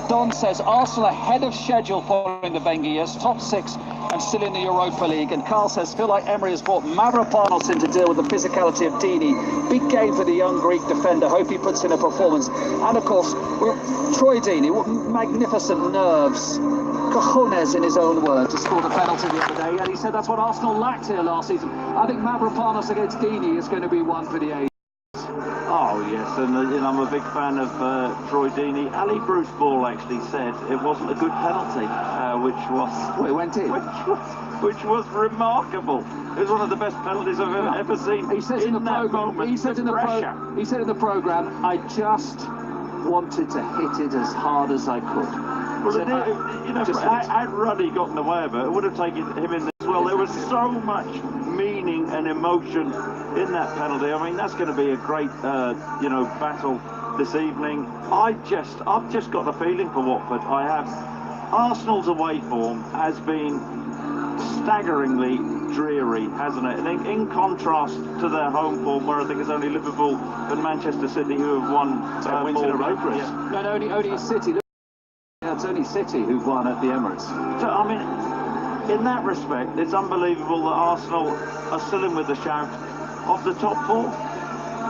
Don says Arsenal ahead of schedule following the Wenger years, top 6 and still in the Europa League. And Carl says, feel like Emery has brought Mavropanos in to deal with the physicality of Dini. Big game for the young Greek defender. Hope he puts in a performance. And of course, Troy Dini, what magnificent nerves. Cojones, in his own words, to score the penalty the other day. And he said that's what Arsenal lacked here last season. I think Mavropanos against Dini is going to be one for the age. Oh yes, and I'm a big fan of Troy Dini. Ali Bruce Ball actually said it wasn't a good penalty, which went in, which was remarkable. It was one of the best penalties I've ever seen. He says in the program. He said in the program, I just wanted to hit it as hard as I could. Well, had Ruddy gotten away with it would have taken him in as well. There was so much meaning and emotion in that penalty. I mean, that's going to be a great, battle this evening. I've just got the feeling for Watford. I have. Arsenal's away form has been staggeringly dreary, hasn't it? And in contrast to their home form, where I think it's only Liverpool and Manchester City who have won wins in a row, Chris. Yeah. No, only City. It's only City who've won at the Emirates. So, I mean, in that respect, it's unbelievable that Arsenal are still in with the shout of the top 4.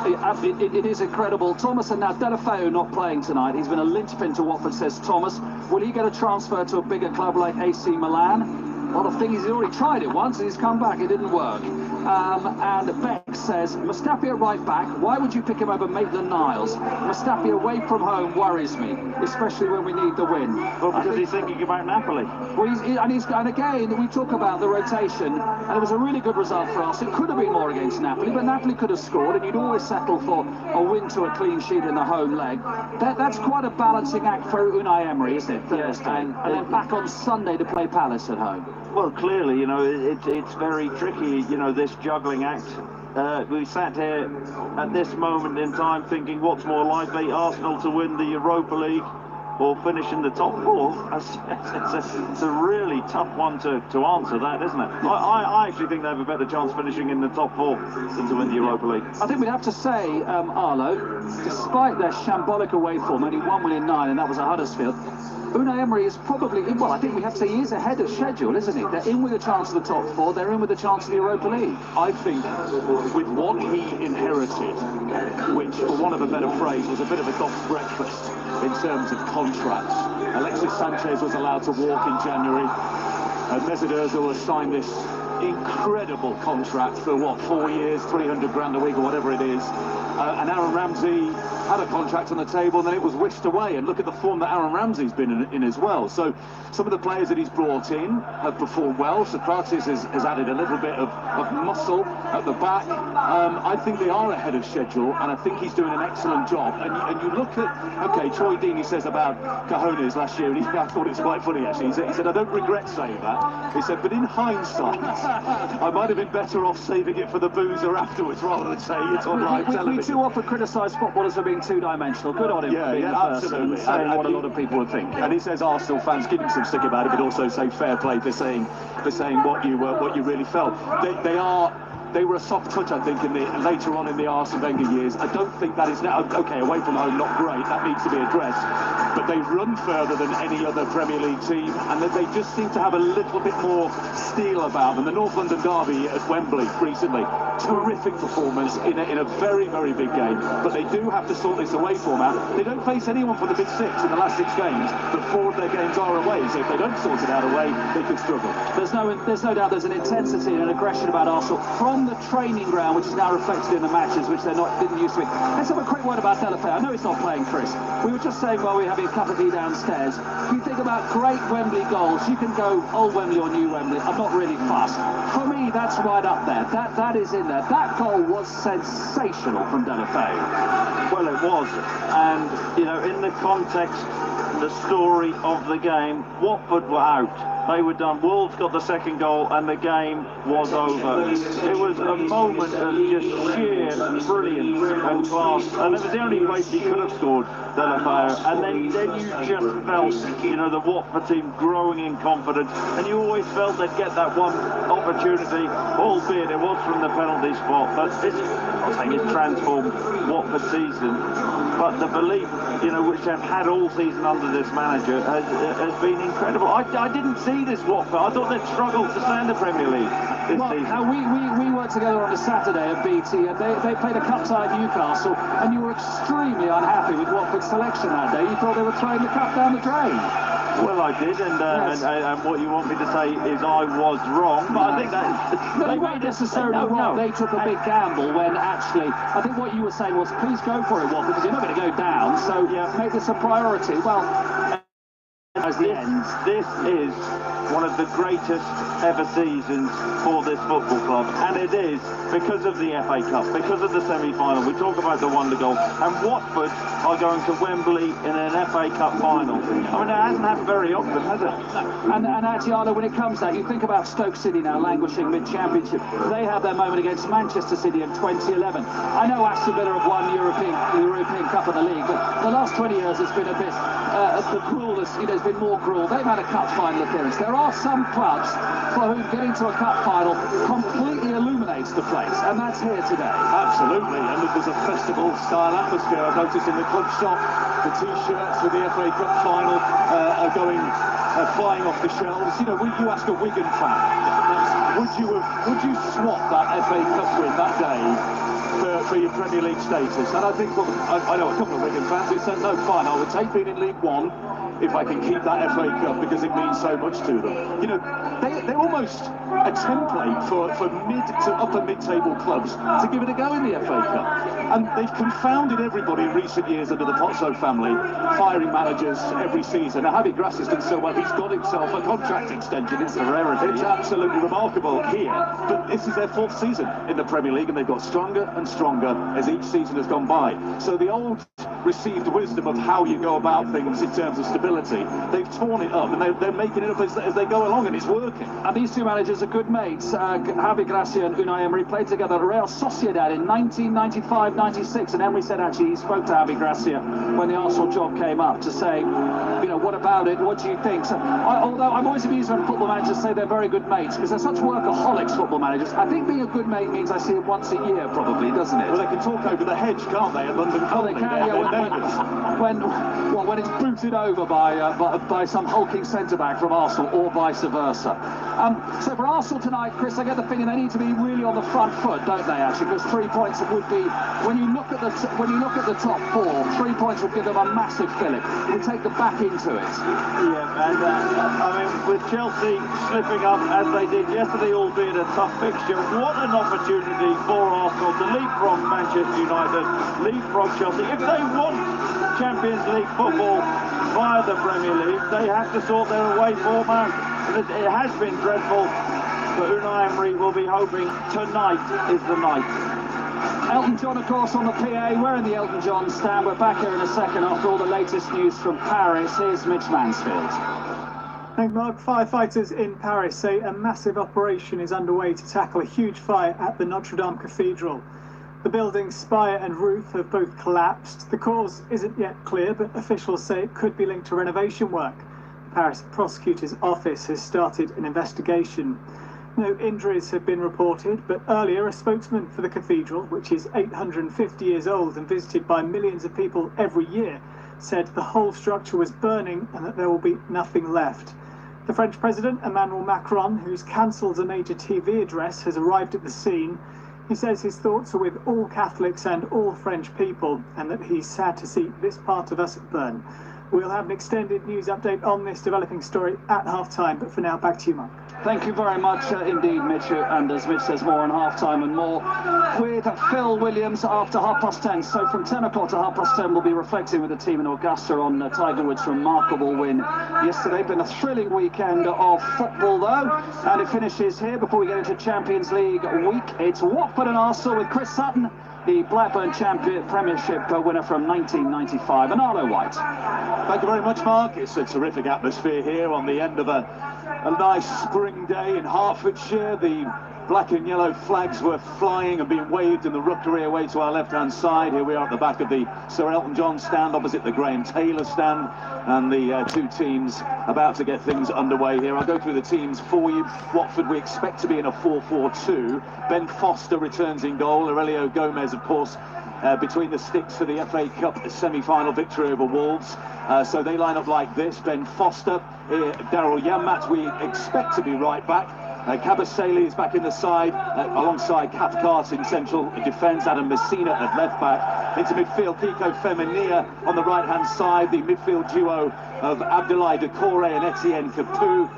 It is incredible. Thomas and now Delafeu not playing tonight. He's been a linchpin to Watford, says Thomas. Will he get a transfer to a bigger club like AC Milan? Well, the thing is, he's already tried it once and he's come back. It didn't work. And Beck says, Mustafi at right back. Why would you pick him over Maitland-Niles? Mustafi away from home worries me, especially when we need the win. Well, because he's thinking about Napoli. Well, and again, we talk about the rotation, and it was a really good result for us. It could have been more against Napoli, but Napoli could have scored, and you'd always settle for a win to a clean sheet in the home leg. That's quite a balancing act for Unai Emery, isn't it? Thursday, and then back on Sunday to play Palace at home. Well, clearly, it's very tricky, this juggling act. We sat here at this moment in time thinking what's more likely, Arsenal to win the Europa League or finish in the top 4. It's a really tough one to answer that, isn't it? I actually think they have a better chance finishing in the top 4 than to win the Europa League. I think we'd have to say, Arlo, despite their shambolic away form, only 1 win in 9, and that was at Huddersfield, Unai Emery is probably, well, I think we have to say he is ahead of schedule, isn't he? They're in with a chance of the top 4, they're in with a chance of the Europa League. I think with what he inherited, which, for want of a better phrase, was a bit of a dog's breakfast in terms of contracts. Alexis Sanchez was allowed to walk in January. Mesut Ozil has signed this incredible contract for, 4 years, 300 grand a week or whatever it is. And Aaron Ramsey had a contract on the table, and then it was whisked away. And look at the form that Aaron Ramsey's been in as well. So some of the players that he's brought in have performed well. Socrates has added a little bit of muscle at the back. I think they are ahead of schedule, and I think he's doing an excellent job. And you look at, okay, Troy Deeney says about Cojones last year, and I thought it's quite funny actually. He said, I don't regret saying that. He said, but in hindsight, I might have been better off saving it for the boozer afterwards rather than saying it on live television. We too often criticise footballers for being two-dimensional. Good on him for being absolutely. And what a lot of people would think. And he says Arsenal fans give him some stick about it, but also say fair play for saying what you really felt. They were a soft touch, I think, later on in the Arsene Wenger years. I don't think that is now, okay, away from home, not great, that needs to be addressed. But they run further than any other Premier League team, and that they just seem to have a little bit more steel about them. The North London derby at Wembley recently, terrific performance in a very, very big game. But they do have to sort this away form out. They don't face anyone from the big 6 in the last 6 games, but 4 of their games are away. So if they don't sort it out away, they could struggle. There's no doubt there's an intensity and an aggression about Arsenal from the training ground, which is now reflected in the matches, which didn't used to be. Let's have a quick word about Delafeu. I know he's not playing, Chris. We were just saying while we were having a cup of tea downstairs, if you think about great Wembley goals, you can go old Wembley or new Wembley. I'm not really fussed. For me, that's right up there. That is in there. That goal was sensational from Delafeu. Well, it was. And, in the context, the story of the game, Watford were out. they were done. Wolves got the second goal and the game was over. It was a moment of just sheer brilliance and class, and it was the only place he could have scored, Delafeu. And then you just felt, you know, the Watford team growing in confidence, and you always felt they'd get that one opportunity, albeit it was from the penalty spot. But this, I'm saying, it's transformed Watford season. But the belief, you know, which they've had all season under this manager has been incredible. I didn't see this Watford. I thought they'd struggled to stay in the Premier League this season. Now we worked together on a Saturday at BT, and they played a cup-side Newcastle, and you were extremely unhappy with Watford's selection that day. You thought they were throwing the cup down the drain. Well, I did, and what you want me to say is I was wrong, but I think that... No, you weren't necessarily wrong. They took a big gamble when actually, I think what you were saying was, please go for it, Watford, because you're not going to go down, so yeah, make this a priority. Well, this is one of the greatest ever seasons for this football club, and it is because of the FA Cup, because of the semi-final. We talk about the wonder goal, and Watford are going to Wembley in an FA Cup final. I mean, it hasn't happened very often, has it? And actually, Arlo, when it comes to that, you think about Stoke City now languishing mid-championship. They had their moment against Manchester City in 2011. I know Aston Villa have won the European Cup of the league, but the last 20 years it's been a bit the cruelest. You know, there's been more cruel. They've had a cup final appearance. There are some clubs for whom getting to a cup final completely illuminates the place, and that's here today. Absolutely, and there's a festival-style atmosphere. I've noticed in the club shop, the T-shirts with the FA Cup final are going flying off the shelves. You know, when you ask a Wigan fan, would you swap that FA Cup win that day for your Premier League status? And I think, well, I know a couple of Wigan fans who said, no, fine, I would take being in League One if I can keep that FA Cup because it means so much to them. You know, they're almost a template for mid to upper mid-table clubs to give it a go in the FA Cup. And they've confounded everybody in recent years under the Pozzo family, firing managers every season. Now, Javi Gracia's done so well, he's got himself a contract extension. It's a rarity. It's absolutely remarkable here. But this is their fourth season in the Premier League, and they've got stronger and stronger as each season has gone by. So the old received wisdom of how you go about things in terms of stability, they've torn it up, and they're making it up as they go along, and it's working. And these two managers are good mates. Javi Gracia and Unai Emery played together at Real Sociedad in 1995-96, and Emery said actually he spoke to Javi Gracia when the Arsenal job came up to say, you know, what about it? What do you think? So, although I'm always amused when football managers say they're very good mates, because they're such workaholics, football managers. I think being a good mate means I see it once a year, probably, doesn't it? Well, they can talk over the hedge, can't they, at London Colney? They can, yeah, when it's booted over by some hulking centre-back from Arsenal, or vice versa. So for Arsenal tonight, Chris, I get the feeling they need to be really on the front foot, don't they? Actually, because 3 points would be, when you look at the top four, 3 points would give them a massive fillip. We take the back into it. Yeah, and I mean, with Chelsea slipping up as they did yesterday, albeit a tough fixture, what an opportunity for Arsenal to leapfrog Manchester United, leapfrog Chelsea. If they want Champions League football via the Premier League, they have to sort their away form out. It has been dreadful, but Unai Emery will be hoping tonight is the night. Elton John, of course, on the PA. We're in the Elton John stand. We're back here in a second after all the latest news from Paris. Here's Mitch Mansfield. Thank you, Mark. Firefighters in Paris say a massive operation is underway to tackle a huge fire at the Notre Dame Cathedral. The building's spire and roof have both collapsed. The cause isn't yet clear, but officials say it could be linked to renovation work. The Paris prosecutor's office has started an investigation. No injuries have been reported, but earlier a spokesman for the cathedral, which is 850 years old and visited by millions of people every year, said the whole structure was burning and that there will be nothing left. The French President, Emmanuel Macron, who's cancelled a major TV address, has arrived at the scene. He says his thoughts are with all Catholics and all French people, and that he's sad to see this part of us burn. We'll have an extended news update on this developing story at half-time, but for now, back to you, Mark. Thank you very much indeed, Mitch. And as Mitch says, more on half-time and more with Phil Williams after 10:30. So from 10 o'clock to 10:30, we'll be reflecting with the team in Augusta on Tiger Woods' remarkable win yesterday. Been a thrilling weekend of football, though, and it finishes here before we get into Champions League week. It's Watford and Arsenal with Chris Sutton the Blackburn Premiership winner from 1995, and Arlo White. Thank you very much, Mark. It's a terrific atmosphere here on the end of a nice spring day in Hertfordshire. The black and yellow flags were flying and being waved in the rookery away to our left-hand side. Here we are at the back of the Sir Elton John stand, opposite the Graham Taylor stand, and the two teams about to get things underway here. I'll go through the teams for you. Watford, we expect to be in a 4-4-2. Ben Foster returns in goal. Aurelio Gomez, of course, between the sticks for the FA Cup semi-final victory over Wolves. So they line up like this. Ben Foster, Daryl Janmaat, we expect to be right back. Kabasele is back in the side, alongside Cathcart in central defence, Adam Messina at left back. Into midfield, Kiko Femenia on the right-hand side, the midfield duo of Abdoulaye Doucouré and Etienne Capoue,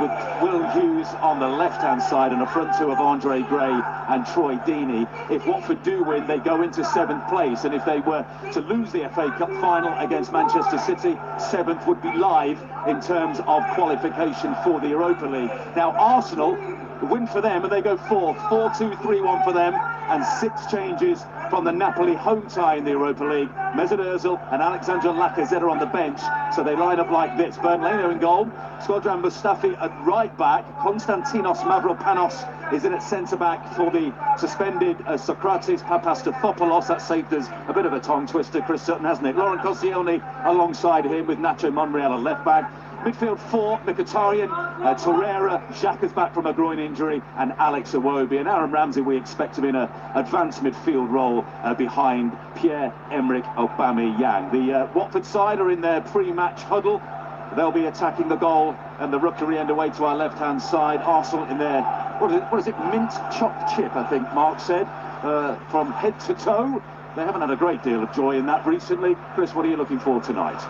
with Will Hughes on the left-hand side, and a front two of Andre Gray and Troy Deeney. If Watford do win, they go into 7th place, and if they were to lose the FA Cup final against Manchester City, 7th would be live in terms of qualification for the Europa League. Now, Arsenal, win for them, and they go 4th. 4-2-3-1 for them, and 6 changes from the Napoli home tie in the Europa League. Mesut Ozil and Alexandre Lacazette are on the bench, so they line up like this. Bernd Leno in goal, Shkodran Mustafi at right back, Konstantinos Mavropanos is in at centre-back for the suspended Socrates Papastathopoulos. That saved us a bit of a tongue twister, Chris Sutton, hasn't it? Laurent Koscielny alongside him with Nacho Monreal at left-back. Midfield 4, Mkhitaryan, Torreira, Xhaka's back from a groin injury, and Alex Iwobi. And Aaron Ramsey we expect to be in an advanced midfield role behind Pierre-Emerick Aubameyang. The Watford side are in their pre-match huddle. They'll be attacking the goal and the rookery end away to our left-hand side. Arsenal in their, what is it, mint chopped chip, I think Mark said, from head to toe. They haven't had a great deal of joy in that recently. Chris, what are you looking for tonight?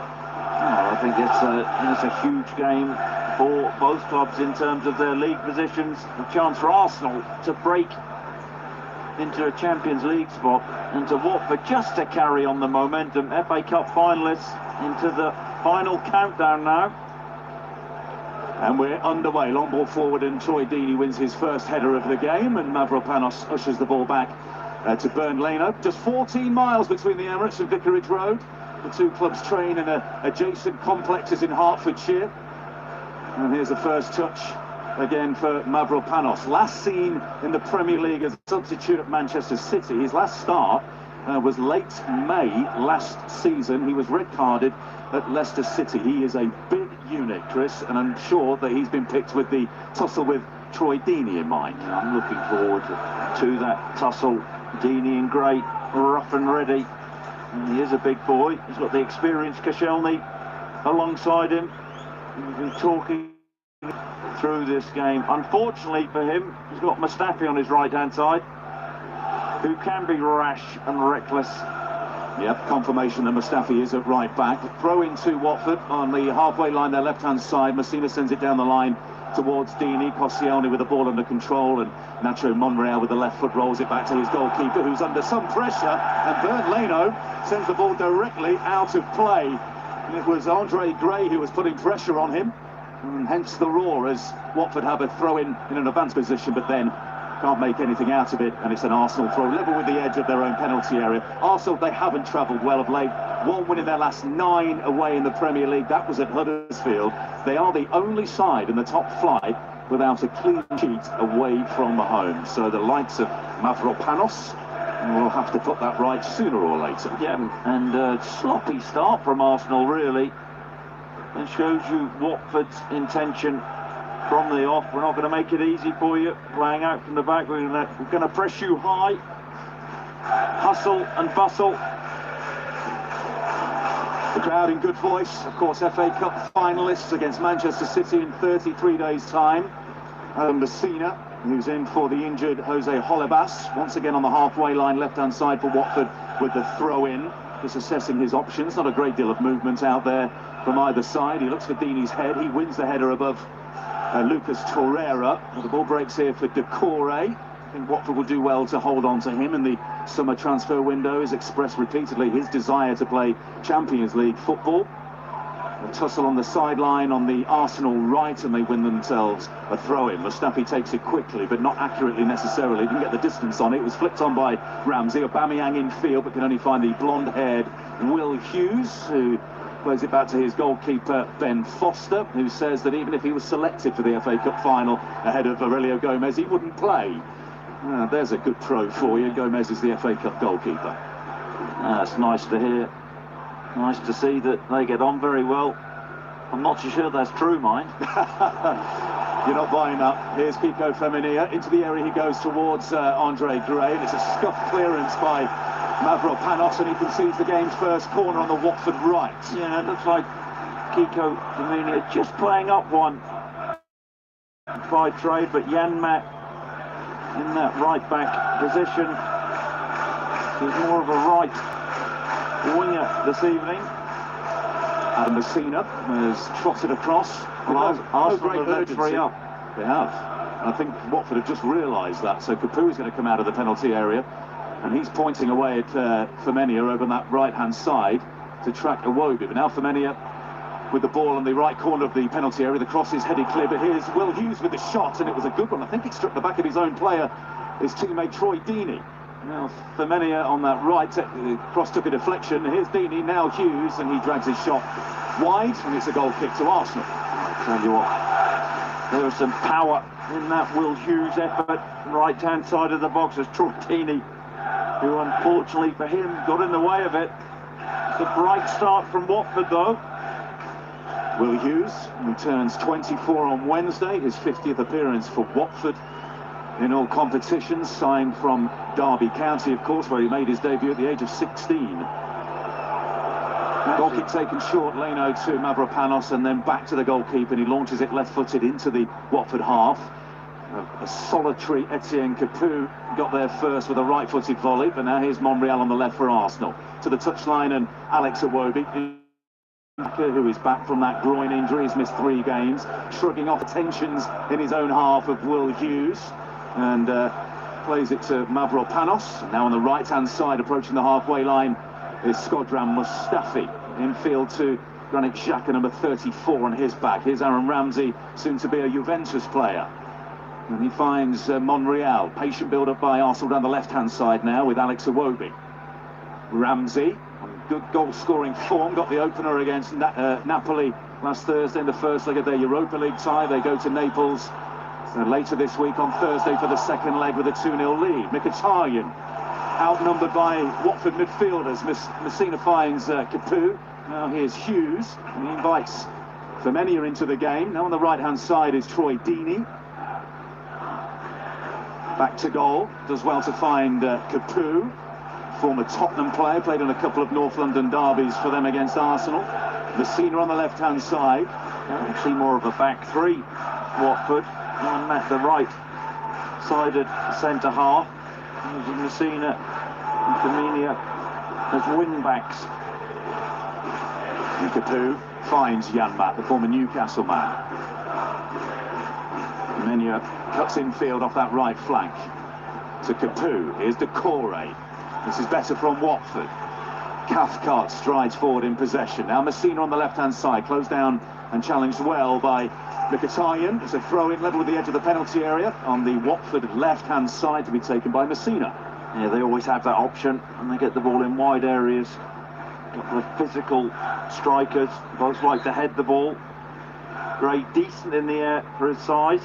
I think it's a huge game for both clubs in terms of their league positions. A chance for Arsenal to break into a Champions League spot, and to Watford just to carry on the momentum. FA Cup finalists into the final countdown now. And we're underway. Long ball forward, and Troy Deeney wins his first header of the game, and Mavropanos ushers the ball back to Bernd Leno. Just 14 miles between the Emirates and Vicarage Road. The two clubs train in adjacent complexes in Hertfordshire. And here's the first touch again for Mavropanos. Last seen in the Premier League as a substitute at Manchester City. His last start was late May last season. He was red-carded at Leicester City. He is a big unit, Chris, and I'm sure that he's been picked with the tussle with Troy Deeney in mind. I'm looking forward to that tussle. Deeney in grey, rough and ready. And he is a big boy. He's got the experienced Koscielny alongside him. He's been talking through this game. Unfortunately for him, he's got Mustafi on his right-hand side, who can be rash and reckless. Yep, confirmation that Mustafi is at right back. Throw into Watford on the halfway line, their left-hand side. Messina sends it down the line towards Deeney. Koscielny with the ball under control, and Nacho Monreal with the left foot rolls it back to his goalkeeper, who's under some pressure, and Bernd Leno sends the ball directly out of play. And it was Andre Gray who was putting pressure on him, and hence the roar as Watford have a throw-in in an advanced position, but then can't make anything out of it, and it's an Arsenal throw, level with the edge of their own penalty area. Arsenal, they haven't travelled well of late. 1 win in their last 9 away in the Premier League. That was at Huddersfield. They are the only side in the top flight without a clean sheet away from home. So the likes of Mavropanos will have to put that right sooner or later. Yeah, and sloppy start from Arsenal, really. And shows you Watford's intention from the off. We're not going to make it easy for you, playing out from the back. We're going to press you high, hustle and bustle. The crowd in good voice, of course. FA Cup finalists against Manchester City in 33 days' time. Adam Messina, who's in for the injured Jose Holebas, once again on the halfway line, left-hand side for Watford with the throw-in. Just assessing his options. Not a great deal of movement out there from either side. He looks for Deeney's head. He wins the header above Lucas Torreira. The ball breaks here for Doucouré. I think Watford will do well to hold on to him in the summer transfer window. Has expressed repeatedly his desire to play Champions League football. tussle on the sideline on the Arsenal right, and they win themselves a throw-in. Mustafi takes it quickly, but not accurately necessarily. Didn't get the distance on it. It was flicked on by Ramsey. Aubameyang in field, but can only find the blonde-haired Will Hughes, who plays it back to his goalkeeper, Ben Foster, who says that even if he was selected for the FA Cup final ahead of Aurelio Gomez, he wouldn't play. There's a good pro for you. Gomez is the FA Cup goalkeeper. That's nice to hear. Nice to see that they get on very well. I'm not too sure that's true, mind. You're not buying that. Here's Kiko Femenia. Into the area he goes towards Andre Gray, and it's a scuffed clearance by Mavropanos, and he concedes the game's first corner on the Watford right. Yeah, it looks like Kiko Femenia just playing up one by trade, but Janmaat in that right back position. He's more of a right winger this evening. And Messina has trotted across. Well, Arsenal have led 3 up. They have. And I think Watford have just realised that. So Capu is going to come out of the penalty area, and he's pointing away at Femenia over on that right-hand side to track Iwobi. But now Femenia with the ball on the right corner of the penalty area. The cross is headed clear, but here's Will Hughes with the shot, and it was a good one. I think it struck the back of his own player, his teammate Troy Deeney. Now Femenia on that right, the cross took a deflection. Here's Deeney, now Hughes, and he drags his shot wide, and it's a goal kick to Arsenal. I tell you what, there was some power in that Will Hughes effort. Right-hand side of the box as Troy Deeney, who unfortunately for him got in the way of it. It's a bright start from Watford though. Will Hughes, who turns 24 on Wednesday, his 50th appearance for Watford in all competitions, signed from Derby County, of course, where he made his debut at the age of 16. Goal kick taken short, Leno to Mavropanos, and then back to the goalkeeper, and he launches it left-footed into the Watford half. A solitary Etienne Capu got there first with a right-footed volley, but now here's Monreal on the left for Arsenal. To the touchline, and Alex Iwobi, who is back from that groin injury, he's missed 3 games, shrugging off the tensions in his own half of Will Hughes, and plays it to Mavropanos. Now on the right-hand side, approaching the halfway line, is Skodran Mustafi. Infield to Granit Xhaka, number 34 on his back. Here's Aaron Ramsey, soon to be a Juventus player. And he finds Monreal. Patient build-up by Arsenal down the left-hand side now with Alex Iwobi. Ramsey, on good goal-scoring form, got the opener against Napoli last Thursday in the first leg of their Europa League tie. They go to Naples later this week on Thursday for the second leg with a 2-0 lead. Mkhitaryan, outnumbered by Watford midfielders. Messina finds Capu. Now here's Hughes, and he invites Femenia into the game. Now on the right-hand side is Troy Deeney. Back to goal, does well to find Capu, former Tottenham player, played in a couple of North London derbies for them against Arsenal. Messina on the left-hand side. Actually more of a back 3, Watford. On that, the right-sided centre-half. Messina and Femenia as wing-backs. Capu finds Janmaat, the former Newcastle man. Femenia cuts infield off that right flank to Capu. Here's Decore. This is better from Watford. Cathcart strides forward in possession. Now Messina on the left-hand side, closed down and challenged well by Mkhitaryan. It's a throw-in level with the edge of the penalty area on the Watford left-hand side to be taken by Messina. Yeah, they always have that option, and they get the ball in wide areas. Couple of physical strikers, both like to head the ball. Gray decent in the air for his size.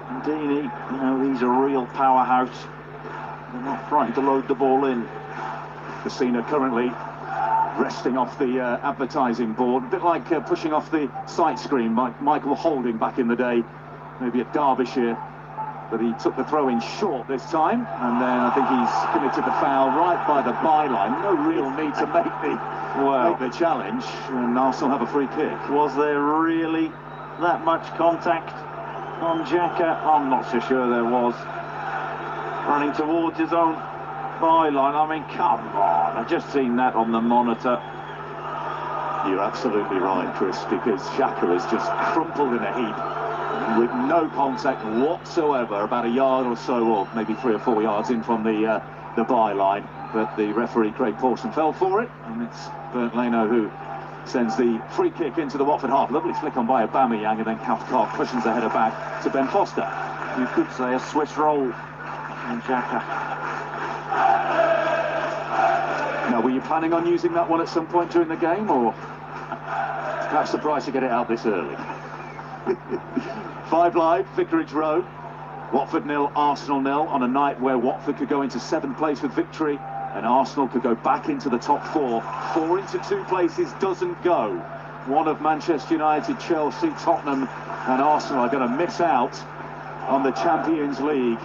And Deeney, you know, he's a real powerhouse. They're not frightened to load the ball in. Messina currently resting off the advertising board, a bit like pushing off the sight screen by Michael Holding back in the day, maybe at Derbyshire. But he took the throw in short this time, and then I think he's committed the foul right by the byline. No real need to make the challenge, and Arsenal have a free kick. Was there really that much contact on Xhaka? I'm not so sure there was. Running towards his own byline, I mean, come on, I've just seen that on the monitor. You're absolutely right, Chris, because Xhaka is just crumpled in a heap with no contact whatsoever, about a yard or so, or maybe 3 or 4 yards in from the byline. But the referee, Craig Pawson, fell for it, and it's Bernd Leno who sends the free kick into the Watford half. Lovely flick on by Aubameyang, and then Cathcart cushions the header back to Ben Foster. You could say a Swiss roll in Xhaka. Now, were you planning on using that one at some point during the game, or perhaps surprised to get it out this early? 5 Live, Vicarage Road. Watford 0, Arsenal 0, on a night where Watford could go into 7th place with victory and Arsenal could go back into the top 4. 4 into 2 places doesn't go. One of Manchester United, Chelsea, Tottenham and Arsenal are going to miss out on the Champions League.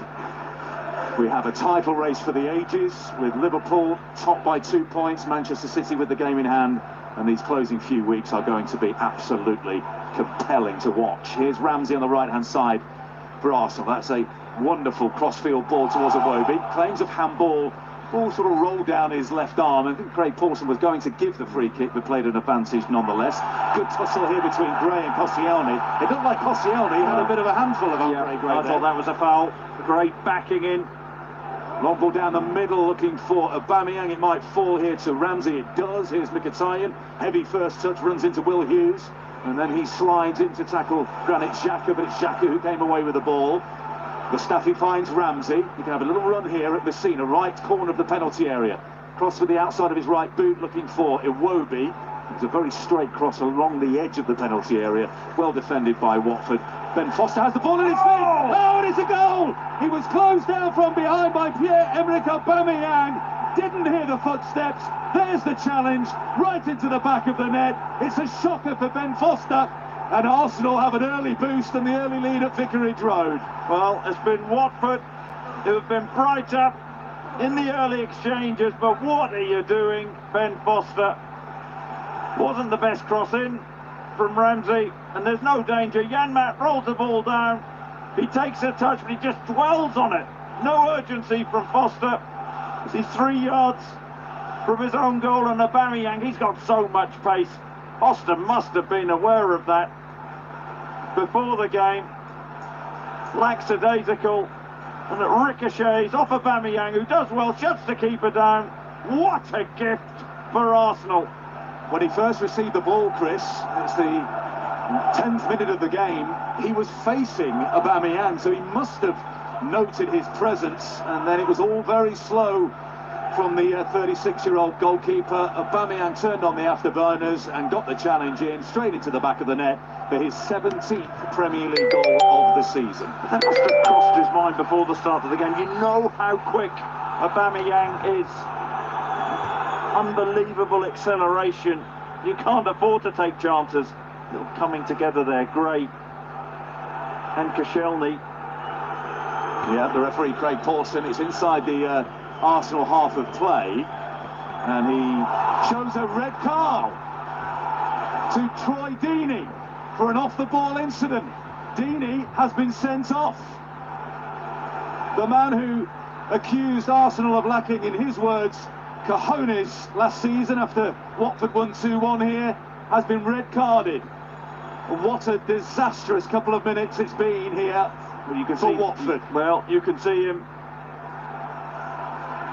We have a title race for the ages, with Liverpool top by 2 points, Manchester City with the game in hand, and these closing few weeks are going to be absolutely compelling to watch. Here's Ramsey on the right-hand side for Arsenal. That's a wonderful cross-field ball towards Iwobi. Claims of handball. Ball sort of rolled down his left arm. I think Craig Pawson was going to give the free kick, but played an advantage nonetheless. Good tussle here between Gray and Koscielny. It looked like Koscielny had a bit of a handful of Andre Gray. I thought that was a foul. Gray backing in. Long ball down the middle, looking for Aubameyang. It might fall here to Ramsey. It does. Here's Mkhitaryan. Heavy first touch, runs into Will Hughes. And then he slides in to tackle Granit Xhaka, but it's Xhaka who came away with the ball. Mustafi finds Ramsey. He can have a little run here at Messina, right corner of the penalty area. Cross with the outside of his right boot, looking for Iwobi. It's a very straight cross along the edge of the penalty area. Well defended by Watford. Ben Foster has the ball in his feet. Oh, and it's a goal! He was closed down from behind by Pierre-Emerick Aubameyang. Didn't hear the footsteps. There's the challenge, right into the back of the net. It's a shocker for Ben Foster. And Arsenal have an early boost and the early lead at Vicarage Road. Well, it's been Watford who have been brighter in the early exchanges, but what are you doing, Ben Foster? Wasn't the best cross in from Ramsey, and there's no danger. Janmaat rolls the ball down. He takes a touch, but he just dwells on it. No urgency from Foster. He's 3 yards from his own goal, and Aubameyang, he's got so much pace. Foster must have been aware of that before the game. Lackadaisical, and it ricochets off Aubameyang, who does well, shuts the keeper down. What a gift for Arsenal. When he first received the ball, Chris, it's the 10th minute of the game, he was facing Aubameyang, so he must have noted his presence, and then it was all very slow from the 36-year-old goalkeeper. Aubameyang turned on the afterburners and got the challenge in, straight into the back of the net for his 17th Premier League goal of the season. That must have crossed his mind before the start of the game. You know how quick Aubameyang is. Unbelievable acceleration. You can't afford to take chances. Little coming together there, Gray and Koscielny. Yeah, the referee Craig Pawson is inside the Arsenal half of play, and he shows a red card to Troy Deeney for an off-the-ball incident. Deeney has been sent off. The man who accused Arsenal of lacking, in his words, cojones last season after Watford won 2-1 here, has been red carded. What a disastrous couple of minutes it's been here for Watford. Well, you can see him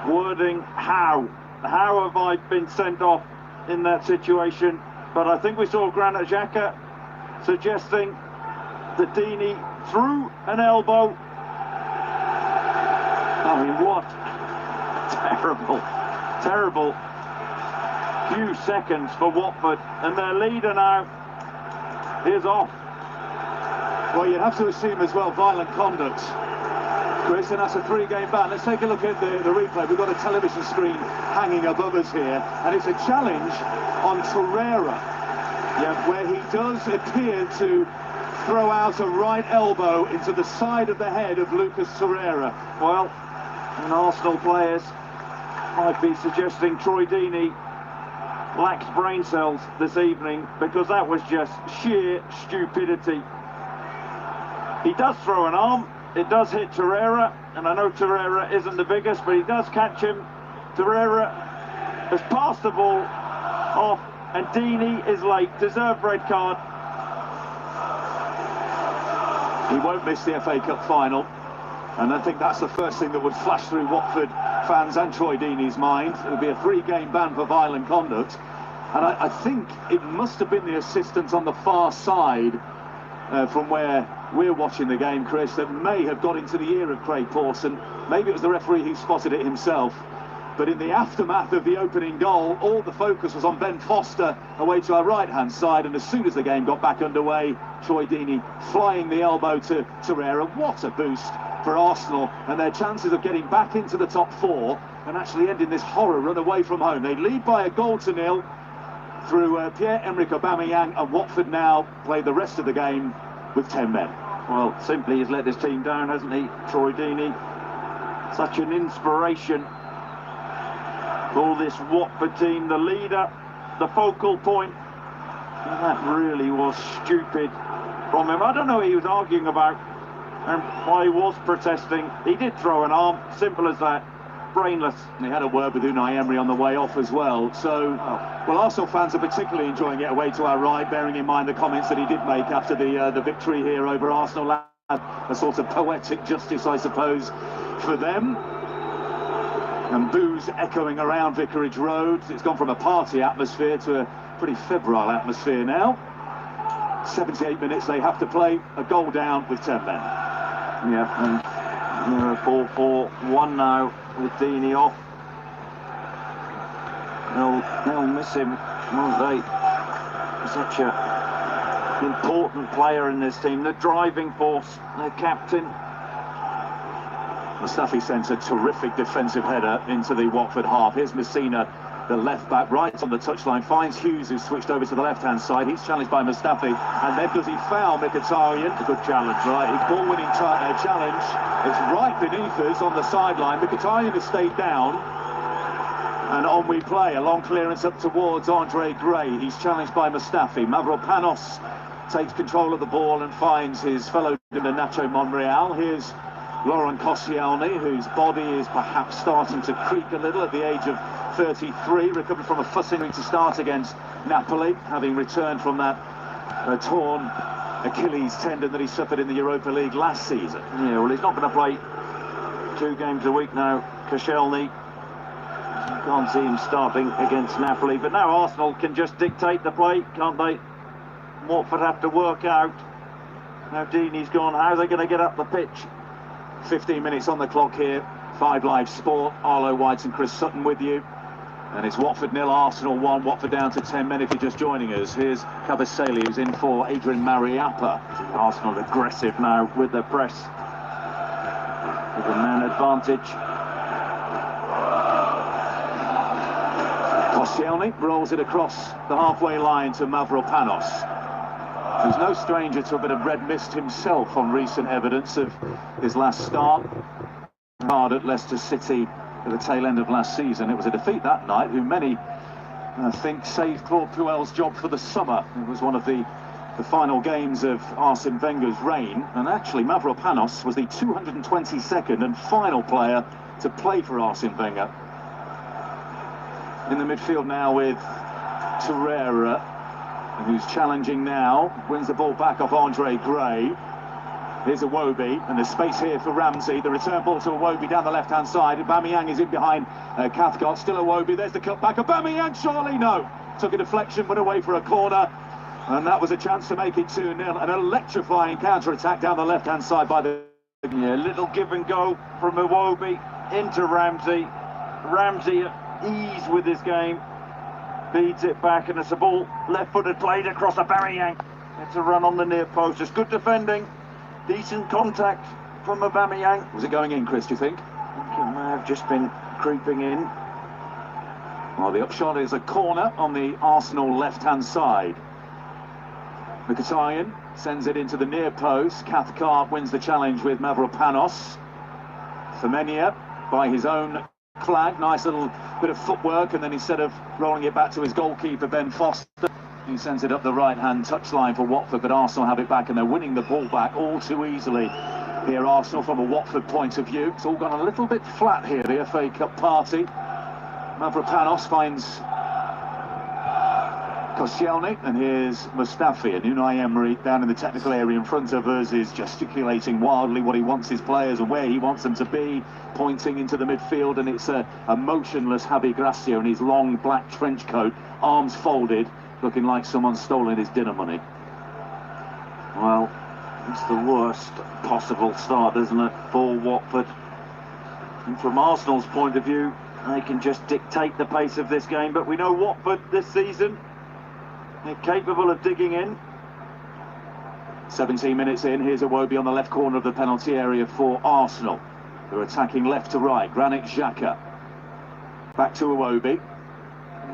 wording how have I been sent off in that situation? But I think we saw Granit Xhaka suggesting that Deeney threw an elbow. I mean, what terrible few seconds for Watford, and their leader now is off. Well, you'd have to assume as well violent conduct, Chris, and that's a 3-game ban. Let's take a look at the replay. We've got a television screen hanging above us here, and it's a challenge on Torreira, where he does appear to throw out a right elbow into the side of the head of Lucas Torreira. Well, and Arsenal players might be suggesting Troy Deeney lacks brain cells this evening, because that was just sheer stupidity. He does throw an arm, it does hit Torreira, and I know Torreira isn't the biggest, but he does catch him. Torreira has passed the ball off, and Deeney is late. Deserved red card. He won't miss the FA Cup final, and I think that's the first thing that would flash through Watford fans and Troy Deeney's mind. It would be a 3-game ban for violent conduct. And I think it must have been the assistant on the far side from where we're watching the game, Chris, that may have got into the ear of Craig Pawson. Maybe it was the referee who spotted it himself. But in the aftermath of the opening goal, all the focus was on Ben Foster away to our right-hand side. And as soon as the game got back underway, Troy Deeney flying the elbow to Torreira. What a boost for Arsenal and their chances of getting back into the top four and actually ending this horror run away from home. They lead by a goal to nil through Pierre-Emerick Aubameyang, and Watford now play the rest of the game with 10 men. Well, simply he's let his team down, hasn't he, Troy Deeney? Such an inspiration for this Watford team, the leader, the focal point. And that really was stupid from him. I don't know what he was arguing about and why he was protesting. He did throw an arm, simple as that. Brainless. And he had a word with Unai Emery on the way off as well. So, well, Arsenal fans are particularly enjoying it away to our right, bearing in mind the comments that he did make after the victory here over Arsenal. A sort of poetic justice, I suppose, for them. And boos echoing around Vicarage Road. It's gone from a party atmosphere to a pretty febrile atmosphere now. 78 minutes they have to play, a goal down with 10 men. Yeah, and 4-4-1 now with Deeney off. They'll miss him, won't they? Such an important player in this team, the driving force, the captain. Mustafi sends a terrific defensive header into the Watford half. Here's Messina, the left back, right on the touchline, finds Hughes, who's switched over to the left-hand side. He's challenged by Mustafi, and then does he foul Mkhitaryan? A good challenge, right? His ball-winning challenge is right beneath us on the sideline. Mkhitaryan has stayed down, and on we play. A long clearance up towards Andre Gray. He's challenged by Mustafi. Mavropanos takes control of the ball and finds his fellow Nacho Monreal. Here's Laurent Koscielny, whose body is perhaps starting to creak a little at the age of 33, recovered from a fuss injury to start against Napoli, having returned from that torn Achilles tendon that he suffered in the Europa League last season. Yeah, well, he's not going to play 2 games a week now, Koscielny. You can't see him starting against Napoli, but now Arsenal can just dictate the play, can't they? Watford have to work out how Deeney's gone, how they're going to get up the pitch. 15 minutes on the clock here. 5 Live Sport, Arlo White and Chris Sutton with you. And it's Watford 0, Arsenal 1, Watford down to 10 men if you're just joining us. Here's Kabasele, who's in for Adrian Mariappa. Arsenal aggressive now with the press, with the man advantage. Koscielny rolls it across the halfway line to Mavropanos, who's no stranger to a bit of red mist himself on recent evidence of his last start hard at Leicester City at the tail end of last season. It was a defeat that night, who many think saved Claude Puel's job for the summer. It was one of the final games of Arsene Wenger's reign, and actually Mavropanos was the 222nd and final player to play for Arsene Wenger. In the midfield now with Torreira, who's challenging now, wins the ball back off Andre Gray. Here's Iwobi, and there's space here for Ramsey. The return ball to Iwobi down the left-hand side. Aubameyang is in behind Cathcart. Still Iwobi, there's the cut back. Aubameyang, surely no. Took a deflection, went away for a corner. And that was a chance to make it 2-0. An electrifying counter-attack down the left-hand side by the... Yeah, little give and go from Iwobi into Ramsey. Ramsey at ease with his game. Feeds it back, and it's a ball left-footed played across Aubameyang. It's a run on the near post. It's good defending. Decent contact from Aubameyang. Was it going in, Chris, do you think? I think it may have just been creeping in. Well, the upshot is a corner on the Arsenal left-hand side. Mkhitaryan sends it into the near post. Cathcart wins the challenge with Mavropanos. Semenya by his own flag. Nice little bit of footwork, and then instead of rolling it back to his goalkeeper, Ben Foster, he sends it up the right-hand touchline for Watford, but Arsenal have it back, and they're winning the ball back all too easily here, Arsenal, from a Watford point of view. It's all gone a little bit flat here, the FA Cup party. Mavropanos finds Koscielny, and here's Mustafi, and Unai Emery down in the technical area in front of us is gesticulating wildly what he wants his players and where he wants them to be, pointing into the midfield, and it's a motionless Javi Gracia in his long black trench coat, arms folded, looking like someone's stolen his dinner money. Well, it's the worst possible start, isn't it, for Watford? And from Arsenal's point of view, they can just dictate the pace of this game, but we know Watford this season, they're capable of digging in. 17 minutes in, here's Iwobi on the left corner of the penalty area for Arsenal. They're attacking left to right. Granit Xhaka. Back to Iwobi.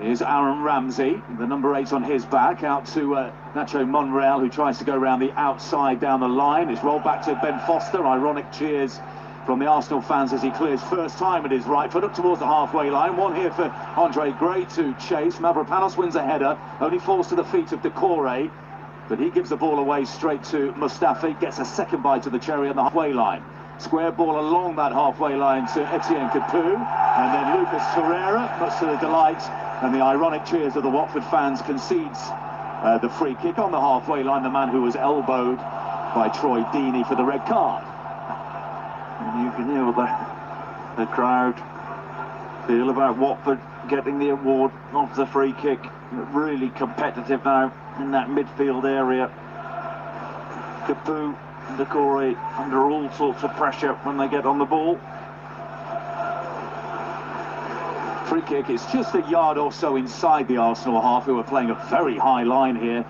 Here's Aaron Ramsey, the number 8 on his back, out to Nacho Monreal, who tries to go around the outside down the line. It's rolled back to Ben Foster. Ironic cheers from the Arsenal fans as he clears first time at his right foot up towards the halfway line. One here for Andre Gray to chase. Mavropanos wins a header, only falls to the feet of Decore, but he gives the ball away straight to Mustafi, gets a second bite of the cherry on the halfway line. Square ball along that halfway line to Etienne Capoue, and then Lucas Torreira, much to the delight and the ironic cheers of the Watford fans, concedes the free kick on the halfway line, the man who was elbowed by Troy Deeney for the red card. And you can hear what the crowd feel about Watford getting the award of the free kick. Really competitive now in that midfield area. Capoue and Decore under all sorts of pressure when they get on the ball. Free kick, it's just a yard or so inside the Arsenal half, who are playing a very high line here.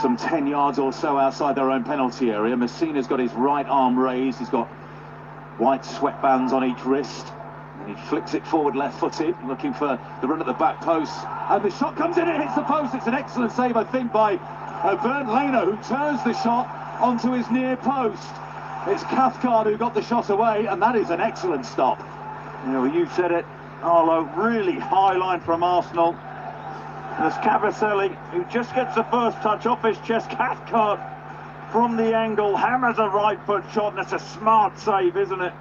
Some 10 yards or so outside their own penalty area. Messina's got his right arm raised, he's got white sweatbands on each wrist, and he flicks it forward left-footed, looking for the run at the back post, and the shot comes in, it hits the post. It's an excellent save, I think, by Bernd Leno, who turns the shot onto his near post. It's Cathcart who got the shot away, and that is an excellent stop. You know, you said it, Arlo, really high line from Arsenal. There's Cavaselli, who just gets the first touch off his chest. Cathcart from the angle hammers a right foot shot, and it's a smart save, isn't it,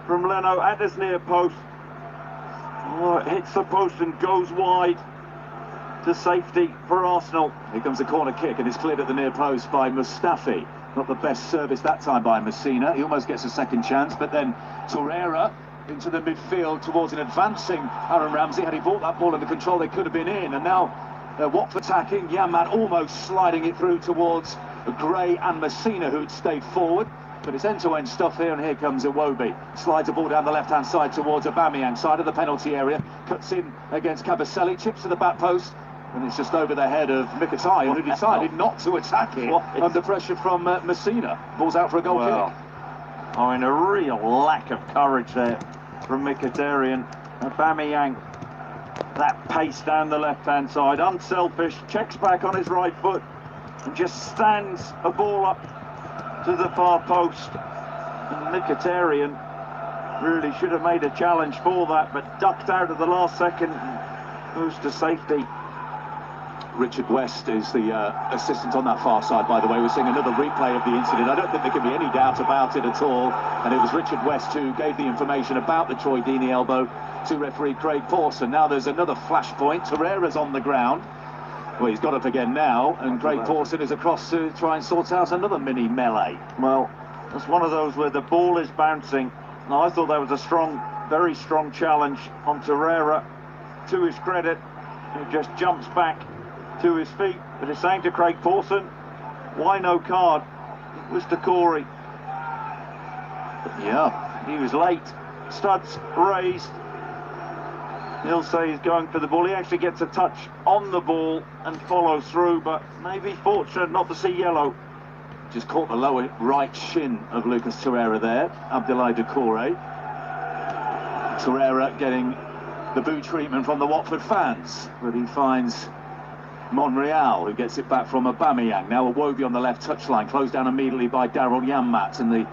from Leno at his near post. Oh, it hits the post and goes wide to safety for Arsenal. Here comes the corner kick, and it's cleared at the near post by Mustafi. Not the best service that time by Messina. He almost gets a second chance, but then Torreira into the midfield towards an advancing Aaron Ramsey. Had he brought that ball under control, they could have been in. And now Watford attacking. Yanmat almost sliding it through towards Gray and Messina, who'd stayed forward. But it's end-to-end stuff here, and here comes Iwobi. Slides the ball down the left-hand side towards Aubameyang, side of the penalty area. Cuts in against Cavaselli, chips to the back post, and it's just over the head of Mkhitaryan, who decided not to attack it under pressure from Messina. Ball's out for a goal kick. I mean, a real lack of courage there from Mkhitaryan. Aubameyang, that pace down the left-hand side, unselfish, checks back on his right foot, and just stands a ball up to the far post. And Mkhitaryan really should have made a challenge for that, but ducked out at the last second and moves to safety. Richard West is the assistant on that far side, by the way. We're seeing another replay of the incident. I don't think there can be any doubt about it at all. And it was Richard West who gave the information about the Troy Deeney elbow to referee Craig Pawson. Now there's another flashpoint. Torreira's on the ground. Well, he's got up again now, and Craig Pawson is across to try and sort out another mini melee. Well, it's one of those where the ball is bouncing. Now, I thought that was a strong, very strong challenge on Torreira. To his credit, he just jumps back to his feet, but he's saying to Craig Pawson, why no card? It was Decore. Yeah, he was late. Studs raised. He'll say he's going for the ball. He actually gets a touch on the ball and follows through, but maybe fortunate not to see yellow. Just caught the lower right shin of Lucas Torreira there, Abdoulaye Decore. Torreira getting the boo treatment from the Watford fans, but he finds Monreal, who gets it back from Aubameyang. Now Iwobi on the left touchline, closed down immediately by Daryl Yanmat, and the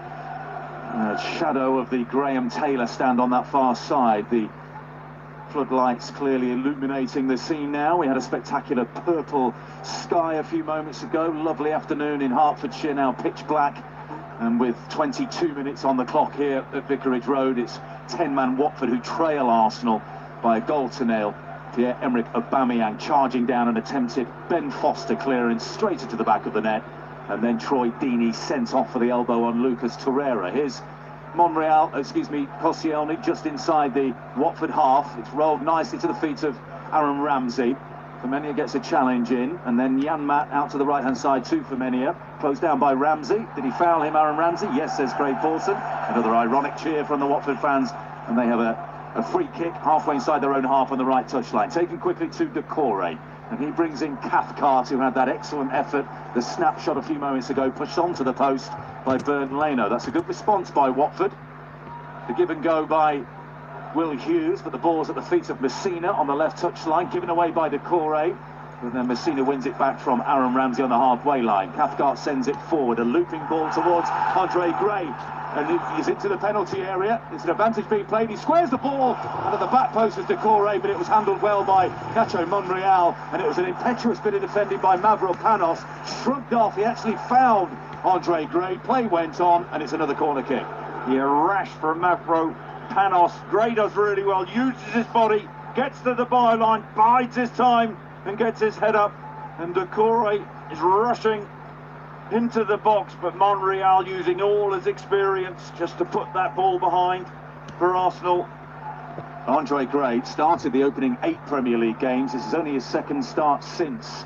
shadow of the Graham Taylor stand on that far side. The floodlights clearly illuminating the scene now. We had a spectacular purple sky a few moments ago. Lovely afternoon in Hertfordshire, now pitch black. And with 22 minutes on the clock here at Vicarage Road, it's 10-man Watford who trail Arsenal by a goal to nil. Pierre-Emerick Aubameyang charging down and attempted Ben Foster clearing straight into the back of the net, and then Troy Deeney sent off for the elbow on Lucas Torreira. Here's Koscielny just inside the Watford half. It's rolled nicely to the feet of Aaron Ramsey. Femenia gets a challenge in, and then Janmaat out to the right-hand side to Femenia. Closed down by Ramsey. Did he foul him, Aaron Ramsey? Yes, says Craig Pawson. Another ironic cheer from the Watford fans, and they have a free kick halfway inside their own half on the right touchline. Taken quickly to Decore, and he brings in Cathcart, who had that excellent effort. The snapshot a few moments ago pushed onto the post by Bernd Leno. That's a good response by Watford. The give and go by Will Hughes, but the ball's at the feet of Messina on the left touchline, given away by Decore, and then Messina wins it back from Aaron Ramsey on the halfway line. Cathcart sends it forward, a looping ball towards Andre Gray, and he's into the penalty area. It's an advantage being played. He squares the ball under the back post of Decore, but it was handled well by Nacho Monreal, and it was an impetuous bit of defending by Mavropanos. Shrugged off, he actually fouled Andre Gray. Play went on, and it's another corner kick. Yeah, rash from Mavropanos. Gray does really well, uses his body, gets to the byline, bides his time, and gets his head up. And Decore is rushing into the box, but Monreal using all his experience just to put that ball behind for Arsenal. Andre Gray started the opening 8 Premier League games. This is only his second start since.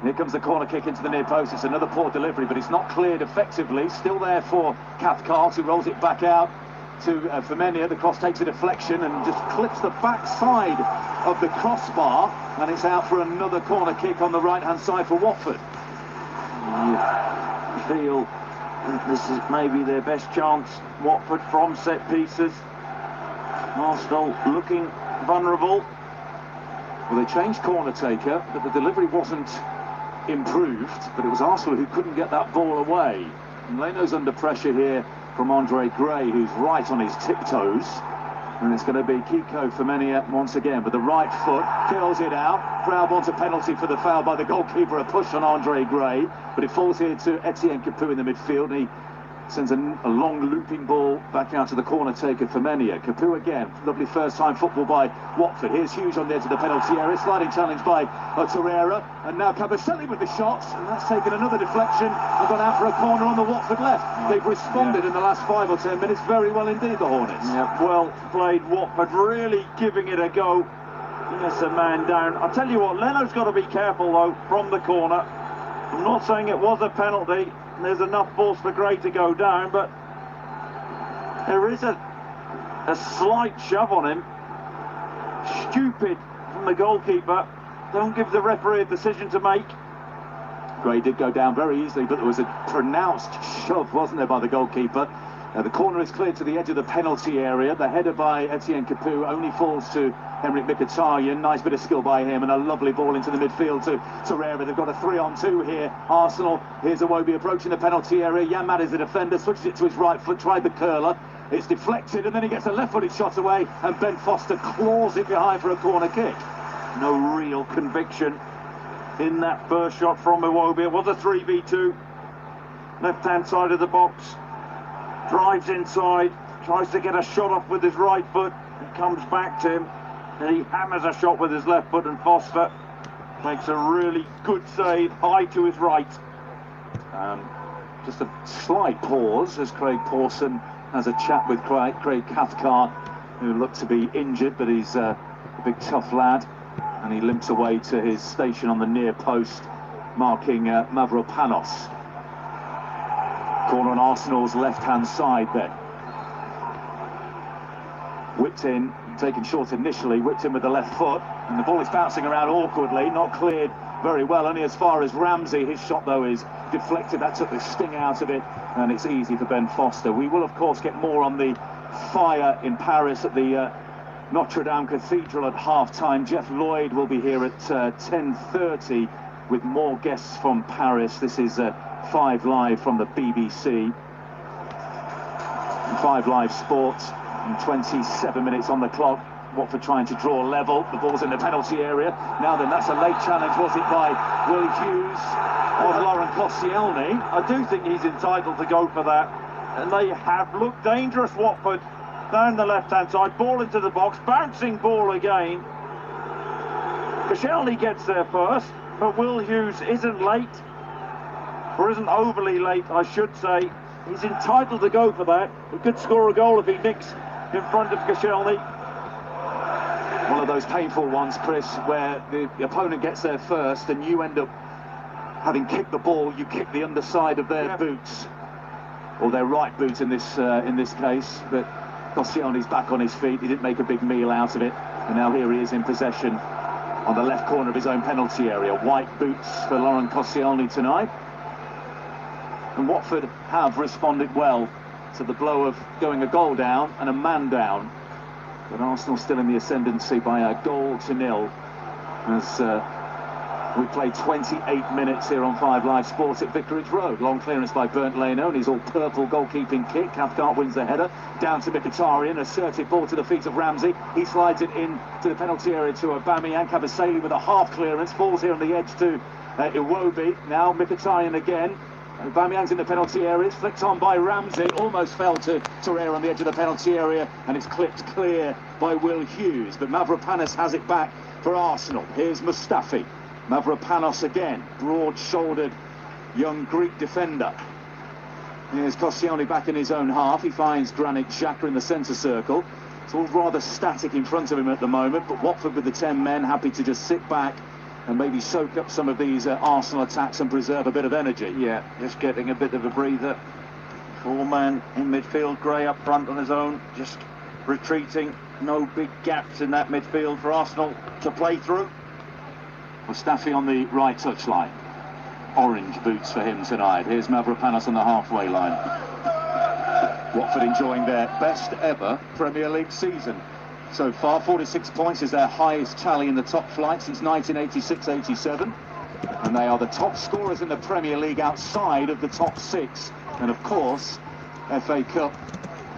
Here comes the corner kick into the near post. It's another poor delivery, but it's not cleared effectively. Still there for Cathcart, who rolls it back out to Femenia. The cross takes a deflection and just clips the backside of the crossbar, and it's out for another corner kick on the right-hand side for Watford. You feel that this is maybe their best chance, Watford, from set pieces. Arsenal looking vulnerable. Well, they changed corner taker, but the delivery wasn't improved, but it was Arsenal who couldn't get that ball away. And Leno's under pressure here from Andre Gray, who's right on his tiptoes. And it's going to be Kiko Femenia once again, but the right foot kills it out. Crowd wants a penalty for the foul by the goalkeeper, a push on Andre Gray, but it falls here to Etienne Capoue in the midfield, and he sends a long looping ball back out to the corner taker Femenia. Capoue again, lovely first time football by Watford. Here's Hughes on the edge of the penalty area, sliding challenge by Torreira, and now Cabaselli with the shots, and that's taken another deflection and gone out for a corner on the Watford left. They've responded in the last 5 or 10 minutes very well indeed, the Hornets. Yeah, well played, Watford, really giving it a go. Yes, a man down. I'll tell you what, Leno's got to be careful though from the corner. I'm not saying it was a penalty. There's enough force for Gray to go down, but there is a slight shove on him. Stupid from the goalkeeper. Don't give the referee a decision to make. Gray did go down very easily, but there was a pronounced shove, wasn't there, by the goalkeeper. The corner is cleared to the edge of the penalty area. The header by Etienne Capoue only falls to Henrik Mkhitaryan. Nice bit of skill by him, and a lovely ball into the midfield to Torreira. They've got a 3-on-2 here. Arsenal, here's Iwobi approaching the penalty area. Janmaat is the defender, switches it to his right foot, tried the curler. It's deflected, and then he gets a left-footed shot away, and Ben Foster claws it behind for a corner kick. No real conviction in that first shot from Iwobi. It was a 3v2. Left-hand side of the box. Drives inside, tries to get a shot off with his right foot, and comes back to him, and he hammers a shot with his left foot, and Foster makes a really good save, high to his right. Just a slight pause as Craig Pawson has a chat with Craig Cathcart, who looked to be injured, but he's a big tough lad, and he limps away to his station on the near post, marking Mavropanos. Corner on Arsenal's left-hand side then. Whipped in, taken short initially, whipped in with the left foot, and the ball is bouncing around awkwardly, not cleared very well, only as far as Ramsey. His shot, though, is deflected. That took the sting out of it, and it's easy for Ben Foster. We will, of course, get more on the fire in Paris at the Notre Dame Cathedral at half-time. Jeff Lloyd will be here at 10:30 with more guests from Paris. This is 5 Live from the BBC. 5 Live Sports, and 27 minutes on the clock. Watford trying to draw level. The ball's in the penalty area. Now then, that's a late challenge, was it, by Will Hughes on Laurent Koscielny? I do think he's entitled to go for that. And they have looked dangerous, Watford, down the left-hand side. Ball into the box, bouncing ball again. Koscielny gets there first, but Will Hughes isn't late, or isn't overly late, I should say. He's entitled to go for that. He could score a goal if he nicks in front of Koscielny. One of those painful ones, Chris, where the opponent gets there first and you end up having kicked the ball, you kick the underside of their boots, or their right boot in this case. But Koscielny's back on his feet. He didn't make a big meal out of it, and now here he is in possession on the left corner of his own penalty area. White boots for Laurent Koscielny tonight. And Watford have responded well to the blow of going a goal down and a man down. But Arsenal still in the ascendancy by a goal to nil as we play 28 minutes here on 5 Live Sport at Vicarage Road. Long clearance by Bernd Leno and his all-purple goalkeeping kick. Cathcart wins the header. Down to Mkhitaryan, assertive ball to the feet of Ramsey. He slides it in to the penalty area to Aubameyang. Kabasele with a half clearance. Falls here on the edge to Iwobi. Now Mkhitaryan again. Aubameyang's in the penalty area, it's flicked on by Ramsey, almost fell to Torreira on the edge of the penalty area, and it's clipped clear by Will Hughes. But Mavropanos has it back for Arsenal. Here's Mustafi. Mavropanos again, broad-shouldered young Greek defender. Here's Koscielny back in his own half. He finds Granit Xhaka in the centre circle. It's all rather static in front of him at the moment, but Watford with the 10 men happy to just sit back and maybe soak up some of these Arsenal attacks and preserve a bit of energy. Yeah, just getting a bit of a breather. 4-man in midfield, Gray up front on his own, just retreating. No big gaps in that midfield for Arsenal to play through. Mustafi on the right touchline. Orange boots for him tonight. Here's Mavropanos on the halfway line. Watford enjoying their best ever Premier League season. So far, 46 points is their highest tally in the top flight since 1986-87. And they are the top scorers in the Premier League outside of the top 6. And of course, FA Cup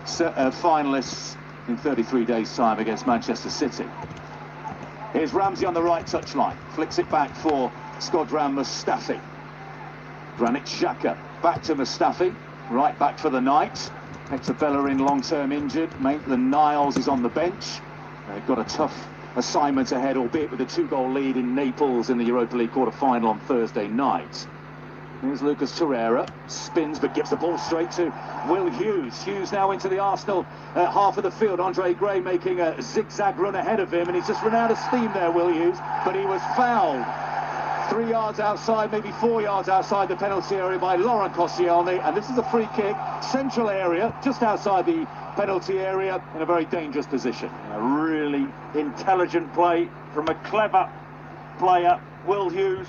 finalists in 33 days' time against Manchester City. Here's Ramsey on the right touchline. Flicks it back for Shkodran Mustafi. Granit Xhaka back to Mustafi. Right back for the Knights. Hector Bellerin long-term injured. Maitland-Niles is on the bench. They've got a tough assignment ahead, albeit with a 2-goal lead in Naples in the Europa League quarter-final on Thursday night. Here's Lucas Torreira, spins but gives the ball straight to Will Hughes. Hughes now into the Arsenal half of the field. Andre Gray making a zigzag run ahead of him, and he's just run out of steam there, Will Hughes, but he was fouled. 3 yards outside, maybe 4 yards outside the penalty area by Laurent Koscielny, and this is a free kick, central area, just outside the penalty area, in a very dangerous position. A really intelligent play from a clever player, Will Hughes.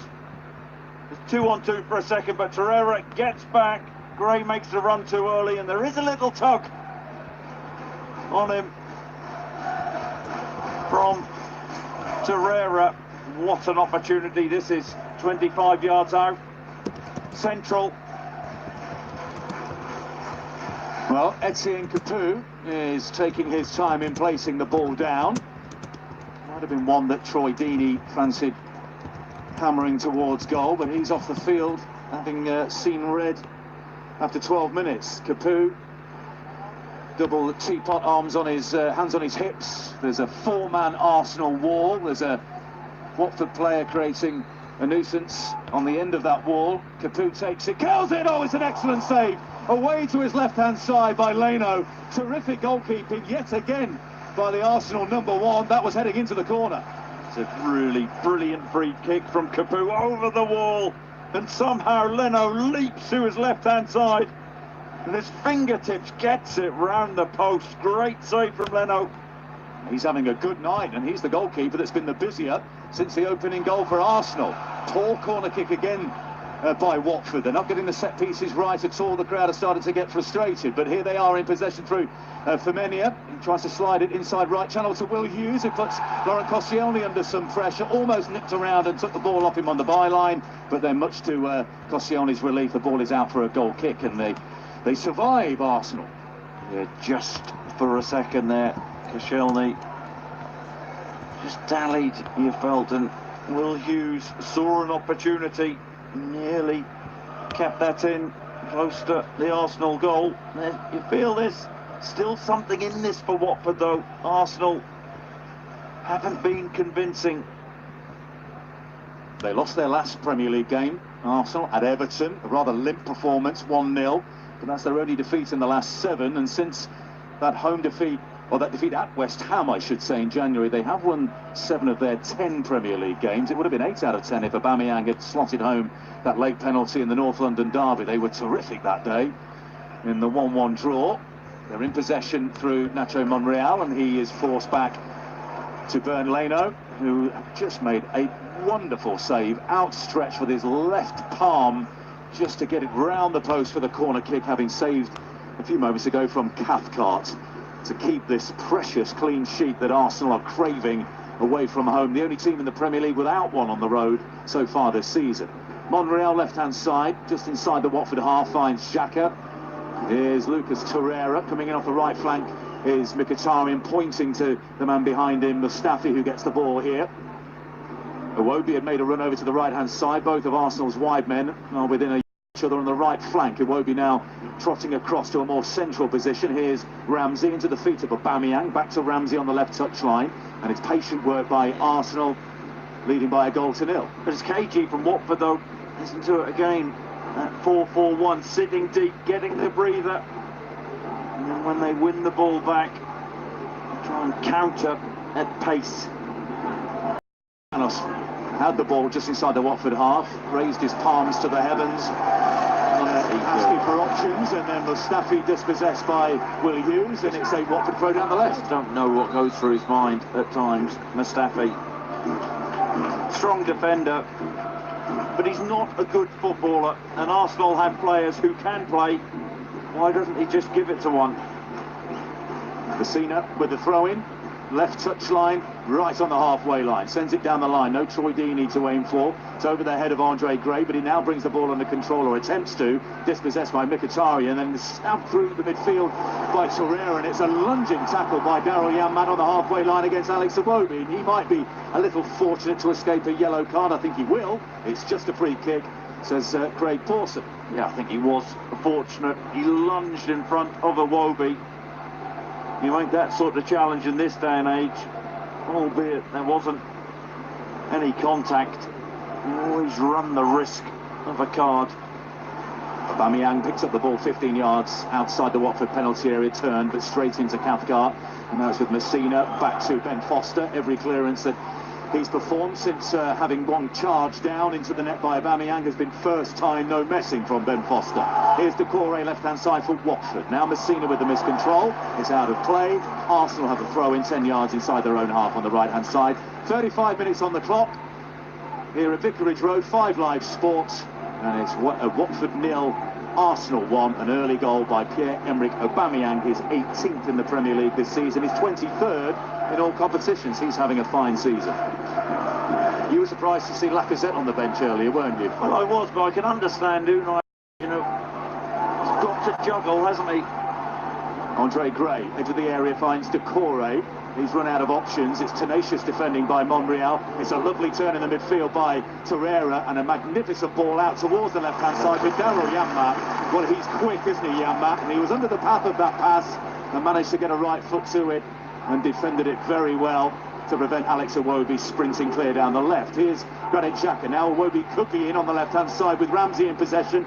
It's 2-on-2 for a second, but Torreira gets back. Gray makes the run too early, and there is a little tug on him from Torreira. What an opportunity this is. 25 yards out. Central. Well, Etienne Capoue is taking his time in placing the ball down. Might have been one that Troy Deeney fancied hammering towards goal, but he's off the field, having seen red after 12 minutes. Capoue, double teapot arms on his hands on his hips. There's a 4-man Arsenal wall. There's a Watford player creating a nuisance on the end of that wall. Capoue takes it, curls it. Oh, it's an excellent save. Away to his left-hand side by Leno. Terrific goalkeeping yet again by the Arsenal #1. That was heading into the corner. It's a really brilliant free kick from Capoue over the wall, and somehow Leno leaps to his left-hand side, and his fingertips gets it round the post. Great save from Leno. He's having a good night, and he's the goalkeeper that's been the busier since the opening goal for Arsenal. Poor corner kick again by Watford. They're not getting the set pieces right at all. The crowd are starting to get frustrated, but here they are in possession through Femenia. He tries to slide it inside right channel to Will Hughes, who puts Laurent Koscielny under some pressure, almost nipped around and took the ball off him on the byline, but then much to Koscielny's relief, the ball is out for a goal kick, and they survive, Arsenal. Yeah, just for a second there, Koscielny just dallied, you felt, and Will Hughes saw an opportunity, nearly kept that in close to the Arsenal goal. You feel there's still something in this for Watford, though. Arsenal haven't been convincing They lost their last Premier League game, Arsenal, at Everton. A rather limp performance, 1-0. But that's their only defeat in the last 7. And since that home defeat, or that defeat at West Ham, I should say, in January, they have won 7 of their 10 Premier League games. It would have been 8 out of 10 if Aubameyang had slotted home that late penalty in the North London derby. They were terrific that day in the 1-1 draw. They're in possession through Nacho Monreal, and he is forced back to Bernd Leno, who just made a wonderful save, outstretched with his left palm just to get it round the post for the corner kick, having saved a few moments ago from Cathcart to keep this precious clean sheet that Arsenal are craving away from home. The only team in the Premier League without one on the road so far this season. Monreal left-hand side, just inside the Watford half, finds Xhaka. Here's Lucas Torreira coming in off the right flank. Is Mkhitaryan pointing to the man behind him, Mustafi, who gets the ball here. Iwobi had made a run over to the right-hand side. Both of Arsenal's wide men are within each other on the right flank. Iwobi now trotting across to a more central position. Here's Ramsey into the feet of Aubameyang. Back to Ramsey on the left touchline. And it's patient work by Arsenal, leading by a goal to 0. But it's KG from Watford, though. Listen to it again. That 4-4-1, sitting deep, getting the breather. And then when they win the ball back, try and counter at pace. Manos had the ball just inside the Watford half, raised his palms to the heavens, asking for options, and then Mustafi dispossessed by Will Hughes, and it's a Watford throw down the left. I don't know what goes through his mind at times, Mustafi. Strong defender, but he's not a good footballer, and Arsenal have players who can play. Why doesn't he just give it to one? Messina with the throw-in, left touchline, right on the halfway line, sends it down the line. No Troy Deeney to aim for. It's over the head of Andre Gray, but he now brings the ball under control, or attempts to, dispossessed by Mkhitaryan, and then stabbed through the midfield by Torreira, and it's a lunging tackle by Daryl Janmaat on the halfway line against Alex Iwobi. He might be a little fortunate to escape a yellow card. I think he will. It's just a free kick, says Craig Pawson. Yeah, I think he was fortunate. He lunged in front of Iwobi. You make that sort of challenge in this day and age, albeit there wasn't any contact. You always run the risk of a card. Aubameyang picks up the ball 15 yards outside the Watford penalty area, turn, but straight into Cathcart. And now it's with Messina, back to Ben Foster. Every clearance that he's performed since having one charge down into the net by Aubameyang has been first time, no messing from Ben Foster. Here's Decore left-hand side for Watford. Now Messina with the miscontrol. It's out of play. Arsenal have a throw in 10 yards inside their own half on the right-hand side. 35 minutes on the clock. Here at Vicarage Road, 5 Live Sports. And it's Watford 0, Arsenal 1. An early goal by Pierre-Emerick Aubameyang, his 18th in the Premier League this season. His 23rd in all competitions. He's having a fine season. You were surprised to see Lacazette on the bench earlier, weren't you? Well, I was, but I can understand Unai, he's got to juggle, hasn't he? Andre Gray into the area, finds Decore. He's run out of options. It's tenacious defending by Monreal. It's a lovely turn in the midfield by Torreira, and a magnificent ball out towards the left-hand side with Daryl Janmaat. Well, he's quick, isn't he, Janmaat? And he was under the path of that pass and managed to get a right foot to it and defended it very well to prevent Alex Iwobi sprinting clear down the left. Here's Granit Xhaka. Now Iwobi quickly in on the left-hand side with Ramsey in possession.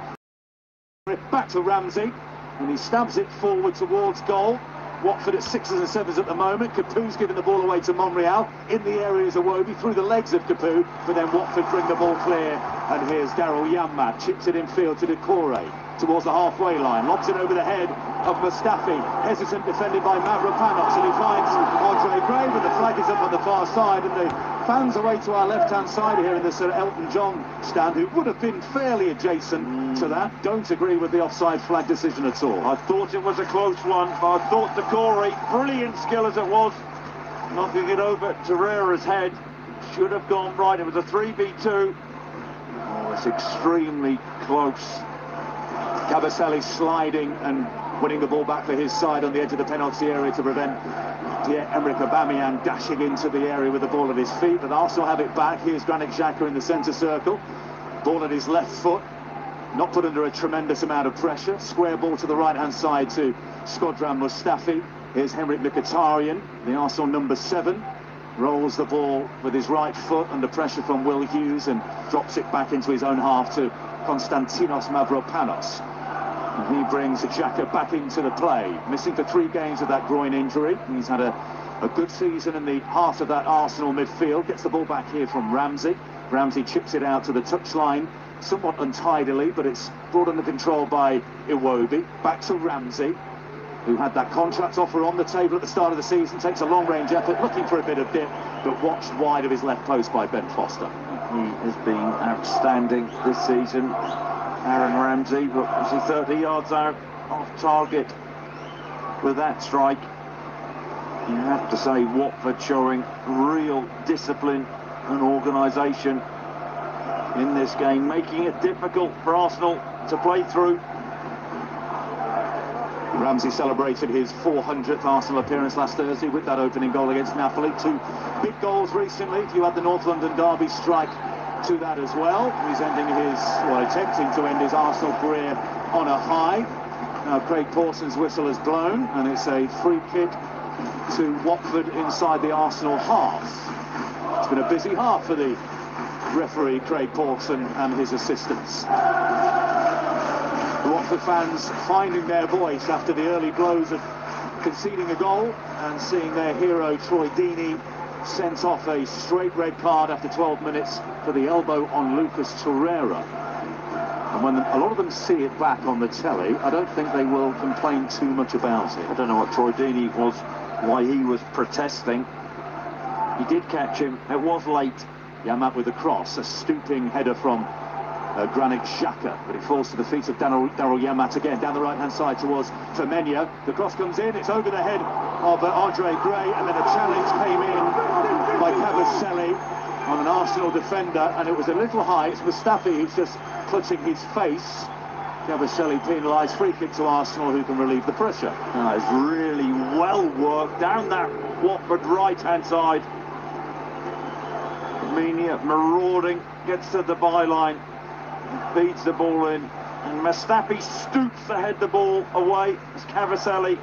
Back to Ramsey, and he stabs it forward towards goal. Watford at 6s and 7s at the moment. Capu's giving the ball away to Monreal. In the area is Iwobi through the legs of Capu, but then Watford bring the ball clear. And here's Daryl Janmaat, chips it in field to Decore towards the halfway line, lobs it over the head of Mustafi. Hesitant defended by Mavropanos, and he finds Andre Gray, but the flag is up on the far side, and the fans away to our left-hand side here in the Sir Elton John stand, who would have been fairly adjacent to that, don't agree with the offside flag decision at all. I thought it was a close one, but I thought Decore, brilliant skill as it was, knocking it over Torreira's head, should have gone right. It was a 3v2. Oh, it's extremely close. Kabasele sliding and winning the ball back for his side on the edge of the penalty area to prevent Pierre-Emerick Aubameyang dashing into the area with the ball at his feet. But Arsenal have it back. Here's Granit Xhaka in the centre circle. Ball at his left foot. Not put under a tremendous amount of pressure. Square ball to the right-hand side to Shkodran Mustafi. Here's Henrik Mkhitaryan, the Arsenal number 7. rolls the ball with his right foot under pressure from Will Hughes and drops it back into his own half to Konstantinos Mavropanos. And he brings Xhaka back into the play, missing for 3 games with that groin injury. He's had a good season in the heart of that Arsenal midfield. Gets the ball back here from Ramsey. Ramsey chips it out to the touchline, somewhat untidily, but it's brought under control by Iwobi. Back to Ramsey, who had that contract offer on the table at the start of the season, takes a long-range effort, looking for a bit of dip, but watched wide of his left post by Ben Foster. He has been outstanding this season, Aaron Ramsey, but was he 30 yards out off target with that strike? You have to say Watford showing real discipline and organisation in this game, making it difficult for Arsenal to play through. Ramsey celebrated his 400th Arsenal appearance last Thursday with that opening goal against Napoli. 2 big goals recently. You had the North London derby strike to that as well. He's ending his, well, attempting to end his Arsenal career on a high. Now Craig Pawson's whistle has blown, and it's a free kick to Watford inside the Arsenal half. It's been a busy half for the referee Craig Pawson and his assistants. The Watford fans finding their voice after the early blows of conceding a goal and seeing their hero Troy Deeney sent off a straight red card after 12 minutes for the elbow on Lucas Torreira. And when a lot of them see it back on the telly, I don't think they will complain too much about it. I don't know what Troy Deeney was, why he was protesting. He did catch him, it was late. Yamat with the cross, a stooping header from Granit Xhaka, but it falls to the feet of Daryl Yamat again, down the right-hand side towards Firmino. The cross comes in, it's over the head of Andre Gray, and then a challenge came in by Kabasele on an Arsenal defender, and it was a little high. It's Mustafi who's just clutching his face. Kabasele penalised, free kick to Arsenal, who can relieve the pressure. That is really well worked down that Watford right-hand side. Armenia marauding, gets to the byline, feeds the ball in, and Mustafi stoops to head the ball away as Kabasele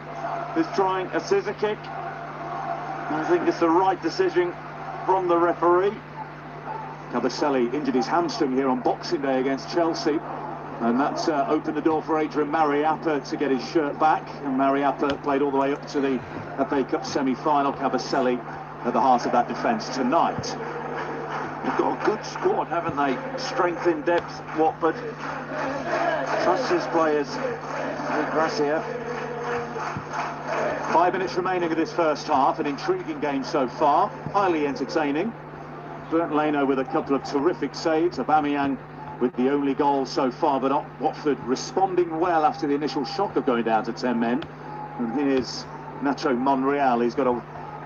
is trying a scissor kick. I think it's the right decision from the referee. Kabasele injured his hamstring here on Boxing Day against Chelsea, and that's opened the door for Adrian Mariappa to get his shirt back, and Mariappa played all the way up to the FA Cup semi-final. Kabasele at the heart of that defence tonight. They've got a good squad, haven't they? Strength in depth, Watford. Trusts his players. Gracia. 5 minutes remaining of this first half. An intriguing game so far. Highly entertaining. Bernd Leno with a couple of terrific saves. Aubameyang with the only goal so far. But Watford responding well after the initial shock of going down to 10 men. And here's Nacho Monreal. He's got a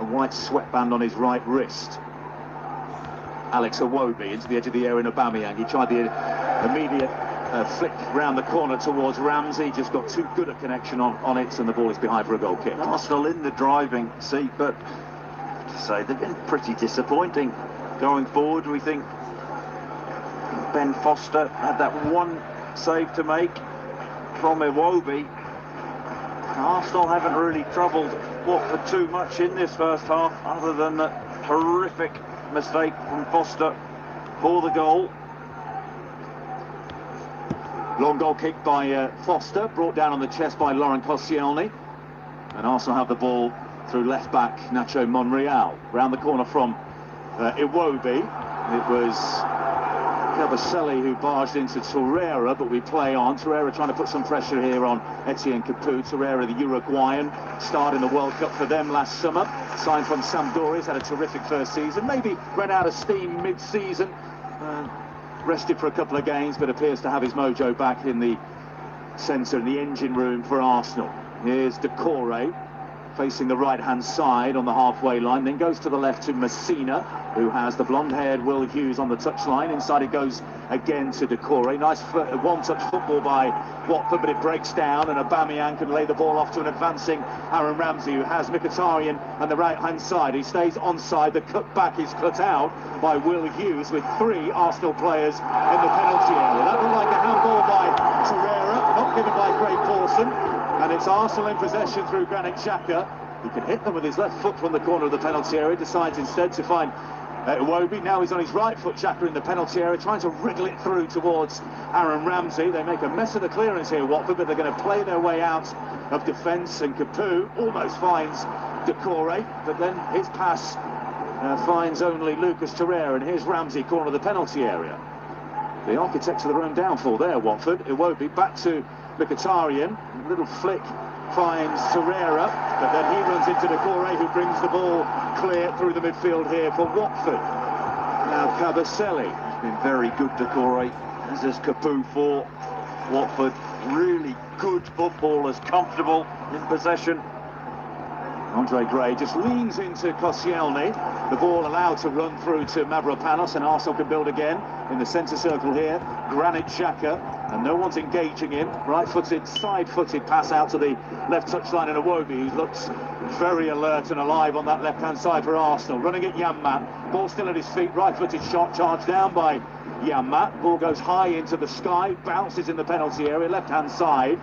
white sweatband on his right wrist. Alex Iwobi into the edge of the area in Aubameyang. He tried the immediate flick round the corner towards Ramsey, just got too good a connection on it, and the ball is behind for a goal kick. Arsenal in the driving seat, but to say they've been pretty disappointing going forward. We think Ben Foster had that one save to make from Iwobi. Arsenal haven't really troubled Watford too much in this first half, other than that horrific mistake from Foster for the goal. Long goal kick by Foster, brought down on the chest by Laurent Koscielny. And Arsenal have the ball through left back Nacho Monreal. Round the corner from Iwobi. It was Kabasele who barged into Torreira, but we play on. Torreira trying to put some pressure here on Etienne Capoue. Torreira, the Uruguayan, starred in the World Cup for them last summer. Signed from Sampdoria, he's had a terrific first season. Maybe ran out of steam mid-season. Rested for a couple of games, but appears to have his mojo back in the centre, in the engine room for Arsenal. Here's Decore, facing the right-hand side on the halfway line, then goes to the left to Messina, who has the blonde-haired Will Hughes on the touchline. Inside it goes again to Decore. Nice one-touch football by Watford, but it breaks down, and Aubameyang can lay the ball off to an advancing Aaron Ramsey, who has Mkhitaryan on the right-hand side. He stays onside. The cut back is cut out by Will Hughes, with 3 Arsenal players in the penalty area. That looked like a handball by Torreira, not given by Craig Pawson. And it's Arsenal in possession through Granit Xhaka. He can hit them with his left foot from the corner of the penalty area, decides instead to find Iwobi. Now he's on his right foot, Xhaka in the penalty area, trying to wriggle it through towards Aaron Ramsey. They make a mess of the clearance here, Watford, but they're going to play their way out of defence, and Capoue almost finds Decore, but then his pass finds only Lucas Torreira, and here's Ramsey, corner of the penalty area. The architects of their own downfall there, Watford. Iwobi back to Mkhitaryan, a little flick finds Torreira, but then he runs into Decore, who brings the ball clear through the midfield here for Watford. Now Kabasele has been very good, Decore, as is Capoue for Watford. Really good footballers, comfortable in possession. Andre Gray just leans into Koscielny. The ball allowed to run through to Mavropanos, and Arsenal can build again in the centre circle here. Granit Xhaka, and no one's engaging him. Right-footed, side-footed pass out to the left touchline, and Iwobi, who looks very alert and alive on that left-hand side for Arsenal. Running at Janmaat, ball still at his feet, right-footed shot, charged down by Janmaat. Ball goes high into the sky, bounces in the penalty area, left-hand side.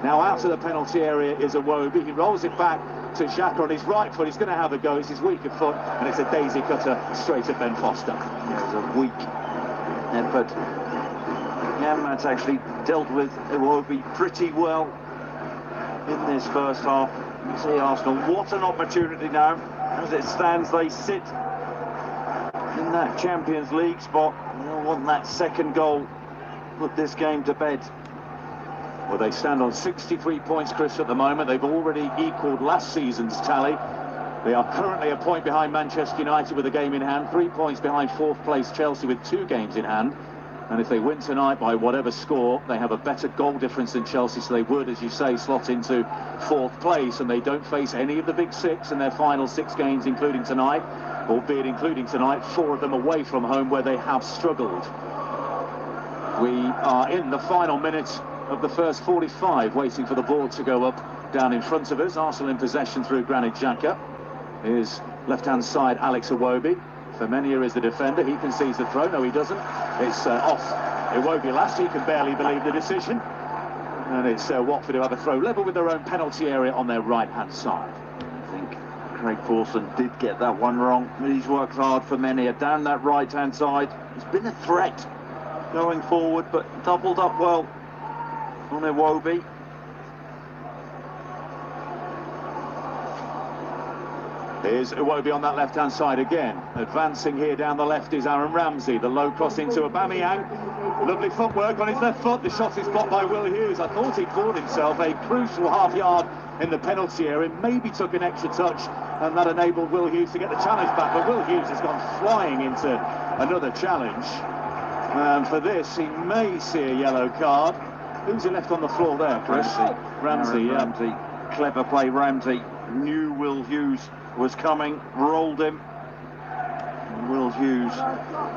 Now out to the penalty area is Iwobi. He rolls it back to Xhaka on his right foot. He's going to have a go. It's his weaker foot, and it's a daisy cutter straight at Ben Foster. Yeah, it's a weak effort. Janmaat's actually dealt with Iwobi pretty well in this first half. You see Arsenal, what an opportunity now. As it stands, they sit in that Champions League spot. They'll want that second goal, put this game to bed. Well, they stand on 63 points, Chris, at the moment. They've already equalled last season's tally. They are currently a point behind Manchester United with a game in hand, 3 points behind fourth place Chelsea with 2 games in hand. And if they win tonight by whatever score, they have a better goal difference than Chelsea, so they would, as you say, slot into fourth place. And they don't face any of the big 6 in their final 6 games, including tonight, albeit including tonight, 4 of them away from home where they have struggled. We are in the final minute of the first 45, waiting for the ball to go up down in front of us. Arsenal in possession through Granit Xhaka. Here's left-hand side Alex Iwobi. Femenia is the defender. He concedes the throw. No, he doesn't. It's off Iwobi last. He can barely believe the decision. And it's Watford who have a throw level with their own penalty area on their right-hand side. I think Craig Pawson did get that one wrong. He's worked hard for Menia down that right-hand side. It's been a threat going forward, but doubled up well on Iwobi. Here's Iwobi on that left-hand side again. Advancing here down the left is Aaron Ramsey. The low cross into Aubameyang. Lovely footwork on his left foot. The shot is blocked by Will Hughes. I thought he'd bought himself a crucial half-yard in the penalty area. Maybe took an extra touch, and that enabled Will Hughes to get the challenge back. But Will Hughes has gone flying into another challenge. And for this, he may see a yellow card. Who's he left on the floor there, Chris? Ramsey, yeah. Ramsey. Clever play, Ramsey. Knew Will Hughes was coming, rolled him. And Will Hughes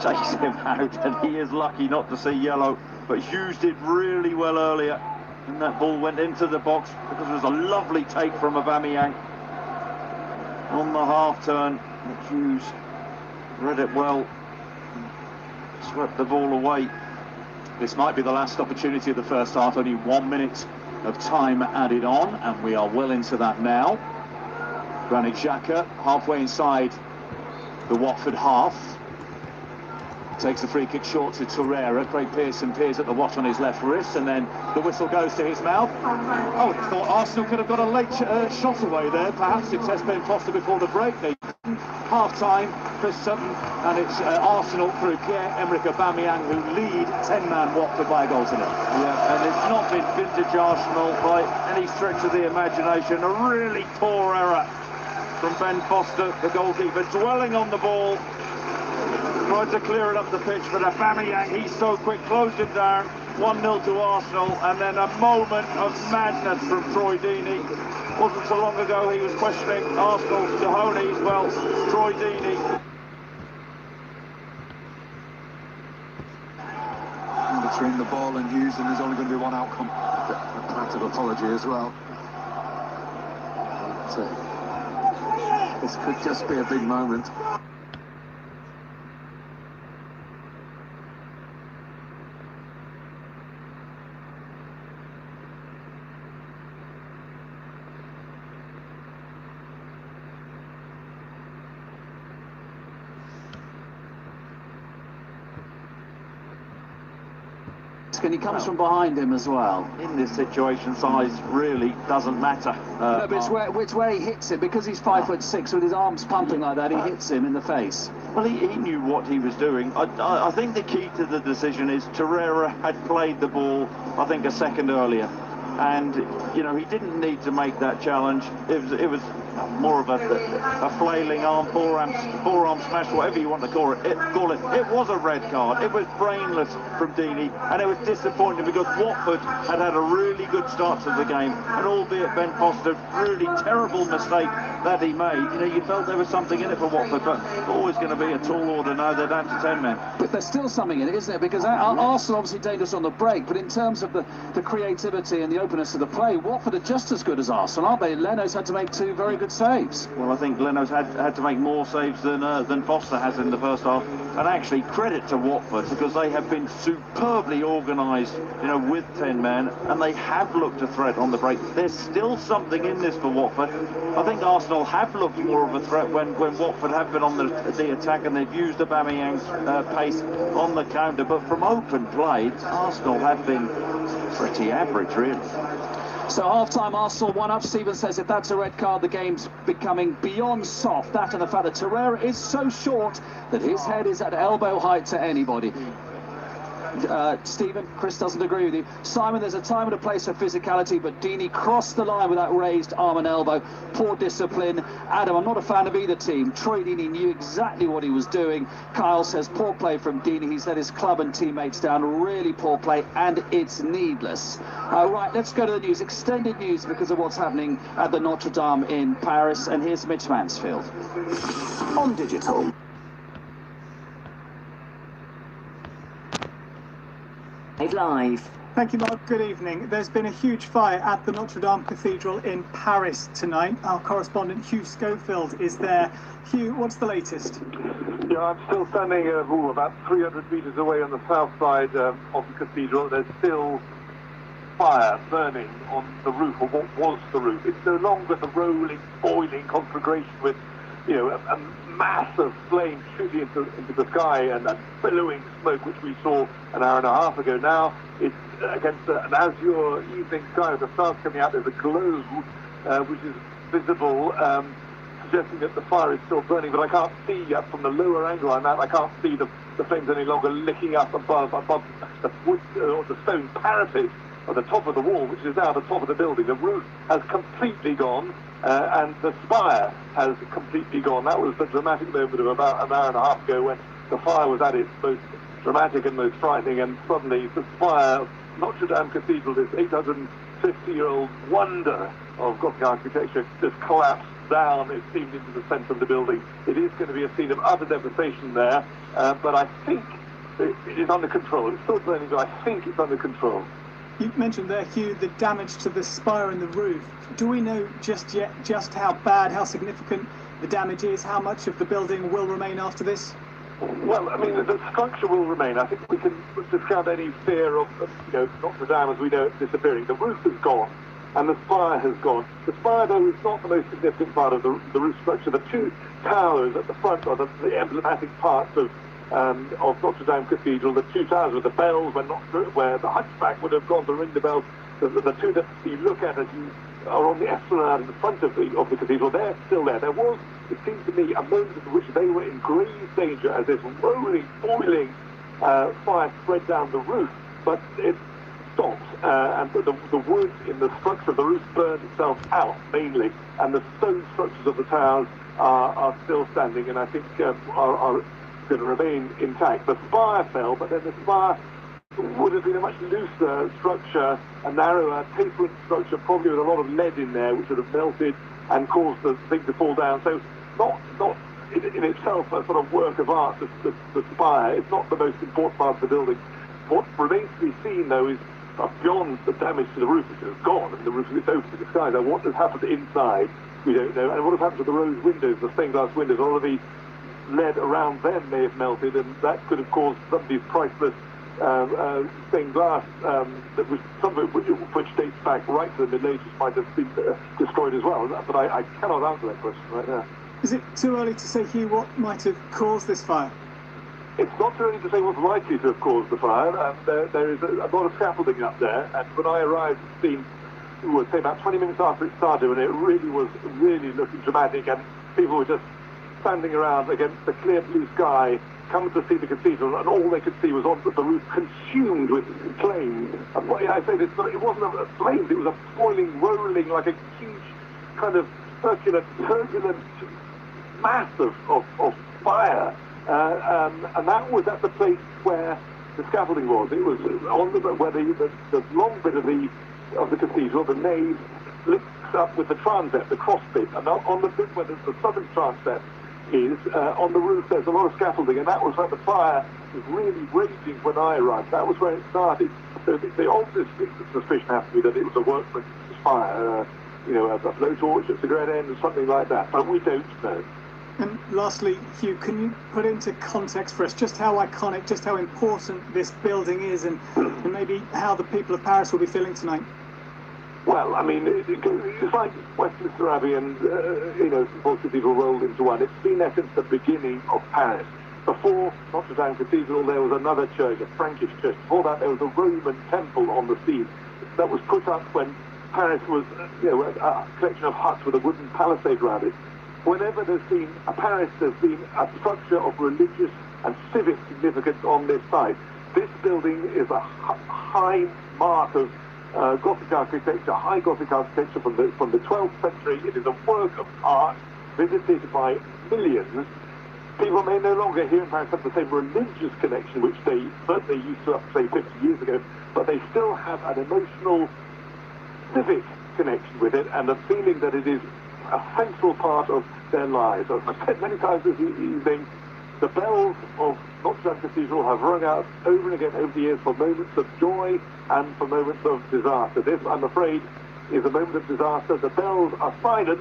takes him out, and he is lucky not to see yellow. But Hughes did really well earlier, and that ball went into the box because it was a lovely take from Aubameyang on the half turn. Hughes read it well, swept the ball away. This might be the last opportunity of the first half. Only 1 minute of time added on, and we are well into that now. Granit Xhaka halfway inside the Watford half. Takes the free kick short to Torreira. Craig Pearson peers at the watch on his left wrist, and then the whistle goes to his mouth. Oh, I thought Arsenal could have got a late shot away there, perhaps to test Ben Foster before the break. They half-time, Chris Sutton, and it's Arsenal through Pierre-Emerick Aubameyang, who lead 10-man Watford by a goal to nil. Yeah, and it's not been vintage Arsenal by any stretch of the imagination. A really poor error from Ben Foster, the goalkeeper, dwelling on the ball. Tried to clear it up the pitch, but Aubameyang, he's so quick, closed it down. 1-0 to Arsenal, and then a moment of madness from Troy Deeney. Wasn't so long ago he was questioning Arsenal's cojones. Well, Troy Deeney. Between the ball and Hughes, and there's only going to be one outcome. A massive apology as well. But, this could just be a big moment. and he comes from behind him as well. In this situation, size really doesn't matter. No, but it's where he hits him, because he's 5'6", with his arms pumping like that, he hits him in the face. Well, he knew what he was doing. I think the key to the decision is Torreira had played the ball, I think, a second earlier. And, you know, he didn't need to make that challenge. It was more of a flailing arm, forearm smash, whatever you want to call it. It was a red card. It was brainless from Deeney, and it was disappointing because Watford had a really good start to the game, and albeit Ben Foster, really terrible mistake that he made. You know, you felt there was something in it for Watford, but always going to be a tall order now. They're down to 10 men. But there's still something in it, isn't it? Because Arsenal obviously dangerous on the break, but in terms of the creativity and the openness of the play, Watford are just as good as Arsenal, aren't they? Leno's had to make 2 very good saves. Well, I think Leno's had to make more saves than Foster has in the first half. And actually, credit to Watford, because they have been superbly organised, you know, with 10 men, and they have looked a threat on the break. There's still something in this for Watford. I think Arsenal have looked more of a threat when Watford have been on the attack, and they've used Aubameyang's pace on the counter. But from open play, Arsenal have been pretty average, really. So half-time, Arsenal 1-up. Stephen says if that's a red card, the game's becoming beyond soft. That and the fact that Torreira is so short that his head is at elbow height to anybody. Stephen, Chris doesn't agree with you. Simon, there's a time and a place for physicality, but Deeney crossed the line with that raised arm and elbow. Poor discipline. Adam, I'm not a fan of either team. Troy Deeney knew exactly what he was doing. Kyle says poor play from Deeney. He's let his club and teammates down. Really poor play, and it's needless. Right, let's go to the news. Extended news because of what's happening at the Notre Dame in Paris. And here's Mitch Mansfield. On digital. Live. Thank you, Mark. Good evening. There's been a huge fire at the Notre Dame Cathedral in Paris tonight. Our correspondent Hugh Schofield is there. Hugh, what's the latest? Yeah, I'm still standing about 300 metres away on the south side of the cathedral. There's still fire burning on the roof, or what was the roof. It's no longer the rolling, boiling conflagration with, you know, a mass of flame shooting into the sky and billowing smoke, which we saw an hour and a half ago. Now it's against an azure evening sky with the stars coming out. There's a glow which is visible, suggesting that the fire is still burning, but I can't see from the lower angle I'm at. I can't see the flames any longer licking up above the wood or the stone parapet at the top of the wall, which is now the top of the building. The roof has completely gone, and the spire has completely gone. That was the dramatic moment of about an hour and a half ago when the fire was at its most dramatic and most frightening, and suddenly the spire of Notre Dame Cathedral, this 850-year-old wonder of Gothic architecture, just collapsed down, it seemed, into the centre of the building. It is going to be a scene of utter devastation there, but I think it is under control. It's still burning, but I think it's under control. You mentioned there, Hugh, the damage to the spire and the roof. Do we know just yet just how bad, how significant the damage is? How much of the building will remain after this? Well, I mean, the structure will remain. I think we can discount any fear of Notre Dame as we know it disappearing. The roof is gone, and the spire has gone. The spire, though, is not the most significant part of the roof structure. The two towers at the front are the emblematic parts of Notre Dame Cathedral. The two towers with the bells, where the hunchback would have gone to ring the bells. The two that you look at as you are on the esplanade in the front of the cathedral, they're still there. There was, it seems to me, a moment in which they were in grave danger as this rolling, boiling fire spread down the roof, but it stopped, and the wood in the structure of the roof burned itself out mainly, and the stone structures of the towers are still standing, and I think are going to remain intact. The spire fell, but then the spire would have been a much looser structure, a narrower, tapering structure, probably with a lot of lead in there, which would have melted and caused the thing to fall down. So not in itself a sort of work of art, the spire. It's not the most important part of the building. What remains to be seen, though, is beyond the damage to the roof, which is gone, and the roof is open to the sky. Now, what has happened inside, we don't know. And what has happened to the rose windows, the stained glass windows? All of the lead around them may have melted, and that could have caused some of these priceless stained glass, some of which dates back right to the Middle Ages, might have been destroyed as well. But I cannot answer that question right now. Is it too early to say, Hugh, what might have caused this fire? It's not too early to say what's likely to have caused the fire. There is a lot of scaffolding up there, and when I arrived at the scene, it was say about 20 minutes after it started, and it really was looking dramatic, and people were just standing around against the clear blue sky, coming to see the cathedral, and all they could see was on the roof consumed with flames. I say this, it wasn't a flames, it was a boiling, rolling, like a huge kind of circular, turbulent mass of fire. And that was at the place where the scaffolding was. It was on where the long bit of the cathedral, the nave, links up with the transept, the cross bit, and on the bit where the southern transept is, on the roof there's a lot of scaffolding, and that was where the fire was really raging when I arrived. That was where it started. So the obvious suspicion has to be that it was a workman's fire, a blowtorch, a cigarette end, or something like that, but we don't know. And lastly, Hugh, can you put into context for us just how iconic, just how important this building is, and maybe how the people of Paris will be feeling tonight? Well, I mean, it's like Westminster Abbey and, St Paul's Cathedral rolled into one. It's been there since the beginning of Paris. Before Notre Dame Cathedral, there was another church, a Frankish church. Before that, there was a Roman temple on the scene that was put up when Paris was, a collection of huts with a wooden palisade around it. Whenever there's been a Paris, there's been a structure of religious and civic significance on this site. This building is a high mark of Gothic architecture, high Gothic architecture from the 12th century. It is a work of art visited by millions. People may no longer here in Paris have the same religious connection, which they certainly used to up to say 50 years ago, but they still have an emotional, civic connection with it, and a feeling that it is a central part of their lives. As I've said many times this evening, the bells of Notre Dame Cathedral have rung out over and again over the years for moments of joy and for moments of disaster. This, I'm afraid, is a moment of disaster. The bells are silent,